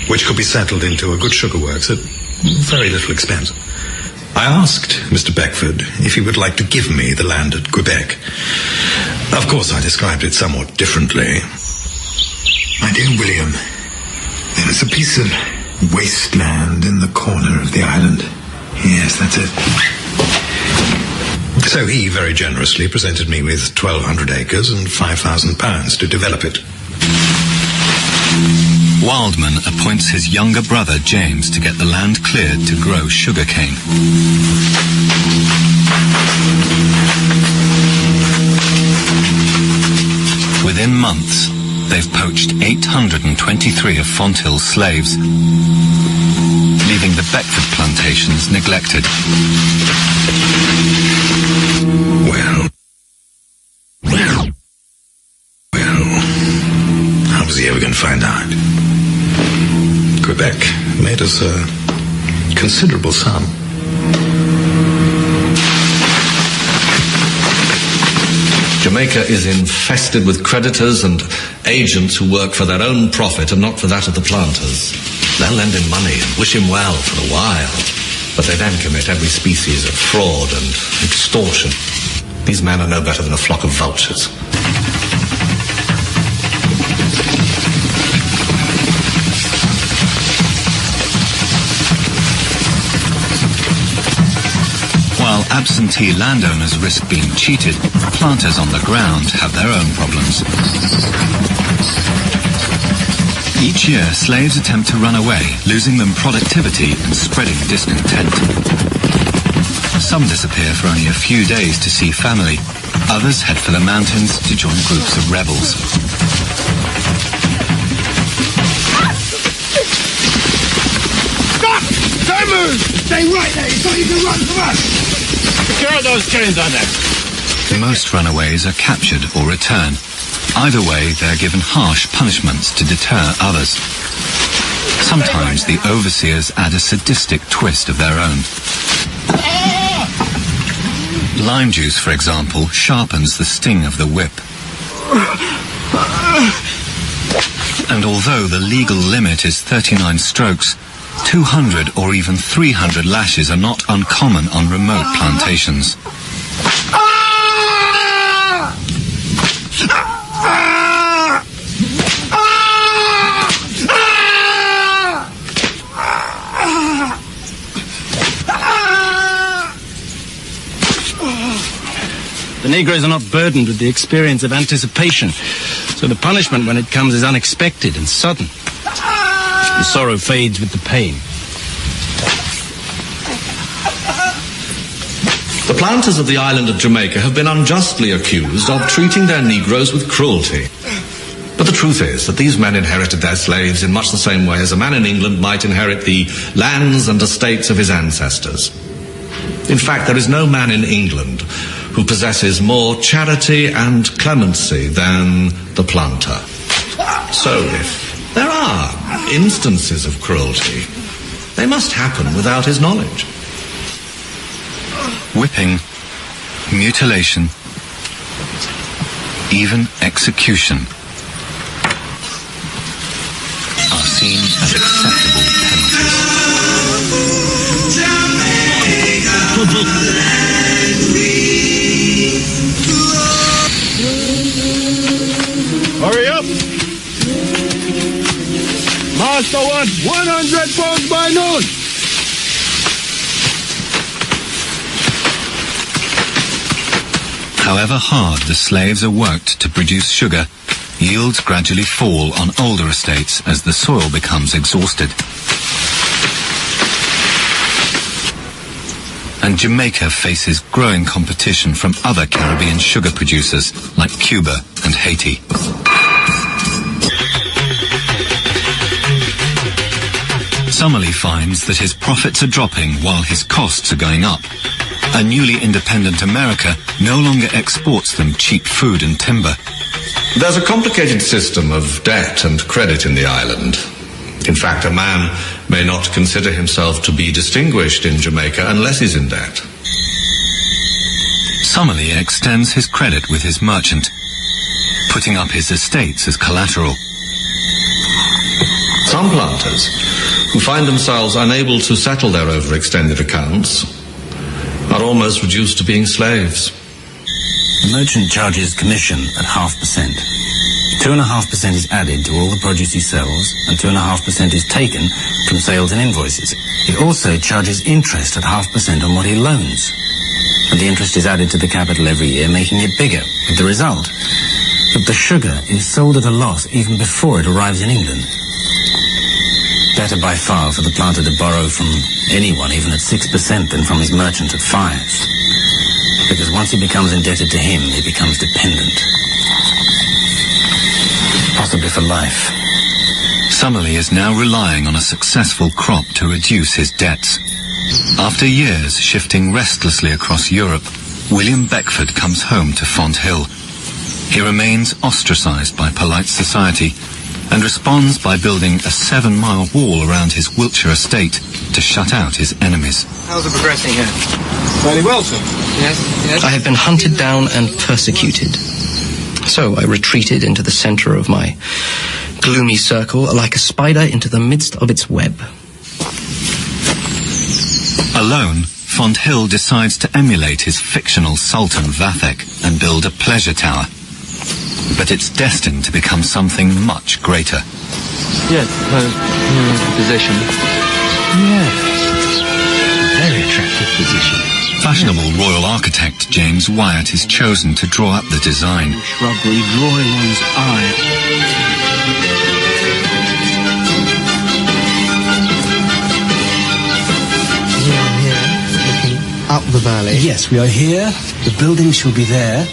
which could be settled into a good sugar works at very little expense. I asked Mr. Beckford if he would like to give me the land at Quebec. Of course, I described it somewhat differently. My dear William, there is a piece of wasteland in the corner of the island. Yes, that's it. So he very generously presented me with 1,200 acres and £5,000 to develop it. Wildman appoints his younger brother James to get the land cleared to grow sugarcane. Within months, they've poached 823 of Fonthill's slaves, leaving the Beckford plantations neglected. Well, how was he ever going to find out? Quebec made us a considerable sum. Jamaica is infested with creditors and agents who work for their own profit and not for that of the planters. They'll lend him money and wish him well for a while, but they then commit every species of fraud and extortion. These men are no better than a flock of vultures. While absentee landowners risk being cheated, planters on the ground have their own problems. Each year, slaves attempt to run away, losing them productivity and spreading discontent. Some disappear for only a few days to see family. Others head for the mountains to join groups of rebels. Stop! Don't move! Stay right there! You thought you could run from us! Secure those chains on there! Most runaways are captured or return. Either way, they are given harsh punishments to deter others. Sometimes the overseers add a sadistic twist of their own. Lime juice, for example, sharpens the sting of the whip. And although the legal limit is 39 strokes, 200 or even 300 lashes are not uncommon on remote plantations. Negroes are not burdened with the experience of anticipation, so the punishment when it comes is unexpected and sudden. The sorrow fades with the pain. The planters of the island of Jamaica have been unjustly accused of treating their Negroes with cruelty. But the truth is that these men inherited their slaves in much the same way as a man in England might inherit the lands and estates of his ancestors. In fact, there is no man in England who possesses more charity and clemency than the planter. So if there are instances of cruelty, they must happen without his knowledge. Whipping, mutilation, even execution are seen as acceptable penalties. Hurry up! Master wants 100 pounds by noon! However hard the slaves are worked to produce sugar, yields gradually fall on older estates as the soil becomes exhausted. And Jamaica faces growing competition from other Caribbean sugar producers like Cuba and Haiti. Summerlee finds that his profits are dropping while his costs are going up. A newly independent America no longer exports them cheap food and timber. There's a complicated system of debt and credit in the island. In fact, a man may not consider himself to be distinguished in Jamaica unless he's in debt. Summerlee extends his credit with his merchant, putting up his estates as collateral. Some planters, who find themselves unable to settle their overextended accounts, are almost reduced to being slaves. The merchant charges commission at 0.5%. 2.5% is added to all the produce he sells, and 2.5% is taken from sales and invoices. He also charges interest at 0.5% on what he loans. And the interest is added to the capital every year, making it bigger, with the result that the sugar is sold at a loss even before it arrives in England. Better by far for the planter to borrow from anyone, even at 6%, than from his merchant at 5%. Because once he becomes indebted to him, he becomes dependent. Possibly for life. Summerlee is now relying on a successful crop to reduce his debts. After years shifting restlessly across Europe, William Beckford comes home to Fonthill. He remains ostracized by polite society and responds by building a 7-mile wall around his Wiltshire estate to shut out his enemies. How's it progressing here? Very well, sir. Yes? I have been hunted down and persecuted. So I retreated into the center of my gloomy circle like a spider into the midst of its web. Alone, Fonthill decides to emulate his fictional Sultan Vathek and build a pleasure tower. But it's destined to become something much greater. Yes, here's the position. Yes. Very attractive position. Fashionable royal architect James Wyatt is chosen to draw up the design. Shrubbery drawing one's eye. We are here, looking up the valley. Yes, we are here. The building shall be there.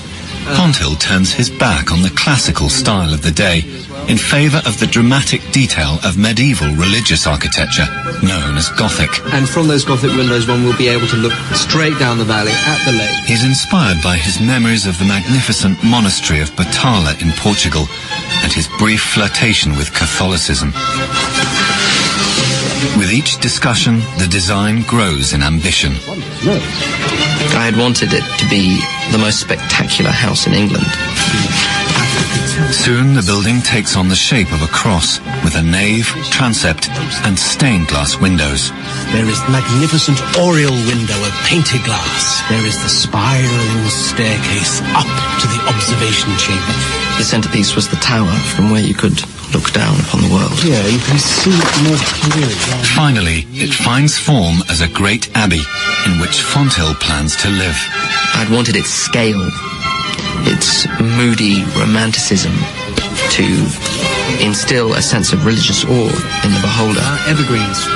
Fonthill turns his back on the classical style of the day in favour of the dramatic detail of medieval religious architecture, known as Gothic. And from those Gothic windows one will be able to look straight down the valley at the lake. He's inspired by his memories of the magnificent monastery of Batalha in Portugal and his brief flirtation with Catholicism. With each discussion, the design grows in ambition. I had wanted it to be the most spectacular house in England. Soon the building takes on the shape of a cross, with a nave, transept, and stained glass windows. There is the magnificent oriel window of painted glass. There is the spiraling staircase up to the observation chamber. The centerpiece was the tower from where you could look down upon the world. Yeah, you can see it more clearly. Finally, it finds form as a great abbey in which Fonthill plans to live. I'd wanted its scale, its moody romanticism to instill a sense of religious awe in the beholder. Evergreens.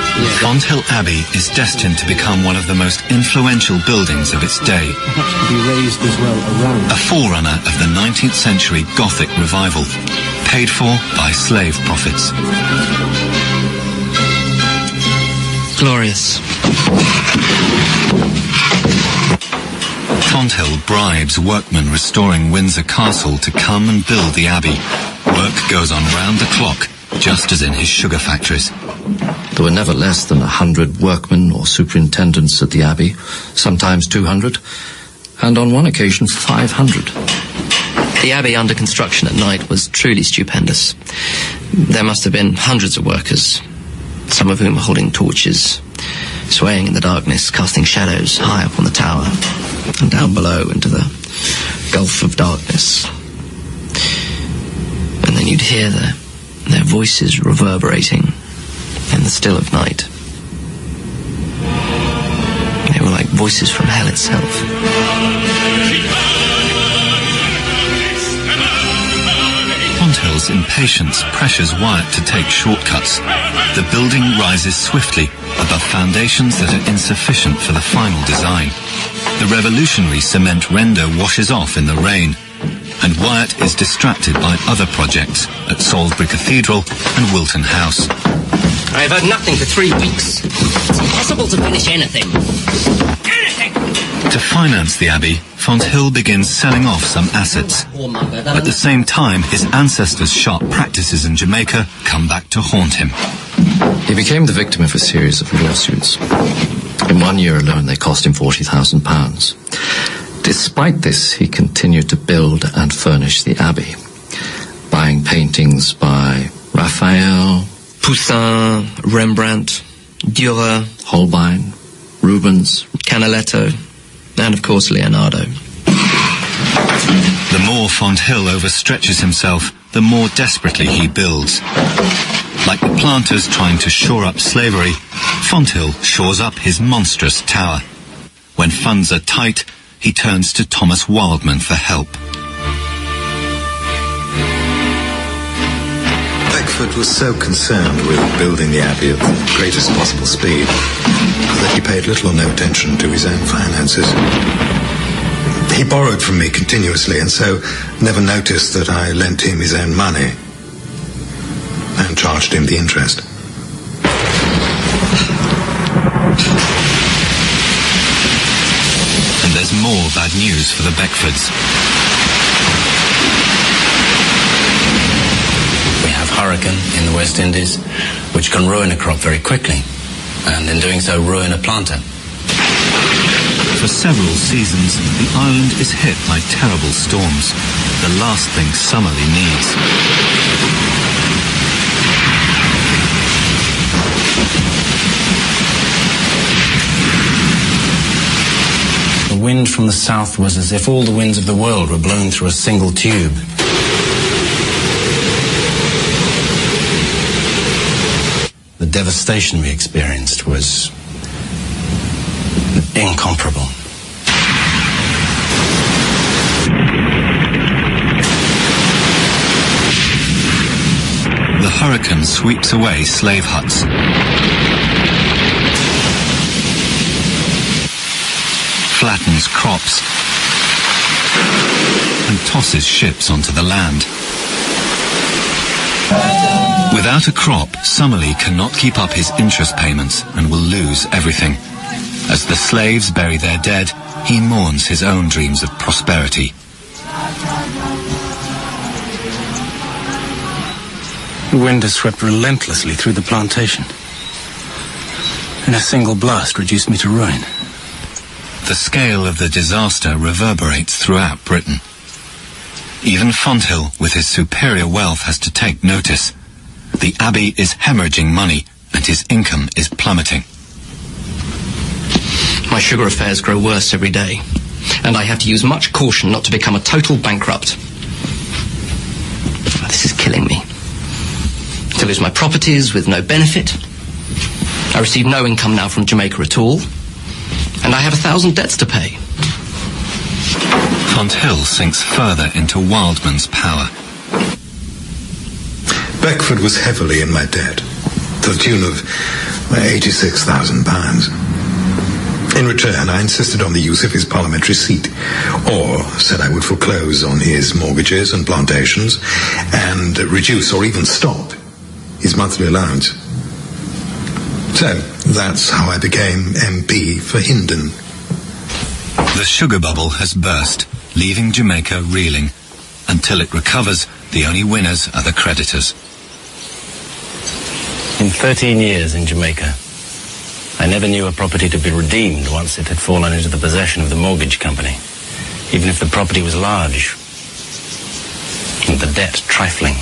Fonthill Abbey is destined to become one of the most influential buildings of its day. Perhaps to be raised as well around. A forerunner of the 19th century Gothic revival, paid for by slave profits. Glorious. Fonthill bribes workmen restoring Windsor Castle to come and build the abbey. Work goes on round the clock, just as in his sugar factories. There were never less than 100 workmen or superintendents at the abbey, sometimes 200, and on one occasion 500. The abbey under construction at night was truly stupendous. There must have been hundreds of workers, some of whom holding torches, swaying in the darkness, casting shadows high up on the tower and down below into the gulf of darkness. And then you'd hear their voices reverberating in the still of night. They were like voices from hell itself. Fonthill's impatience pressures Wyatt to take shortcuts. The building rises swiftly above foundations that are insufficient for the final design. The revolutionary cement render washes off in the rain, and Wyatt is distracted by other projects at Salisbury Cathedral and Wilton House. I have heard nothing for 3 weeks. It's impossible to finish anything. To finance the abbey, Fonthill begins selling off some assets. At the same time, his ancestors' sharp practices in Jamaica come back to haunt him. He became the victim of a series of lawsuits. In 1 year alone, they cost him £40,000. Despite this, he continued to build and furnish the abbey, buying paintings by Raphael, Poussin, Rembrandt, Dürer, Holbein, Rubens, Canaletto, and of course Leonardo. The more Fonthill overstretches himself, the more desperately he builds. Like the planters trying to shore up slavery, Fonthill shores up his monstrous tower. When funds are tight, he turns to Thomas Wildman for help. Beckford was so concerned with building the abbey at the greatest possible speed that he paid little or no attention to his own finances. He borrowed from me continuously and so never noticed that I lent him his own money and charged him the interest. And there's more bad news for the Beckfords. We have hurricane in the West Indies, which can ruin a crop very quickly, and in doing so ruin a planter. For several seasons, the island is hit by terrible storms, the last thing Summerlee needs. The wind from the south was as if all the winds of the world were blown through a single tube. The devastation we experienced was incomparable. The hurricane sweeps away slave huts. Flattens crops and tosses ships onto the land. Without a crop, Summerlee cannot keep up his interest payments and will lose everything. As the slaves bury their dead, he mourns his own dreams of prosperity. The wind has swept relentlessly through the plantation. In a single blast, reduced me to ruin. The scale of the disaster reverberates throughout Britain. Even Fonthill, with his superior wealth, has to take notice. The abbey is hemorrhaging money, and his income is plummeting. My sugar affairs grow worse every day, and I have to use much caution not to become a total bankrupt. This is killing me. To lose my properties with no benefit. I receive no income now from Jamaica at all, and I have 1,000 debts to pay. Fonthill sinks further into Wildman's power. Beckford was heavily in my debt, to the tune of £86,000. In return, I insisted on the use of his parliamentary seat, or said I would foreclose on his mortgages and plantations, and reduce or even stop his monthly allowance. So, that's how I became MP for Hindon. The sugar bubble has burst, leaving Jamaica reeling. Until it recovers, the only winners are the creditors. In 13 years in Jamaica, I never knew a property to be redeemed once it had fallen into the possession of the mortgage company, even if the property was large, and the debt trifling.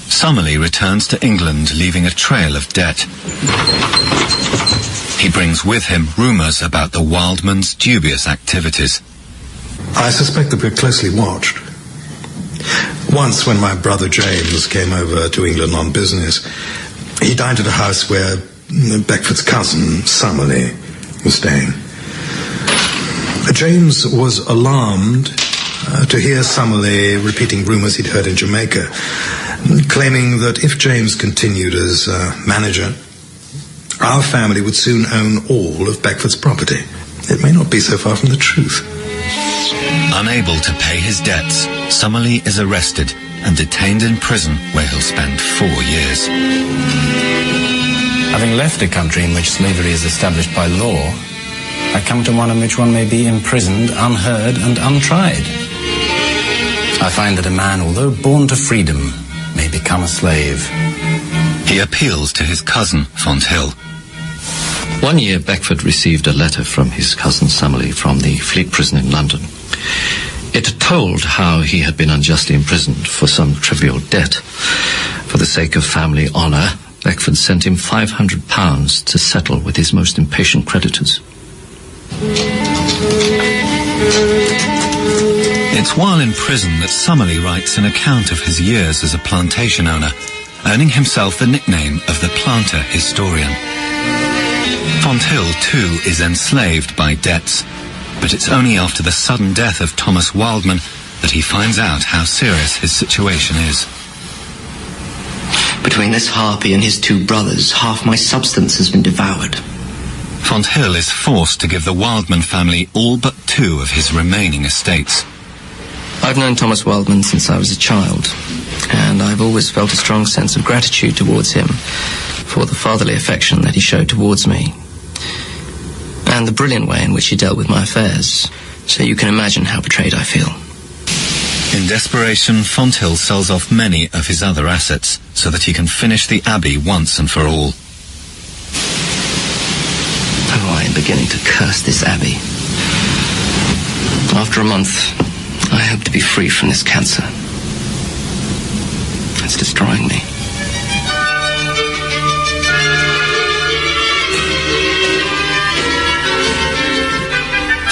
Summerlee returns to England, leaving a trail of debt. He brings with him rumours about the Wildman's dubious activities. I suspect that we're closely watched. Once, when my brother James came over to England on business, he dined at a house where Beckford's cousin, Summerlee, was staying. James was alarmed to hear Summerlee repeating rumours he'd heard in Jamaica, claiming that if James continued as manager, our family would soon own all of Beckford's property. It may not be so far from the truth. Unable to pay his debts, Summerlee is arrested and detained in prison, where he'll spend 4 years. Having left a country in which slavery is established by law, I come to one in which one may be imprisoned, unheard and untried. I find that a man, although born to freedom, may become a slave. He appeals to his cousin, Fonthill. 1 year, Beckford received a letter from his cousin Summerlee from the Fleet prison in London. It told how he had been unjustly imprisoned for some trivial debt. For the sake of family honour, Beckford sent him £500 to settle with his most impatient creditors. It's while in prison that Summerlee writes an account of his years as a plantation owner, earning himself the nickname of the planter historian. Fonthill, too, is enslaved by debts, but it's only after the sudden death of Thomas Wildman that he finds out how serious his situation is. Between this harpy and his 2 brothers, half my substance has been devoured. Fonthill is forced to give the Wildman family all but 2 of his remaining estates. I've known Thomas Wildman since I was a child, and I've always felt a strong sense of gratitude towards him for the fatherly affection that he showed towards me, and the brilliant way in which he dealt with my affairs, so you can imagine how betrayed I feel. In desperation, Fonthill sells off many of his other assets so that he can finish the abbey once and for all. Oh, I am beginning to curse this abbey. After a month, I hope to be free from this cancer. It's destroying me.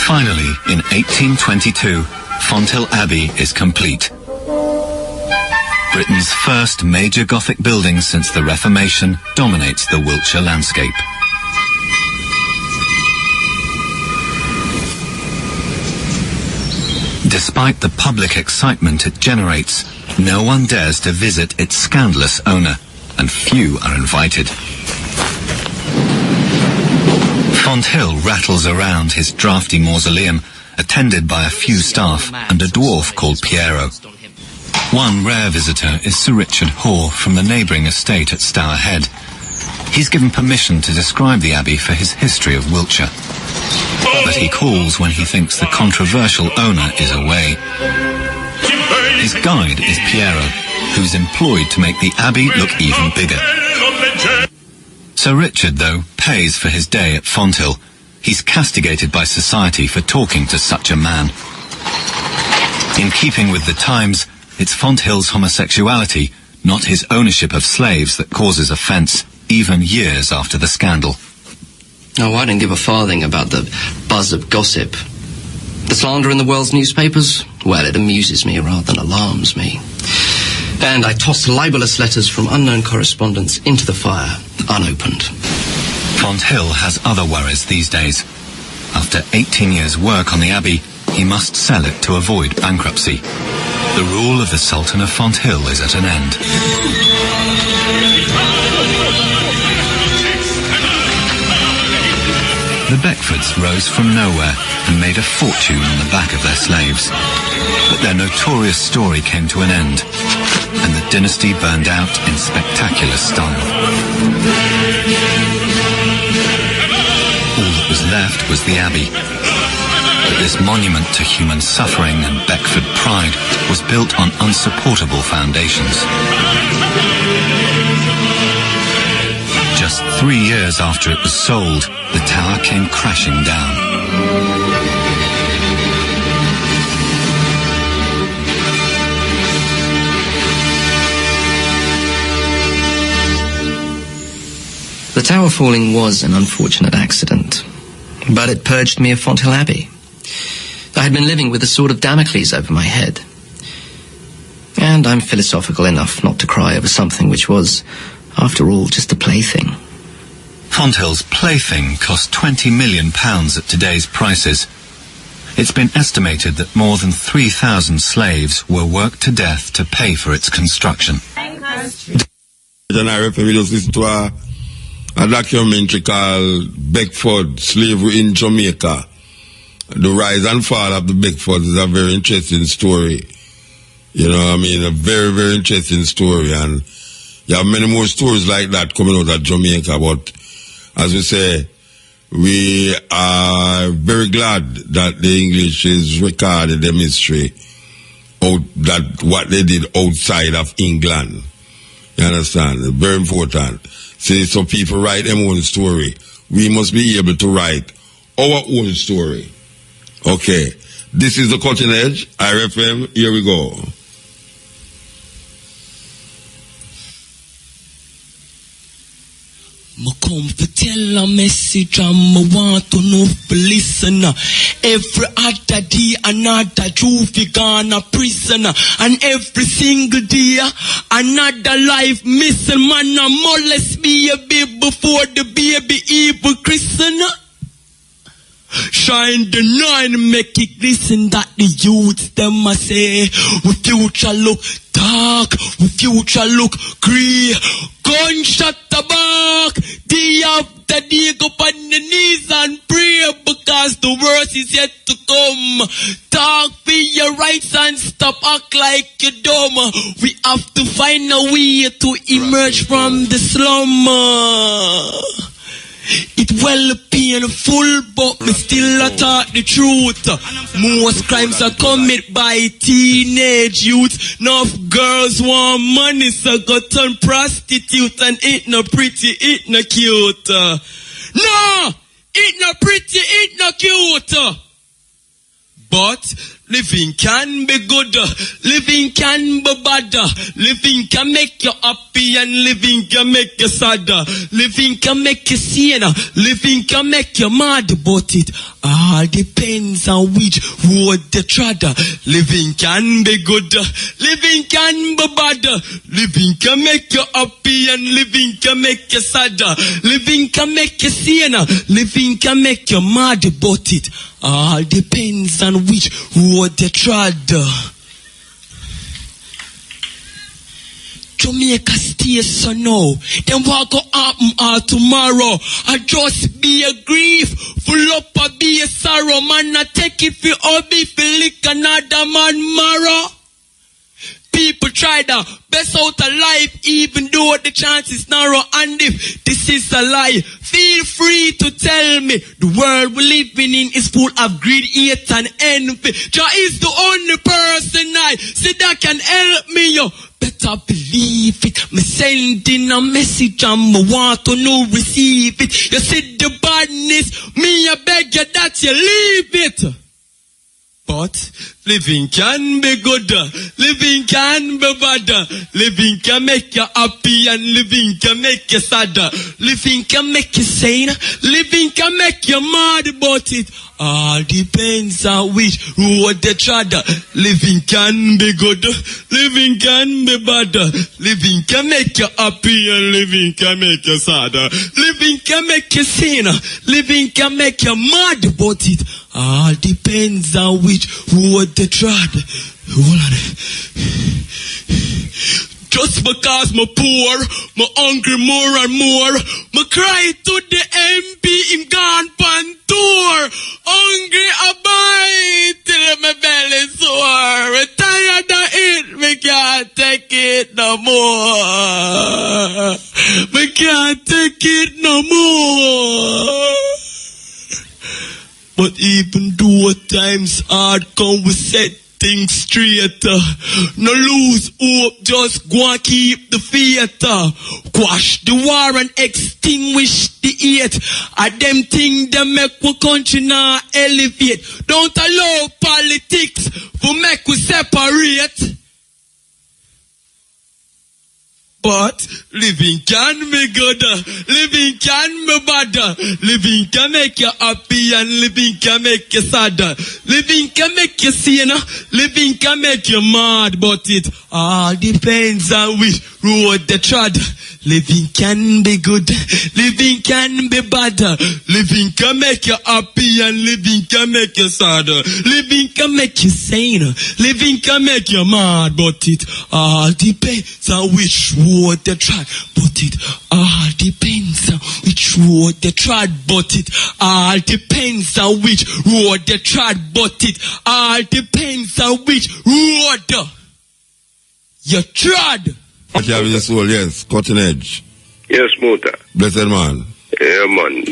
Finally, in 1822, Fonthill Abbey is complete. Britain's first major Gothic building since the Reformation dominates the Wiltshire landscape. Despite the public excitement it generates, no one dares to visit its scandalous owner, and few are invited. Fonthill rattles around his drafty mausoleum, attended by a few staff and a dwarf called Piero. One rare visitor is Sir Richard Hoare from the neighbouring estate at Stour Head. He's given permission to describe the abbey for his history of Wiltshire, but he calls when he thinks the controversial owner is away. His guide is Piero, who's employed to make the abbey look even bigger. Sir Richard, though, pays for his day at Fonthill. He's castigated by society for talking to such a man. In keeping with the times, it's Fonthill's homosexuality, not his ownership of slaves, that causes offence, even years after the scandal. Oh, I don't give a farthing about the buzz of gossip. The slander in the world's newspapers? Well, it amuses me rather than alarms me. And I toss libelous letters from unknown correspondents into the fire, unopened. Fonthill has other worries these days. After 18 years' work on the abbey, he must sell it to avoid bankruptcy. The rule of the Sultan of Fonthill is at an end. The Beckfords rose from nowhere and made a fortune on the back of their slaves. But their notorious story came to an end, and the dynasty burned out in spectacular style. All that was left was the abbey. But this monument to human suffering and Beckford pride was built on unsupportable foundations. Just 3 years after it was sold, the tower came crashing down. The tower falling was an unfortunate accident, but it purged me of Fonthill Abbey. I had been living with a sword of Damocles over my head. And I'm philosophical enough not to cry over something which was, after all, just a plaything. Fonthill's plaything cost £20 million at today's prices. It's been estimated that more than 3,000 slaves were worked to death to pay for its construction. A documentary called Beckford, Slavery in Jamaica. The rise and fall of the Beckfords is a very interesting story. You know what I mean? A very, very interesting story. And you have many more stories like that coming out of Jamaica. But as we say, we are very glad that the English is recorded the history out that what they did outside of England. You understand? Very important. See, some people write their own story. We must be able to write our own story. Okay. This is the Cutting Edge, RFM. Here we go. Me come to tell a message and me want to know for listener. Every other day another Jew fi gone a prisoner, and every single day another life missing. Man a molest baby before the baby even christener. Shine the nine, make it listen that the youth them a say, we future look dark, we future look grey. Gunshot the back, day after day go on the knees and pray, because the worst is yet to come. Talk for your rights and stop act like you dumb. We have to find a way to emerge from the slum. It well painful, but me still a talk the truth. Most crimes are committed by teenage youth. Enough girls want money, so go turn prostitute, and it no pretty, it no cute. No, it no pretty, it no cute. But living can be good, living can be bad, living can make you happy and living can make you sad, living can make you sane, living can make you mad, but it all depends on which road you tread. Living can be good, living can be bad, living can make you happy and living can make you sad, living can make you sane, living can make you mad, but it all depends on which road you tread. Jamaica stay so now. Then what go happen all tomorrow? I just be a grief, full up a be a sorrow. Man, I take it for hobby, for lick another man marrow. People try the best out of life, even though the chance is narrow. And if this is a lie, feel free to tell me. The world we're living in is full of greed, hate, and envy. Jah is the only person I see that can help me, yo. Better believe it. Me sending a message and me want to know receive it. You see the badness, me I beg you that you leave it. But living can be good, living can be bad, living can make you happy and living can make you sad, living can make you sane, living can make you mad, but it all depends on which road you tread. Living can be good, living can be bad, living can make you happy and living can make you sad, living can make you sane, living can make you mad, but it all depends on which road they trod. Hold on. Just because me poor, me hungry more and more, me cry to the MP, him gone pan tour. Hungry I buy till my belly sore. Me tired of it, me can't take it no more. Me can't take it no more. But even though times hard come, we set things straight. No lose hope, just go and keep the faith. Quash the war and extinguish the hate. Them things that make our country now elevate. Don't allow politics to make we separate. But living can be good, living can be bad, living can make you happy and living can make you sad, living can make you sane, living can make you mad, but it all depends on which road they trod. Living can be good, living can be bad, living can make you happy and living can make you sad, living can make you sane, living can make you mad, but it all depends on which road they trod, but it all depends on which road they trod, but it all depends on which road they trod, but it all depends on which road you trod. What you have in your soul, yes, cutting edge. Yes, Muta. Blessed man. Yeah, man.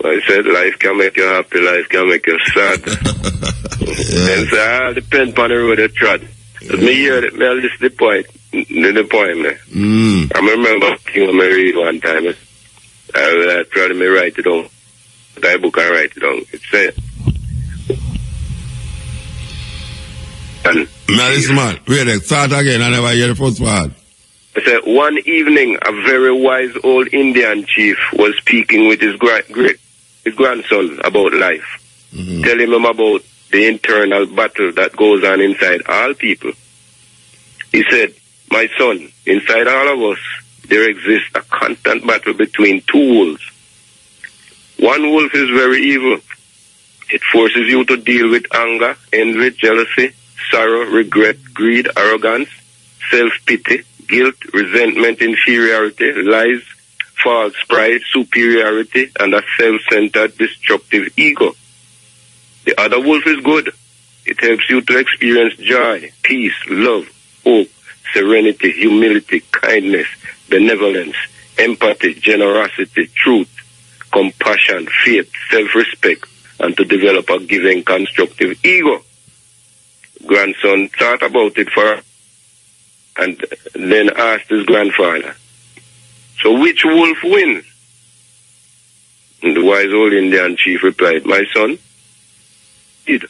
I said life can make you happy, life can make you sad. And so I depend on the road you trod. Me hear that, me listen the point, the poem there. I remember King Mary one time. I tried to write it down. That book I write it down. It said. Listen, man. Wait, start again. I never hear the first part. I said, one evening, a very wise old Indian chief was speaking with his grandson about life, telling him about the internal battle that goes on inside all people. He said, my son, inside all of us, there exists a constant battle between two wolves. One wolf is very evil. It forces you to deal with anger, envy, jealousy, sorrow, regret, greed, arrogance, self-pity, guilt, resentment, inferiority, lies, false pride, superiority, and a self-centered, destructive ego. The other wolf is good. It helps you to experience joy, peace, love, hope, serenity, humility, kindness, benevolence, empathy, generosity, truth, compassion, faith, self-respect, and to develop a giving, constructive ego. Grandson thought about it and then asked his grandfather, so which wolf wins? And the wise old Indian chief replied, my son, did.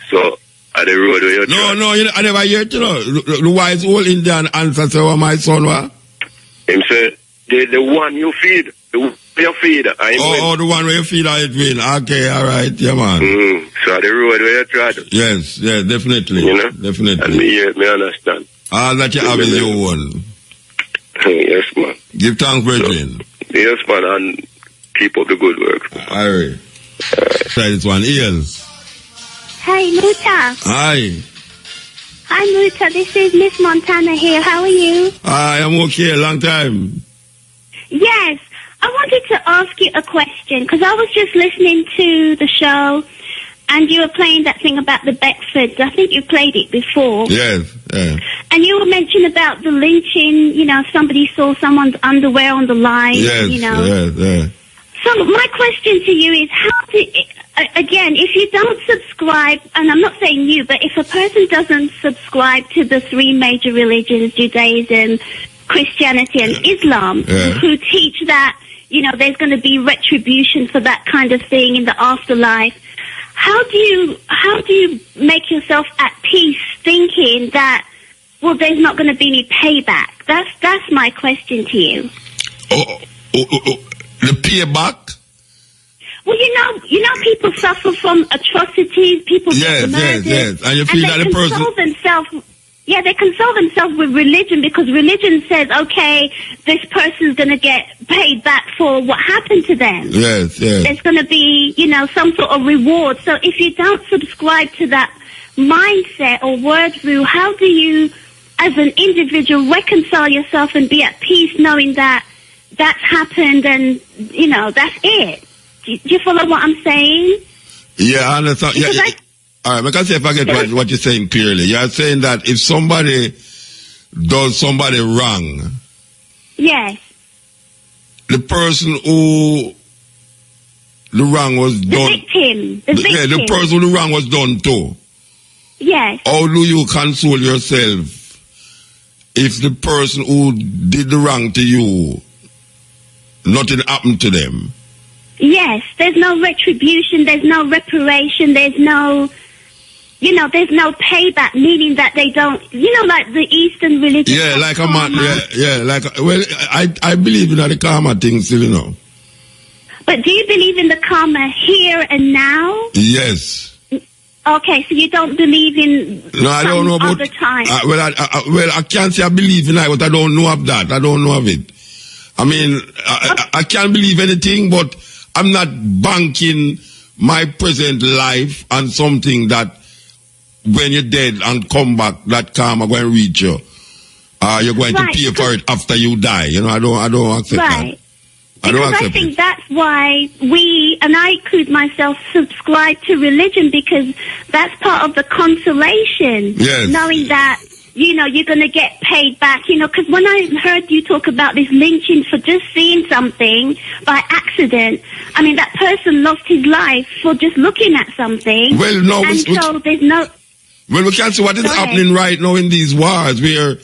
So, at the road where you I never hear it, you know. The wise old Indian answer said, what my son was? Him said, the one you feed, the one you feed. The one where you feed, I win. Okay, all right, yeah, man. So the road where you trod. Yes, definitely. You know? Definitely. And me understand. All that you have is your own. Yes, man. Give thanks, brethren. Yes, man, and keep up the good work. All right. Try this one. Ears. Hey, Muta. Hi. Hi, Muta. This is Miss Montana here. How are you? Hi, I'm okay. Long time. Yes. I wanted to ask you a question because I was just listening to the show and you were playing that thing about the Beckfords. I think you played it before. Yes, yeah. And you were mentioning about the lynching, you know, somebody saw someone's underwear on the line, yes, you know. Yeah. So my question to you is again, if you don't subscribe, and I'm not saying you, but if a person doesn't subscribe to the three major religions, Judaism, Christianity and Islam, who teach that, you know, there's going to be retribution for that kind of thing in the afterlife, how do you make yourself at peace thinking that, well, there's not going to be any payback? That's my question to you. The payback? Well, you know, people suffer from atrocities. People get murdered, yes. And you feel that the person console themselves. Yeah, they console themselves with religion because religion says, okay, this person's going to get paid back for what happened to them. Yes, yes. There's going to be, some sort of reward. So if you don't subscribe to that mindset or worldview, how do you, as an individual, reconcile yourself and be at peace knowing that that's happened and, that's it? Do you follow what I'm saying? Yeah, I understand. Yeah, all right, because if I get what you're saying clearly, you're saying that if somebody does somebody wrong, yes, the person who the wrong was done, victim. Yeah, the person who the wrong was done to. Yes. How do you console yourself if the person who did the wrong to you, nothing happened to them? Yes, there's no retribution, there's no reparation, there's no, there's no payback, meaning that they don't, like the Eastern religion. Yeah, like a man, I believe in the karma thing still, But do you believe in the karma here and now? Yes. Okay, so you don't believe in no, I don't know about other time. I can't say I believe in it, but I don't know of that. I don't know of it. I mean, I can't believe anything, but I'm not banking my present life on something that when you're dead and come back, that karma going to reach you. You're going to pay for it after you die. I don't accept that. I think that's why we, and I include myself, subscribe to religion because that's part of the consolation. Yes. Knowing that, you're going to get paid back, because when I heard you talk about this lynching for just seeing something by accident, I mean, that person lost his life for just looking at something. Well, no. And so there's no... Well, we can't see what is happening right now in these wars where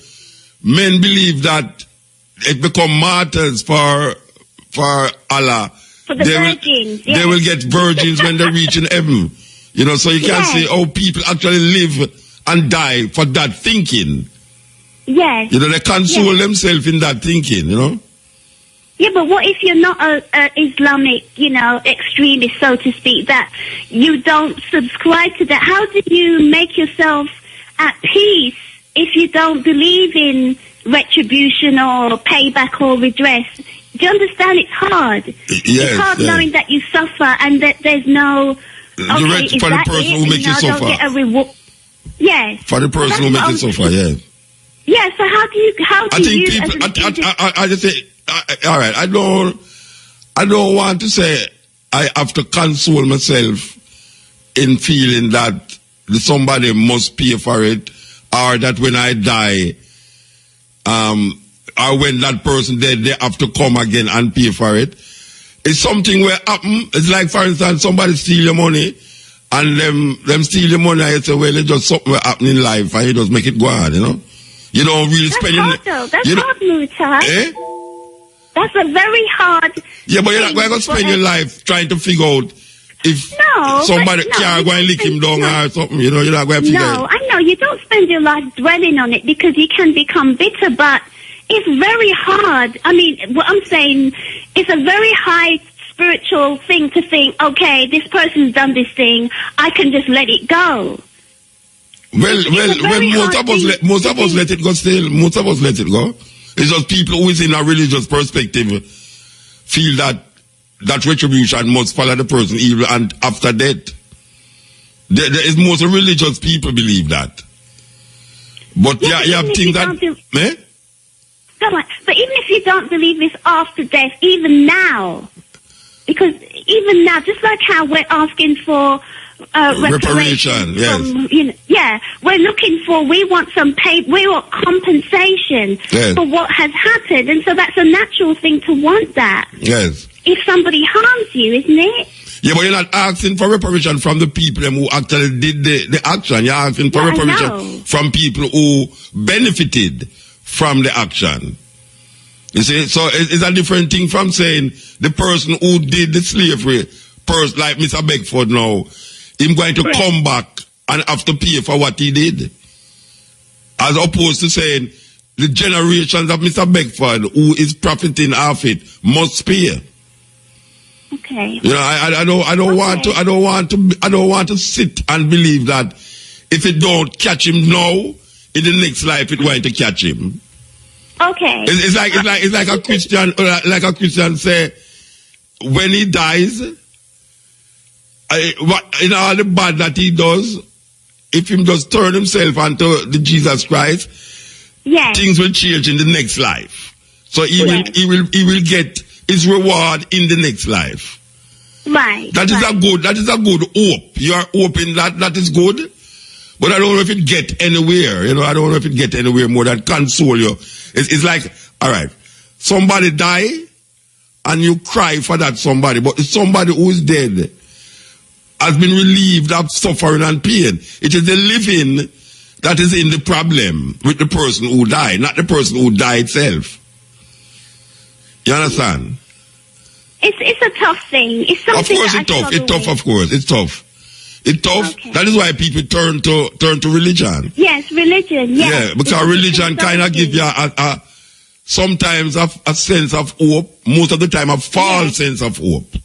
men believe that it become martyrs for Allah. For the virgins, they will get virgins when they reach in heaven. So you can't say, people actually live and die for that thinking. Yes. They console themselves in that thinking, Yeah, but what if you're not a Islamic, extremist, so to speak, that you don't subscribe to that? How do you make yourself at peace if you don't believe in retribution or payback or redress? Do you understand? It's hard. Yes, it's hard knowing that you suffer and that there's no... for the person who makes you suffer. Don't get a reward. Yes. For the person who makes you suffer, yes. Yeah, so how do you... I think people... I just say... all right, I don't want to say I have to console myself in feeling that somebody must pay for it, or that when I die, or when that person dead, they have to come again and pay for it. It's something where happen. It's like, for instance, somebody steal your money, and them steal your money, and you say, well, it's just something that happen in life, and you just make it go on, You don't really spend your... That's hard, Mutai. Eh? That's a very hard... Yeah, but you're not going to spend your life trying to figure out if somebody can't go and lick him down or something, you're not going to figure No, I know, you don't spend your life dwelling on it because you can become bitter, but it's very hard. I mean, what I'm saying, it's a very high spiritual thing to think, okay, this person's done this thing, I can just let it go. Well, most of us let it go still. Most of us let it go. It's just people who is in a religious perspective feel that retribution must follow the person even and after death. There is most religious people believe that. But you have things that... But even if you don't believe this after death, even now, because even now, just like how we're asking for reparation, yes. we want some pay, we want compensation for what has happened, and so that's a natural thing to want that. Yes. If somebody harms you, isn't it? Yeah, but you're not asking for reparation from the people who actually did the action. You're asking for reparation from people who benefited from the action. You see, so it's a different thing from saying the person who did the slavery, like Mr. Beckford now, him going to come back and have to pay for what he did. As opposed to saying the generations of Mr. Beckford who is profiting off it must pay. Okay. I don't want to sit and believe that if it don't catch him now, in the next life it's going to catch him. Okay. It's like a Christian, like a Christian say, when he dies, in all the bad that he does, if he just turn himself onto the Jesus Christ, things will change in the next life. So he will get his reward in the next life. Right. That is a good hope. You are hoping that is good. But I don't know if it get anywhere. You know, I don't know if it get anywhere more than console you. It's like, all right, somebody die and you cry for that somebody, but somebody who is dead has been relieved of suffering and pain. It is the living that is in the problem with the person who died, not the person who died itself. You understand? It's a tough thing. It's something. Of course, it's tough. It's tough. Of course, it's tough. It's tough. Okay. That is why people turn to religion. Yes, religion. Yes. Yeah, because religion kind of give you sometimes a sense of hope. Most of the time, a false sense of hope.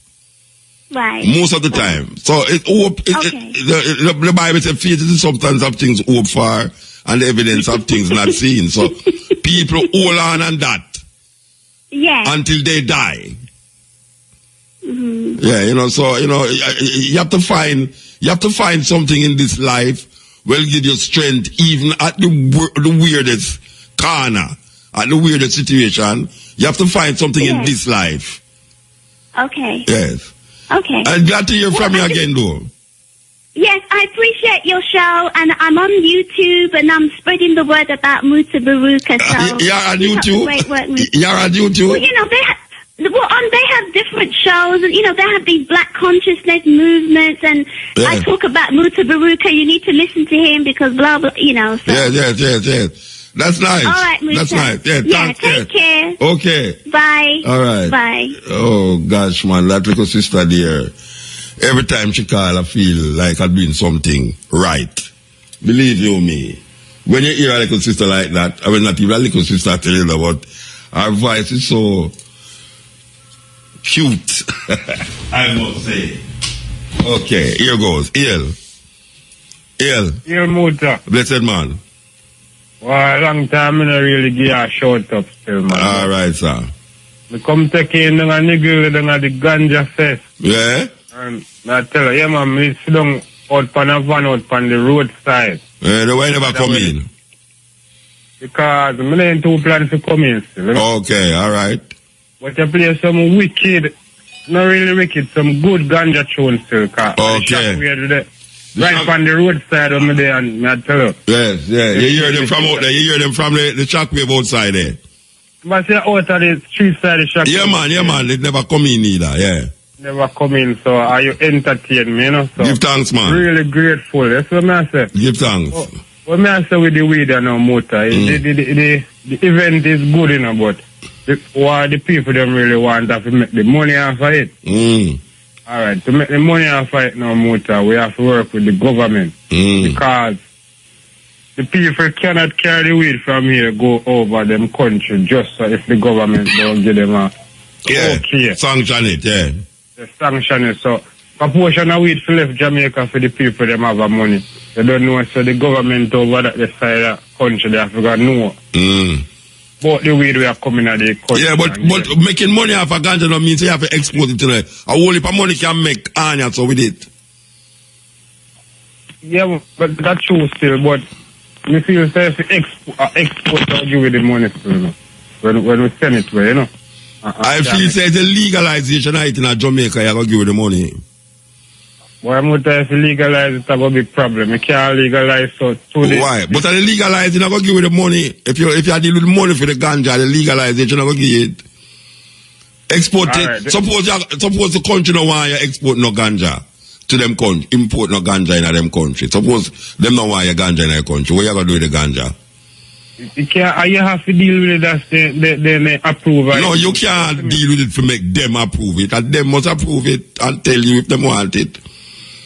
Right. Most of the time. So hope. The Bible says faith is the substance of things hoped for and the evidence of things not seen. So people hold on that. Yes. Until they die. Mm-hmm. Yeah, you know, so, you know, you have to find something in this life will give you strength even at the weirdest corner, at the weirdest situation. You have to find something in this life. Okay. Yes. Okay. I'm glad to hear from you again, though. Yes, I appreciate your show, and I'm on YouTube, and I'm spreading the word about Muta Baruka. So you're on YouTube? Great work, you're on YouTube? Well, you know, they have different shows, and, you know, they have these black consciousness movements, and I talk about Muta Baruka. You need to listen to him because blah, blah, you know. So. Yes. That's nice. All right, Muta. That's nice. Take care. Okay. Bye. All right. Bye. Oh, gosh, man, that little sister there. Every time she call, I feel like I'm doing something right. Believe you me. When you hear a little sister like that, I mean, not even a little sister telling you, but her voice is so cute, I must say. Okay, here goes. Il. Il Muta. Blessed man. Well, a long time I don't really give a shout up still, man. All right, sir. I come take in a nigga with the ganja fest. Yeah? And I tell you, yeah, man, I sit down out on a van out on the roadside. The way never come in? Because I'm in two plans to come in still. You know? Okay, all right. But you play some wicked, not really wicked, some good ganja tunes still. Okay. Right on the roadside over there, and I tell you. Yes, yeah. You hear them from out there. You hear them from the shockwave outside there. But say out of the street side of the shockwave. Yeah, man. They never come in either, yeah. Never come in, so are you entertain me, you know? So give thanks, man. Really grateful. That's what I say. Give thanks. What I say with the weed and no motor, the event is good, you know, but what the people don't really want to make the money off of it. All right, to make the money off of it no motor, we have to work with the government because the people cannot carry the weed from here go over them country just so if the government don't give them a sanction it, They sanction it, so a portion of weed for left Jamaica for the people them have a money. They don't know, so the government over that the side of the country they have to go know. But the weed we are coming at the country. Yeah, but making money off of ganja don't mean you have to export it to the a whole heap of money can make anya so with it. Yeah, but that's true still, but me feel say if export I'll give you the money still, you know. When we send it away, you know. I feel say the legalization of it in Jamaica, you're going to give you the money. Well, I'm going to legalize it, have a big problem. You can't legalize so why? But the legalizing, I'm going to give you the money. If you deal with money for the ganja, the legalization, I'm going to give you it. Export it. Right. Suppose the country no want you export no ganja to them country, import no ganja in them country. Suppose them no want you ganja in their country. What you going to do with the ganja? You can't, you have to deal with it as they approve it. No, you can't deal with it to make them approve it. And them must approve it and tell you if they want it.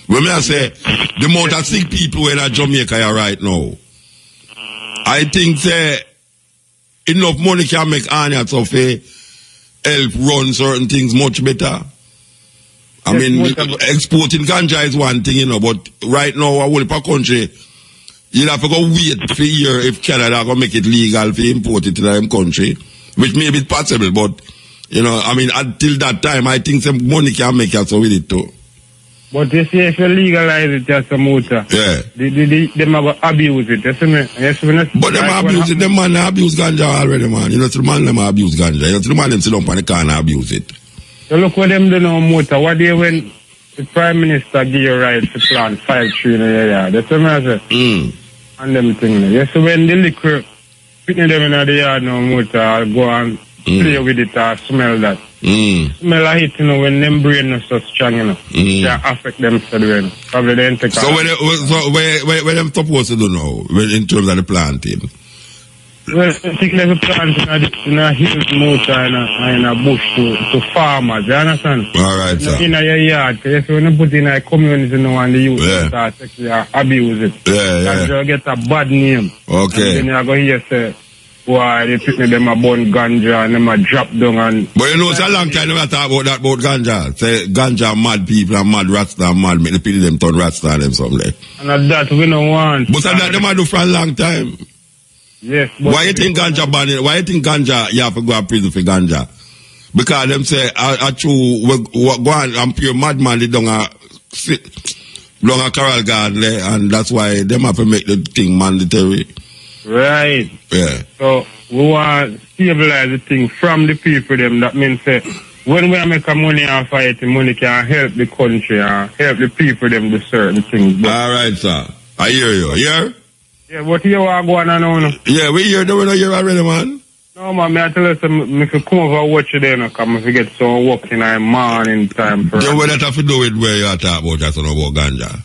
When I say the amount of sick people in Jamaica right now, I think enough money can make Anya to help run certain things much better. I mean, exporting ganja is one thing, you know, but right now, our whole country you'll have to go wait for a year if Canada go make it legal for import it to their country, which may be possible, but, you know, I mean, until that time, I think some money can make us with it too. But you see, if you legalize it just a motor, yeah. They might abuse it, you see me? But them abuse it, them man abuse ganja already, man. You know, the man them abuse ganja. You know, the man them sit up on the car and abuse it. So look what them do now, motor. What day when the Prime Minister give you right to plant 5 trees in your yard? That's what I say. And them things. You see, when the liquor putting them in the yard now, motor, I'll go and play with it or smell that. Smell of it, you know, when them brain is so strong, you know, they affect them so probably they take so where them supposed to do now, in terms of the planting? Well, particularly plant in a hills motor in a bush to farmers, you understand? Alright, sir. In your yard, because when you put in a community, you know, and the youth start to abuse it. And you get a bad name. Okay. And then you go here say, why they pick them a bun ganja and them a drop down and... But you know, it's a long time we talk about that, about ganja. Say, ganja mad people and mad rasta and mad, make the people them turn rasta and them something. And that we don't want. But that them a do for a long time. Yes. Why you think ganja banning? Why you think ganja, you have to go to prison for ganja? Because them say, I true, we go on and pure madman, they don't a Carol Garden, and that's why them have to make the thing mandatory. Right. Yeah. So we want to stabilize the thing from the people them. That means say when we make a money off of it, the money can help the country and help the people them do certain things. Alright, sir. I hear you. Hear? Yeah, but here we are going on now. Yeah, we hear. We don't hear already, man. No, man, I tell you, if you come over and watch it there, come if you get some work in the morning time. Then what that have to do with where you are talking about just about ganja?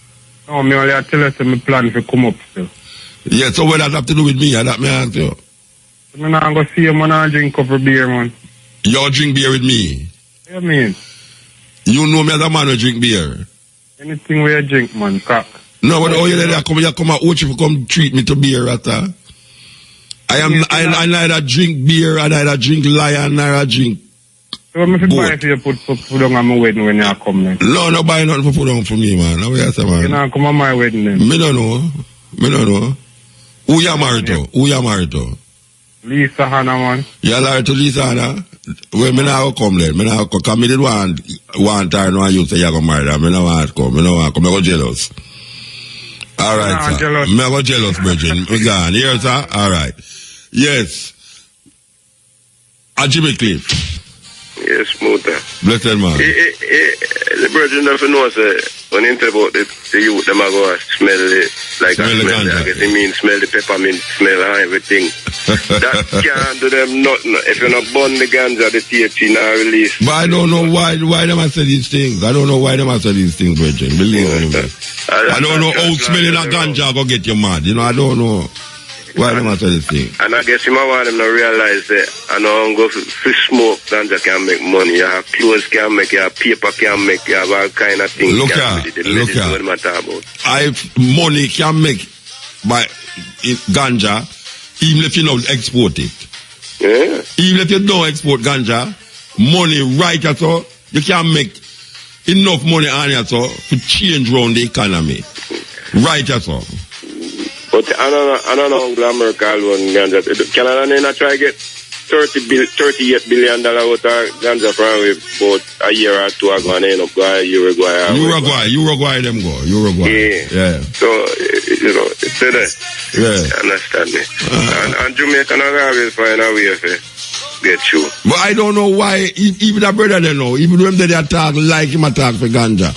No, me only I tell you, my plan to come up still. Yeah, so what that have to do with me? That me ask you. I'm not going to see you, man, and drink a cup of beer, man. You drink beer with me? Yeah, mean. You know me as a man who drink beer? Anything where you drink, man, cock. No, but all you there come out you come treat me to beer, Rata. I neither drink beer, I neither drink lion, neither drink. So I'm going to buy for you put food on my wedding when you come then? No, no buy nothing for food on for me, man. How you say, man? You not come on my wedding then? Me don't know. Who you married to? Lisa Hanna, man. You married to Lisa Hanna? Well, me not come then. Me not come. Because me did one time when you say you're going to marry her. Me not want to come. I go jealous. All right, sir. Me go jealous, Virgin. Me gone. Here, sir? All right. Yes. Jimmy Cliff. Yes, smoother. Blessed man. The Virgin doesn't know, say, when you talk about the youth, them are going to smell it, like smell the ganja. I guess it means smell the peppermint, smell and everything. That can't do them nothing. If you not burn the ganja, the THC not release. But I don't know why them have said these things. I don't know why them have said these things, Virgin. Believe me. I don't know how smelling a ganja go get you mad. You know, I don't know. Why them have said this thing? And I guess you might want them to realize that I know go for smoke, ganja can make money. You have clothes can make, you have paper can make, you have all kind of things. Look money can make by ganja, even if you don't export it. Yeah. Even if you don't export ganja, money right at all, you can make enough money on it so to change around the economy. Right at all. But I don't know how America alone ganja. Canada not try to get $38 billion out of ganja from about a year or two ago and end up going Uruguay them go. Uruguay. Yeah. So, you know, it's there. Yeah. You understand me? And Jamaica not always find a way to get you. But I don't know why, even the brother they know, even when they attack like him attack for ganja,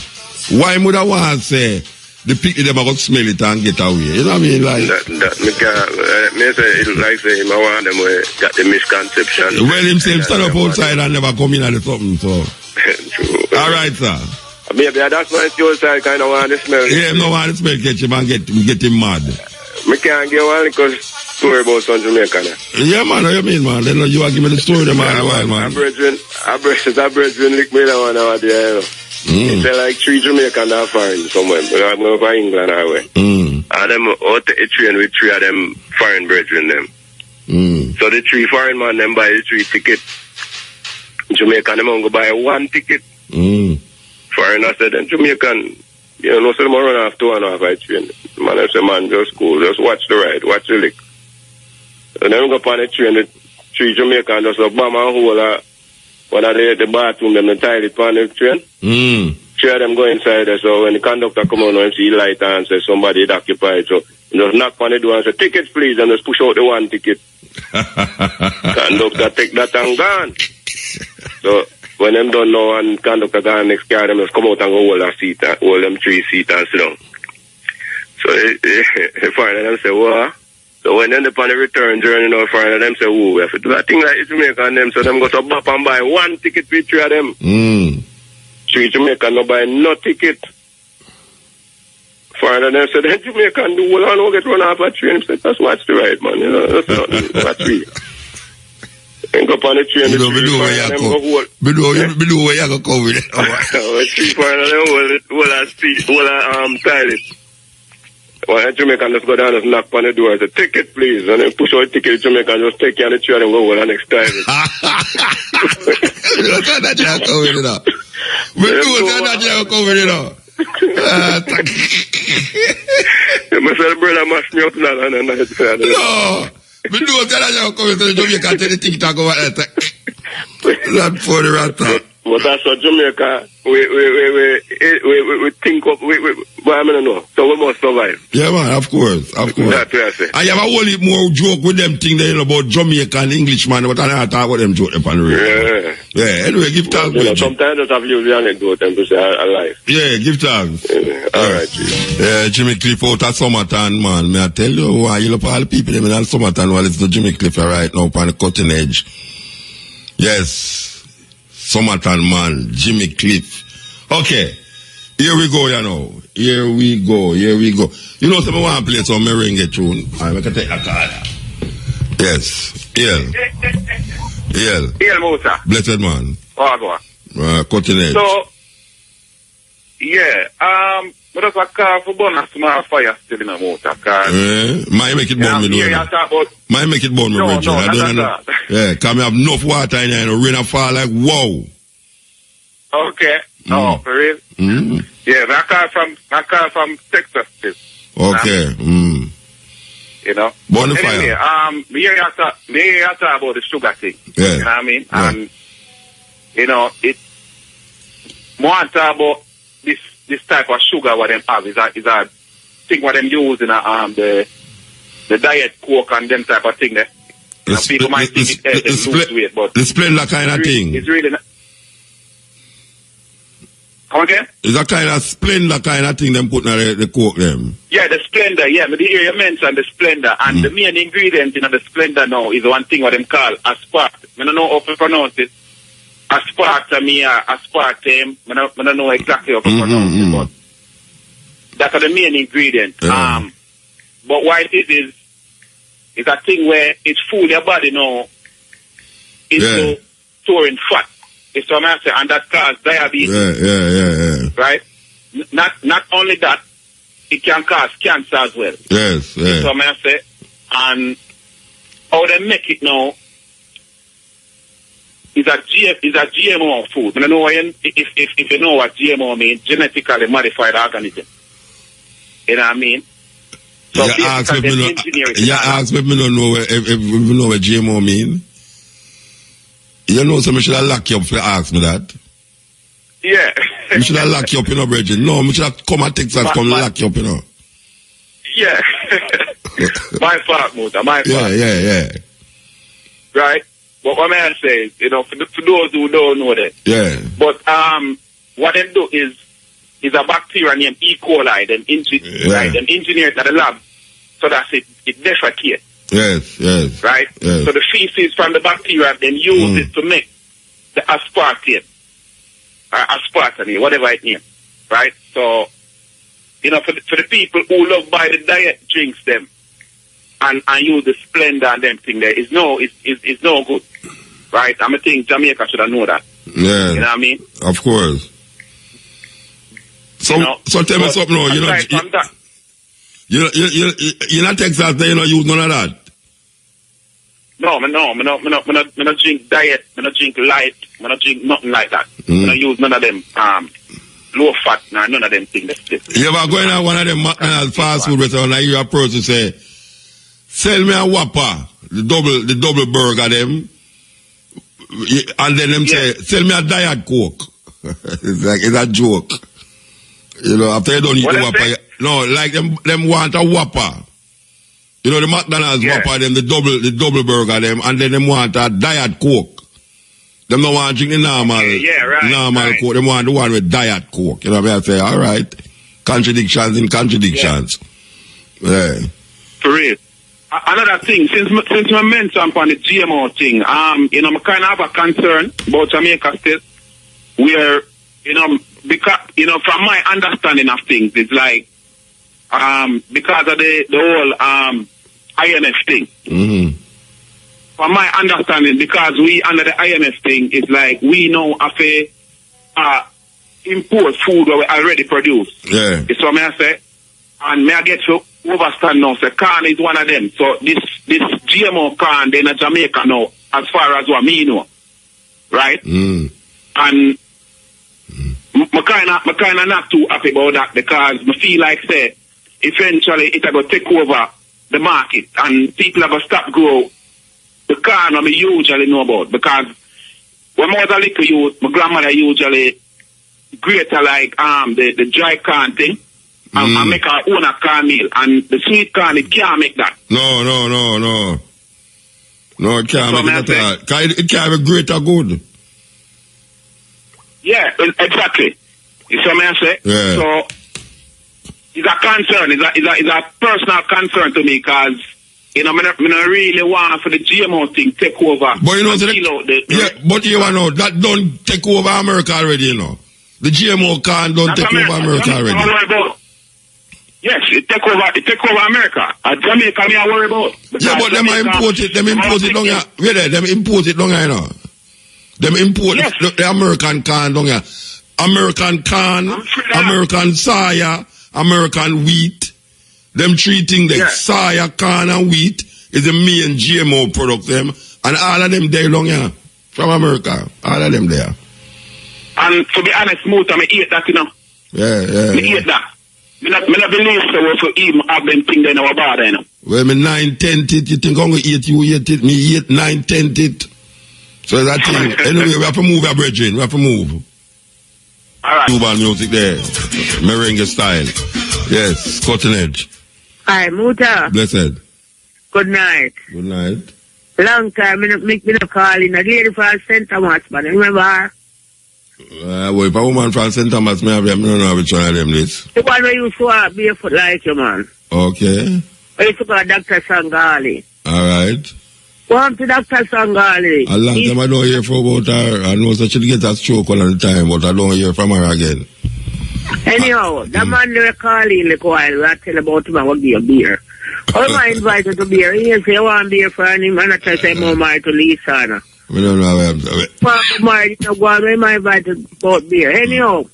why would I want to say, the people them are going to smell it and get away. You know what I mean? Like me say it like say him I want them got the misconception. Well himself stand up outside and never come in at something, so true. Alright, sir. Maybe that's why the outside kind of want to smell. Yeah, no want to smell catch him and get him mad. Me can't get one because story about Sun Jamaica now. Yeah man, what you mean man? Then you are giving me the story them all the while man. A brethren lick me that one out there, you know. It's like 3 Jamaican that foreign somewhere. I'm going to England highway. And them out the train with 3 of them foreign brethren them. So the 3 foreign man them buy the 3 ticket. Jamaican them go buy 1 ticket. Foreigner said then Jamaican You know, so them run off 2.5 by train. Man, I say, man, just cool. Just watch the ride. Watch the lick. And then we go upon the train, the 3 Jamaicans just a bomb and hole one of the bathroom, them the toilet upon the train. 3 of them go inside there, so when the conductor come on and see light and say somebody is occupied, so you just knock on the door and say, tickets please, and just push out the one ticket. Conductor take that and gone. So when them don't know and conductor gone next car, them just come out and go hold a seat, hold them 3 seats and sit down. So finally them say, what? So when then upon the return journey, finally them say, oh, we have to do a thing like this Jamaica and them, so them go to bop and buy 1 ticket for 3 of them. 3 Jamaican no buy no ticket. Finally them say, then Jamaican do well and get run off a train. Say, just watch the ride, man, you know, that's not watch me. And go upon the train, the 3 finally them go hold. Below where you go come with it. 3 finally them hold a toilet. Well, Jamaican just go down and knock on the door and say, ticket please, and then push out the ticket, Jamaican just take you on the train and go over the next time. Look at that jack over it now. We do that jack over it now. My brother must me up now. No, we do that jack over it, so Jamaican take the ticket and go over there. That for the rat. But that's what Jamaica, we think up, well, I don't know. So we must survive. Yeah, man, of course. That's what I say. I have a whole heap more joke with them thing there about Jamaica and Englishman, but I don't talk about them joke upon the radio. Yeah, anyway, give thanks. You know, sometimes I just have you the anecdote and to say alive. Yeah, give thanks. All right, Jimmy. Yeah, Jimmy Cliff out at Summertown, man. May I tell you why you look all the people in Summertown while it's the Jimmy Cliff right now upon the cutting edge. Yes. Summertown man, Jimmy Cliff. Okay, here we go, you know. Here we go. You know, someone want to play some merengue tune. I can take a card. Yes, Iel Musa. Blessed man. Oh, cutting edge. So, yeah, but that's a car for bonus tomorrow fire still in a motor car. Might make it burn me, might make it burn me, Richard. I don't know. Yeah, because I have enough water in here and rain and fall like, wow. Okay. Oh, for real? Yeah, I car from Texas. Okay. You know? Burn the anyway, fire. me hear you talk about the sugar thing. Yeah. You know what I mean? Yeah. And, you know, more talk about this type of sugar what them have is a thing what them use in the diet coke and them type of thing there. People might think it helps them lose weight, but the Splendor kind of thing. It's really not. Come again? It's a kind of Splendor kind of thing them put in the coke them. Yeah, the Splendor, yeah. But here you mentioned the Splendor, and the main ingredient in the Splendor now is one thing what them call aspartame. I don't know how to pronounce it. Aspartame or aspartame. I don't know exactly how to pronounce it, but that's the main ingredient. But what it is a thing where it's fool your body now into storing fat. It's what I say, and that causes diabetes. Yeah. Right? Not only that, it can cause cancer as well. Yes. It's what I say. And how they make it now is a GMO food. I don't know if you know what GMO means, genetically modified organism. You know what I mean? So you ask me, if you don't know if you know what GMO mean. You know, so I should have locked you up for ask me that. Yeah. You should have locked you up, you know, Bridget. No, I should have come at Texas, come lock you up, you know. Yeah. My fault, Muta, my fault. Yeah. Right? But what I say is, you know, for those who don't know that. Yeah. But what they do is a bacteria named E. coli, them engineered at the lab so that it defecates. Yes. Right? Yes. So the feces from the bacteria then use it to make the aspartame. Aspartame, whatever it means. Right? So, you know, for the people who love buy the diet drinks them and use the Splendor and them thing there, it's no good. Right? I think Jamaica should have known that. Yeah. You know what I mean? Of course. So, you know, so tell me something now. You're not Texas, they don't use none of that. No, I don't drink diet, I don't drink light, I don't drink nothing like that. I don't use none of them low fat, none of them things. You ever go in at one of them McDonald's fast food restaurants and you hear a person say, sell me a Whopper, the double burger them, and then them say, sell me a Diet Coke. It's a joke. You know, after you don't eat the Whopper, like them want a Whopper. You know, the McDonald's Whopper, them, the double burger them, and then them want a Diet Coke. Them don't want to drink the normal Coke. Them want the one with Diet Coke. You know what I say? All right. Contradictions in contradictions. Yeah. For real. Another thing, since I mentioned on the GMO thing, you know, I kind of have a concern about Jamaica State, where, you know, because, you know, from my understanding of things, it's like, because of the whole IMF thing. Mm-hmm. From my understanding, because we under the IMF thing, it's like we know have a import food that we already produce. Yeah. It's what I say. And may I get to overstand now, say corn is one of them. So this GMO corn in Jamaica now, as far as what me know. Right? Mm. And I kinda not too happy about that, because I feel like say eventually it's going to take over the market and people are going to stop grow the corn I usually know about, because when I was a little youth, my grandmother usually greater like the dry corn thing and make her own a corn meal, and the sweet corn it can't make that. No, it can't make it at all. It can't be greater good. Yeah, exactly. You see what I say? Yeah. So it's a concern. It's a personal concern to me, because you know, I don't really want for the GMO thing take over. But you know, but you know that don't take over America already. You know, the GMO can't don't take over America already. Yes, it take over America. Jamaica, me I worry about. Yeah, but them import it down here. Wait there, them import it down here, you know. Them import the American corn down here. American corn, American soya, American wheat. Them three things, like soya, corn, and wheat, is the main GMO product, them. And all of them there long here. From America. All of them there. And to be honest, most of me eat that, you know. Yeah. Me eat that. Me not believe so we for even have them things in our body, you know. Well, me 9-10 it, you think I'm going to eat, you eat it, me eat 9-10 it. So that thing. Anyway, we have to move our brethren. We have to move. Alright. Cuban music there. Merengue style. Yes, cutting edge. Hi, Muta. Blessed. Good night. Good night. Long time, me calling a lady from St. Thomas, but remember her? Well, if a woman from St. Thomas, I don't know which one of them this. The one who used to walk barefoot like you, man. Okay. I used to call Dr. Sangali. Alright. Go to Dr. Sangali. A long time I don't hear from about her. I know that she'll get a stroke all the time, but I don't hear from her again. Anyhow, the man they were calling like a while, I tell about him I will give a beer. How am I invited to beer? He say, I want beer for him, and I try to say, I'm married to Lisa. We don't know where I'm saying. I'm married to go, I'm invited about beer. Anyhow,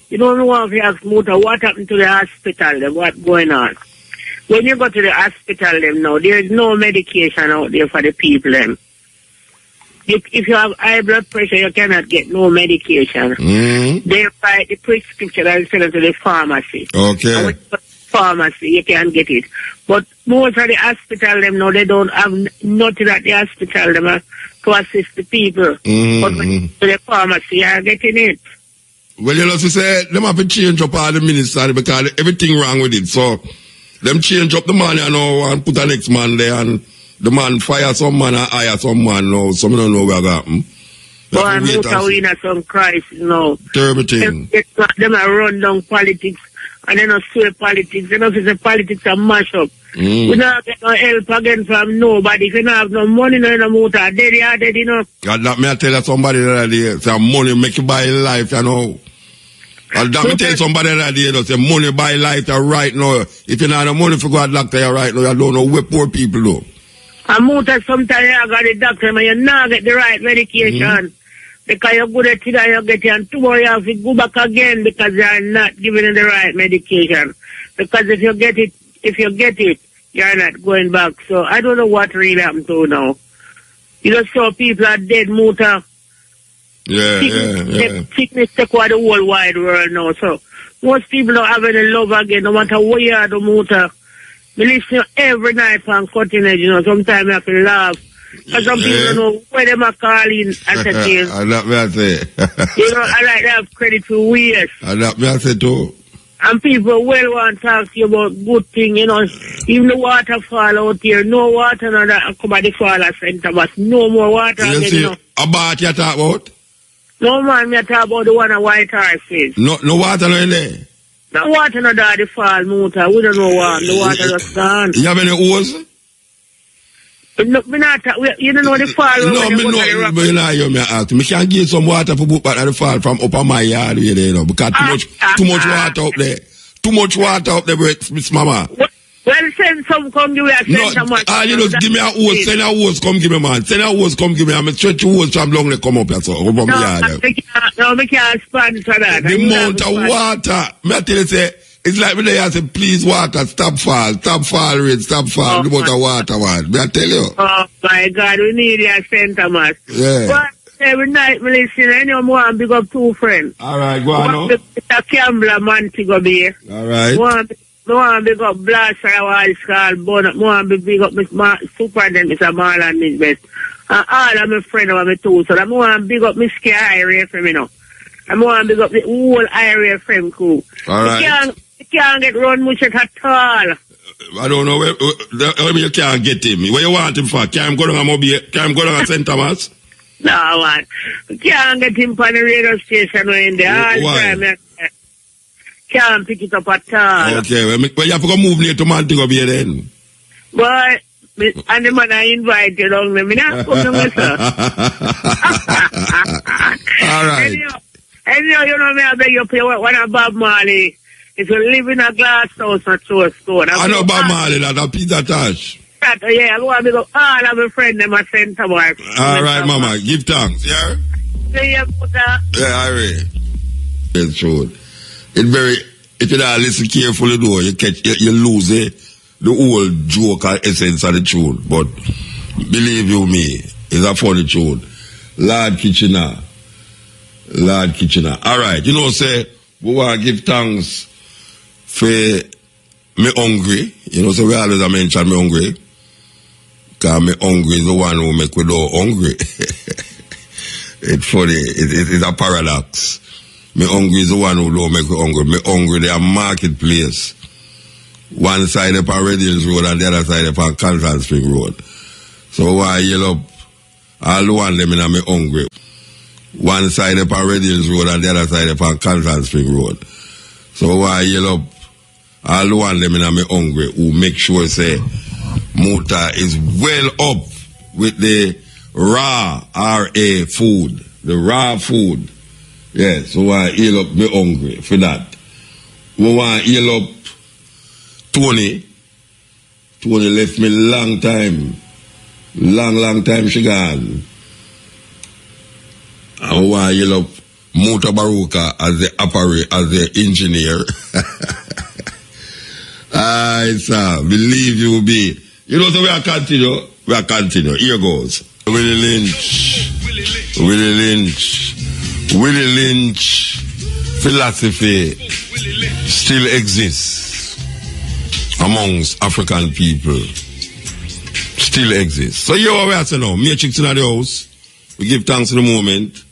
you don't know if you ask Muta, what happened to the hospital, then what's going on? When you go to the hospital, them now, there's no medication out there for the people, them. If you have high blood pressure, you cannot get no medication. Mm-hmm. They write the prescription and send it to the pharmacy. Okay. And when you go to the pharmacy, you can get it. But most of the hospital, them now, they don't have nothing at the hospital, them, to assist the people. Mm-hmm. But when you go to the pharmacy, you are getting it. Well, you know, to say, them have to change up all the minister because everything wrong with it. So, them change up the man, you know, and put the next man there, and the man fire some man and hire some man now, so I don't know where that happen. But I'm not in some crisis now. Terrible thing. Them are run down politics, and they don't sway politics. They don't say politics are mash up. We don't get no help again from nobody. If you don't have no money, no motor, dead, you know. God, that may I tell you somebody that day, say money make you buy life, you know. And that me tell somebody that day, say money buy life, right now. If you don't have no money for go to the doctor, right now, you don't know where poor people do. And Muta, sometimes you go to the doctor, but you not get the right medication. Because you go to it and you get it, and tomorrow you have to go back again because you are not giving you the right medication. Because if you get it, you are not going back. So I don't know what really happened to now. You just saw people are dead, Muta. Sickness take over the whole wide world now. So most people don't have any love again, no matter where you are, the motor. We listen every night on Cutting Edge, you know. Sometimes I have to laugh. Because some people don't know where they are calling at the game. I that me I say. You know, I like to have credit for years. I that me I say too. And people well want to talk to you about good things, you know. Even the waterfall out here, no water, no that come at the fall at center, but no more water You again, see, you know. a bath you talk about? No man, me talk about the one at White Horse. No water no in there? No water no that the fall, motor. We don't know what. The water just gone. You have any hose? No, me not, you don't know the fall. No, me know, but you know, you me ask. Me can give some water for book back at the fall from up on my yard, you know, because too much water up there. Too much water up there, Miss Mama. Well, send some, come give me a center, man. You know, give me a hose, send a hose, come give me, man. Send a hose, come give me. I'm a stretch hose from long they come up here, so, over my yard. No, me can't sponsor that. The amount of water, me I tell you, say, it's like me there, I say, please water, stop fall, rain, stop fall, the amount of water, man. Me I tell you. Oh, my God, we need a center, man. Yeah. But every night, me listen, I know more and big up two friends. All right, go on now. A Campbell, man, to go be. All right. More and big up Blast for a while, called Bonnet. More and big up Miss Superintendent, Mr. Marlon, Miss Best. And all of my friends are me too. So I'm more and big up Miss Ira FM, you know. I'm more and big up the whole Ira FM crew. All right. You can't get run much at all. I don't know where you can't get him. Where you want him for? Can't go down a St. Thomas? No, man. You can't get him on the radio station or in there all the time. Can't pick it up at all. Okay, well, you have to go move near to Montego Bay then. But, and the man I invite you along there, me not come to myself. All right. Anyhow, you know me, I beg you play one of Bob Marley. If you live in a glass house or to a store. I know Bob Marley, that's Peter Tosh. Yeah, I go and big up all of my friends, them are sent to work. All right, Mama, give thanks, yeah? See you, Buddha. Yeah, I read. It's true. It's very, if you don't listen carefully though, you lose the whole joke and essence of the tune. But believe you me, it's a funny tune. Lord Kitchener. All right, you know, say, we want to give thanks for me hungry. You know, so we always mention me hungry. Because me hungry is the one who make we all hungry. It's funny. It's a paradox. Me hungry is the one who don't make me hungry. Me hungry, they are marketplace. One side up on Red Hills Road and the other side up on Carlton Spring Road. So why yell up all the one them in me hungry. One side up on Red Hills Road and the other side up on Carlton Spring Road. So why yell up all the one them in me hungry who make sure say motor is well up with the raw RA food. The raw food. Yeah, so I heal up me hungry for that. We want to heal up Tony. Tony left me long time. Long time she gone. And we want to heal up Motor Baruka as the engineer. Aye, sir. Believe you be. You know, so we are continue. Here goes. Willie Lynch philosophy still exists amongst African people. Still exists. So you know what we have to know. Me chicks in the house. We give thanks in the moment.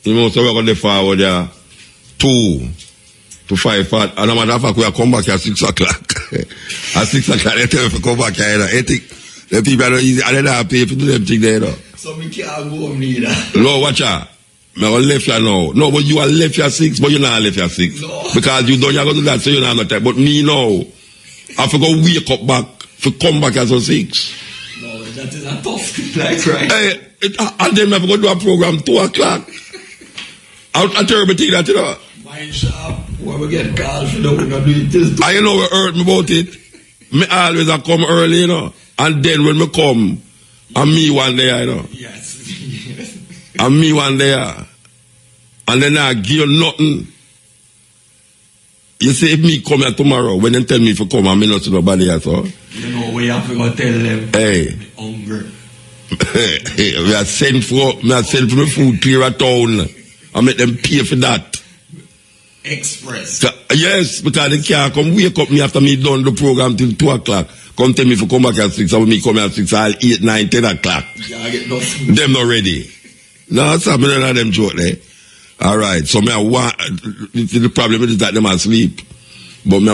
You know, so we're going to forward there 2 to 5 part. And no matter of fact, we are come back at 6 o'clock. At 6 o'clock, they tell me to come back here. The people are not easy. I don't have to pay for them things there. So we can't go home neither. No, watch out. I will left you now. No, but you are left your 6, but you're not left your 6. No. Because you don't have to do that, so you're not type. But me now, I have to go wake up back, to come back as a 6. No, that is a tough like right. Hey, and then I have to go do a program 2 o'clock. I terrible thing that, you know. Mind sharp, when we get calls, we don't do it this. I know what hurt me about it. Me always I come early, you know. And then when me come, and me one day, you know. Yes. And me one day, and then I give you nothing. You say if me come here tomorrow, when they tell me if you come, I may not see nobody else, so. You know, we have to go tell them. Hey. Hungry. We are sent for the food clear a town. I make them pay for that. Express. So, yes, because they can't come wake up me after me done the program till 2 o'clock. Come tell me if you come back at 6, and when me come at 6, I'll 8, 9, 10 o'clock. Yeah, I get no food. Them not ready. No, it's not none of them joke there. Alright, so me I want, the problem is that them asleep. But me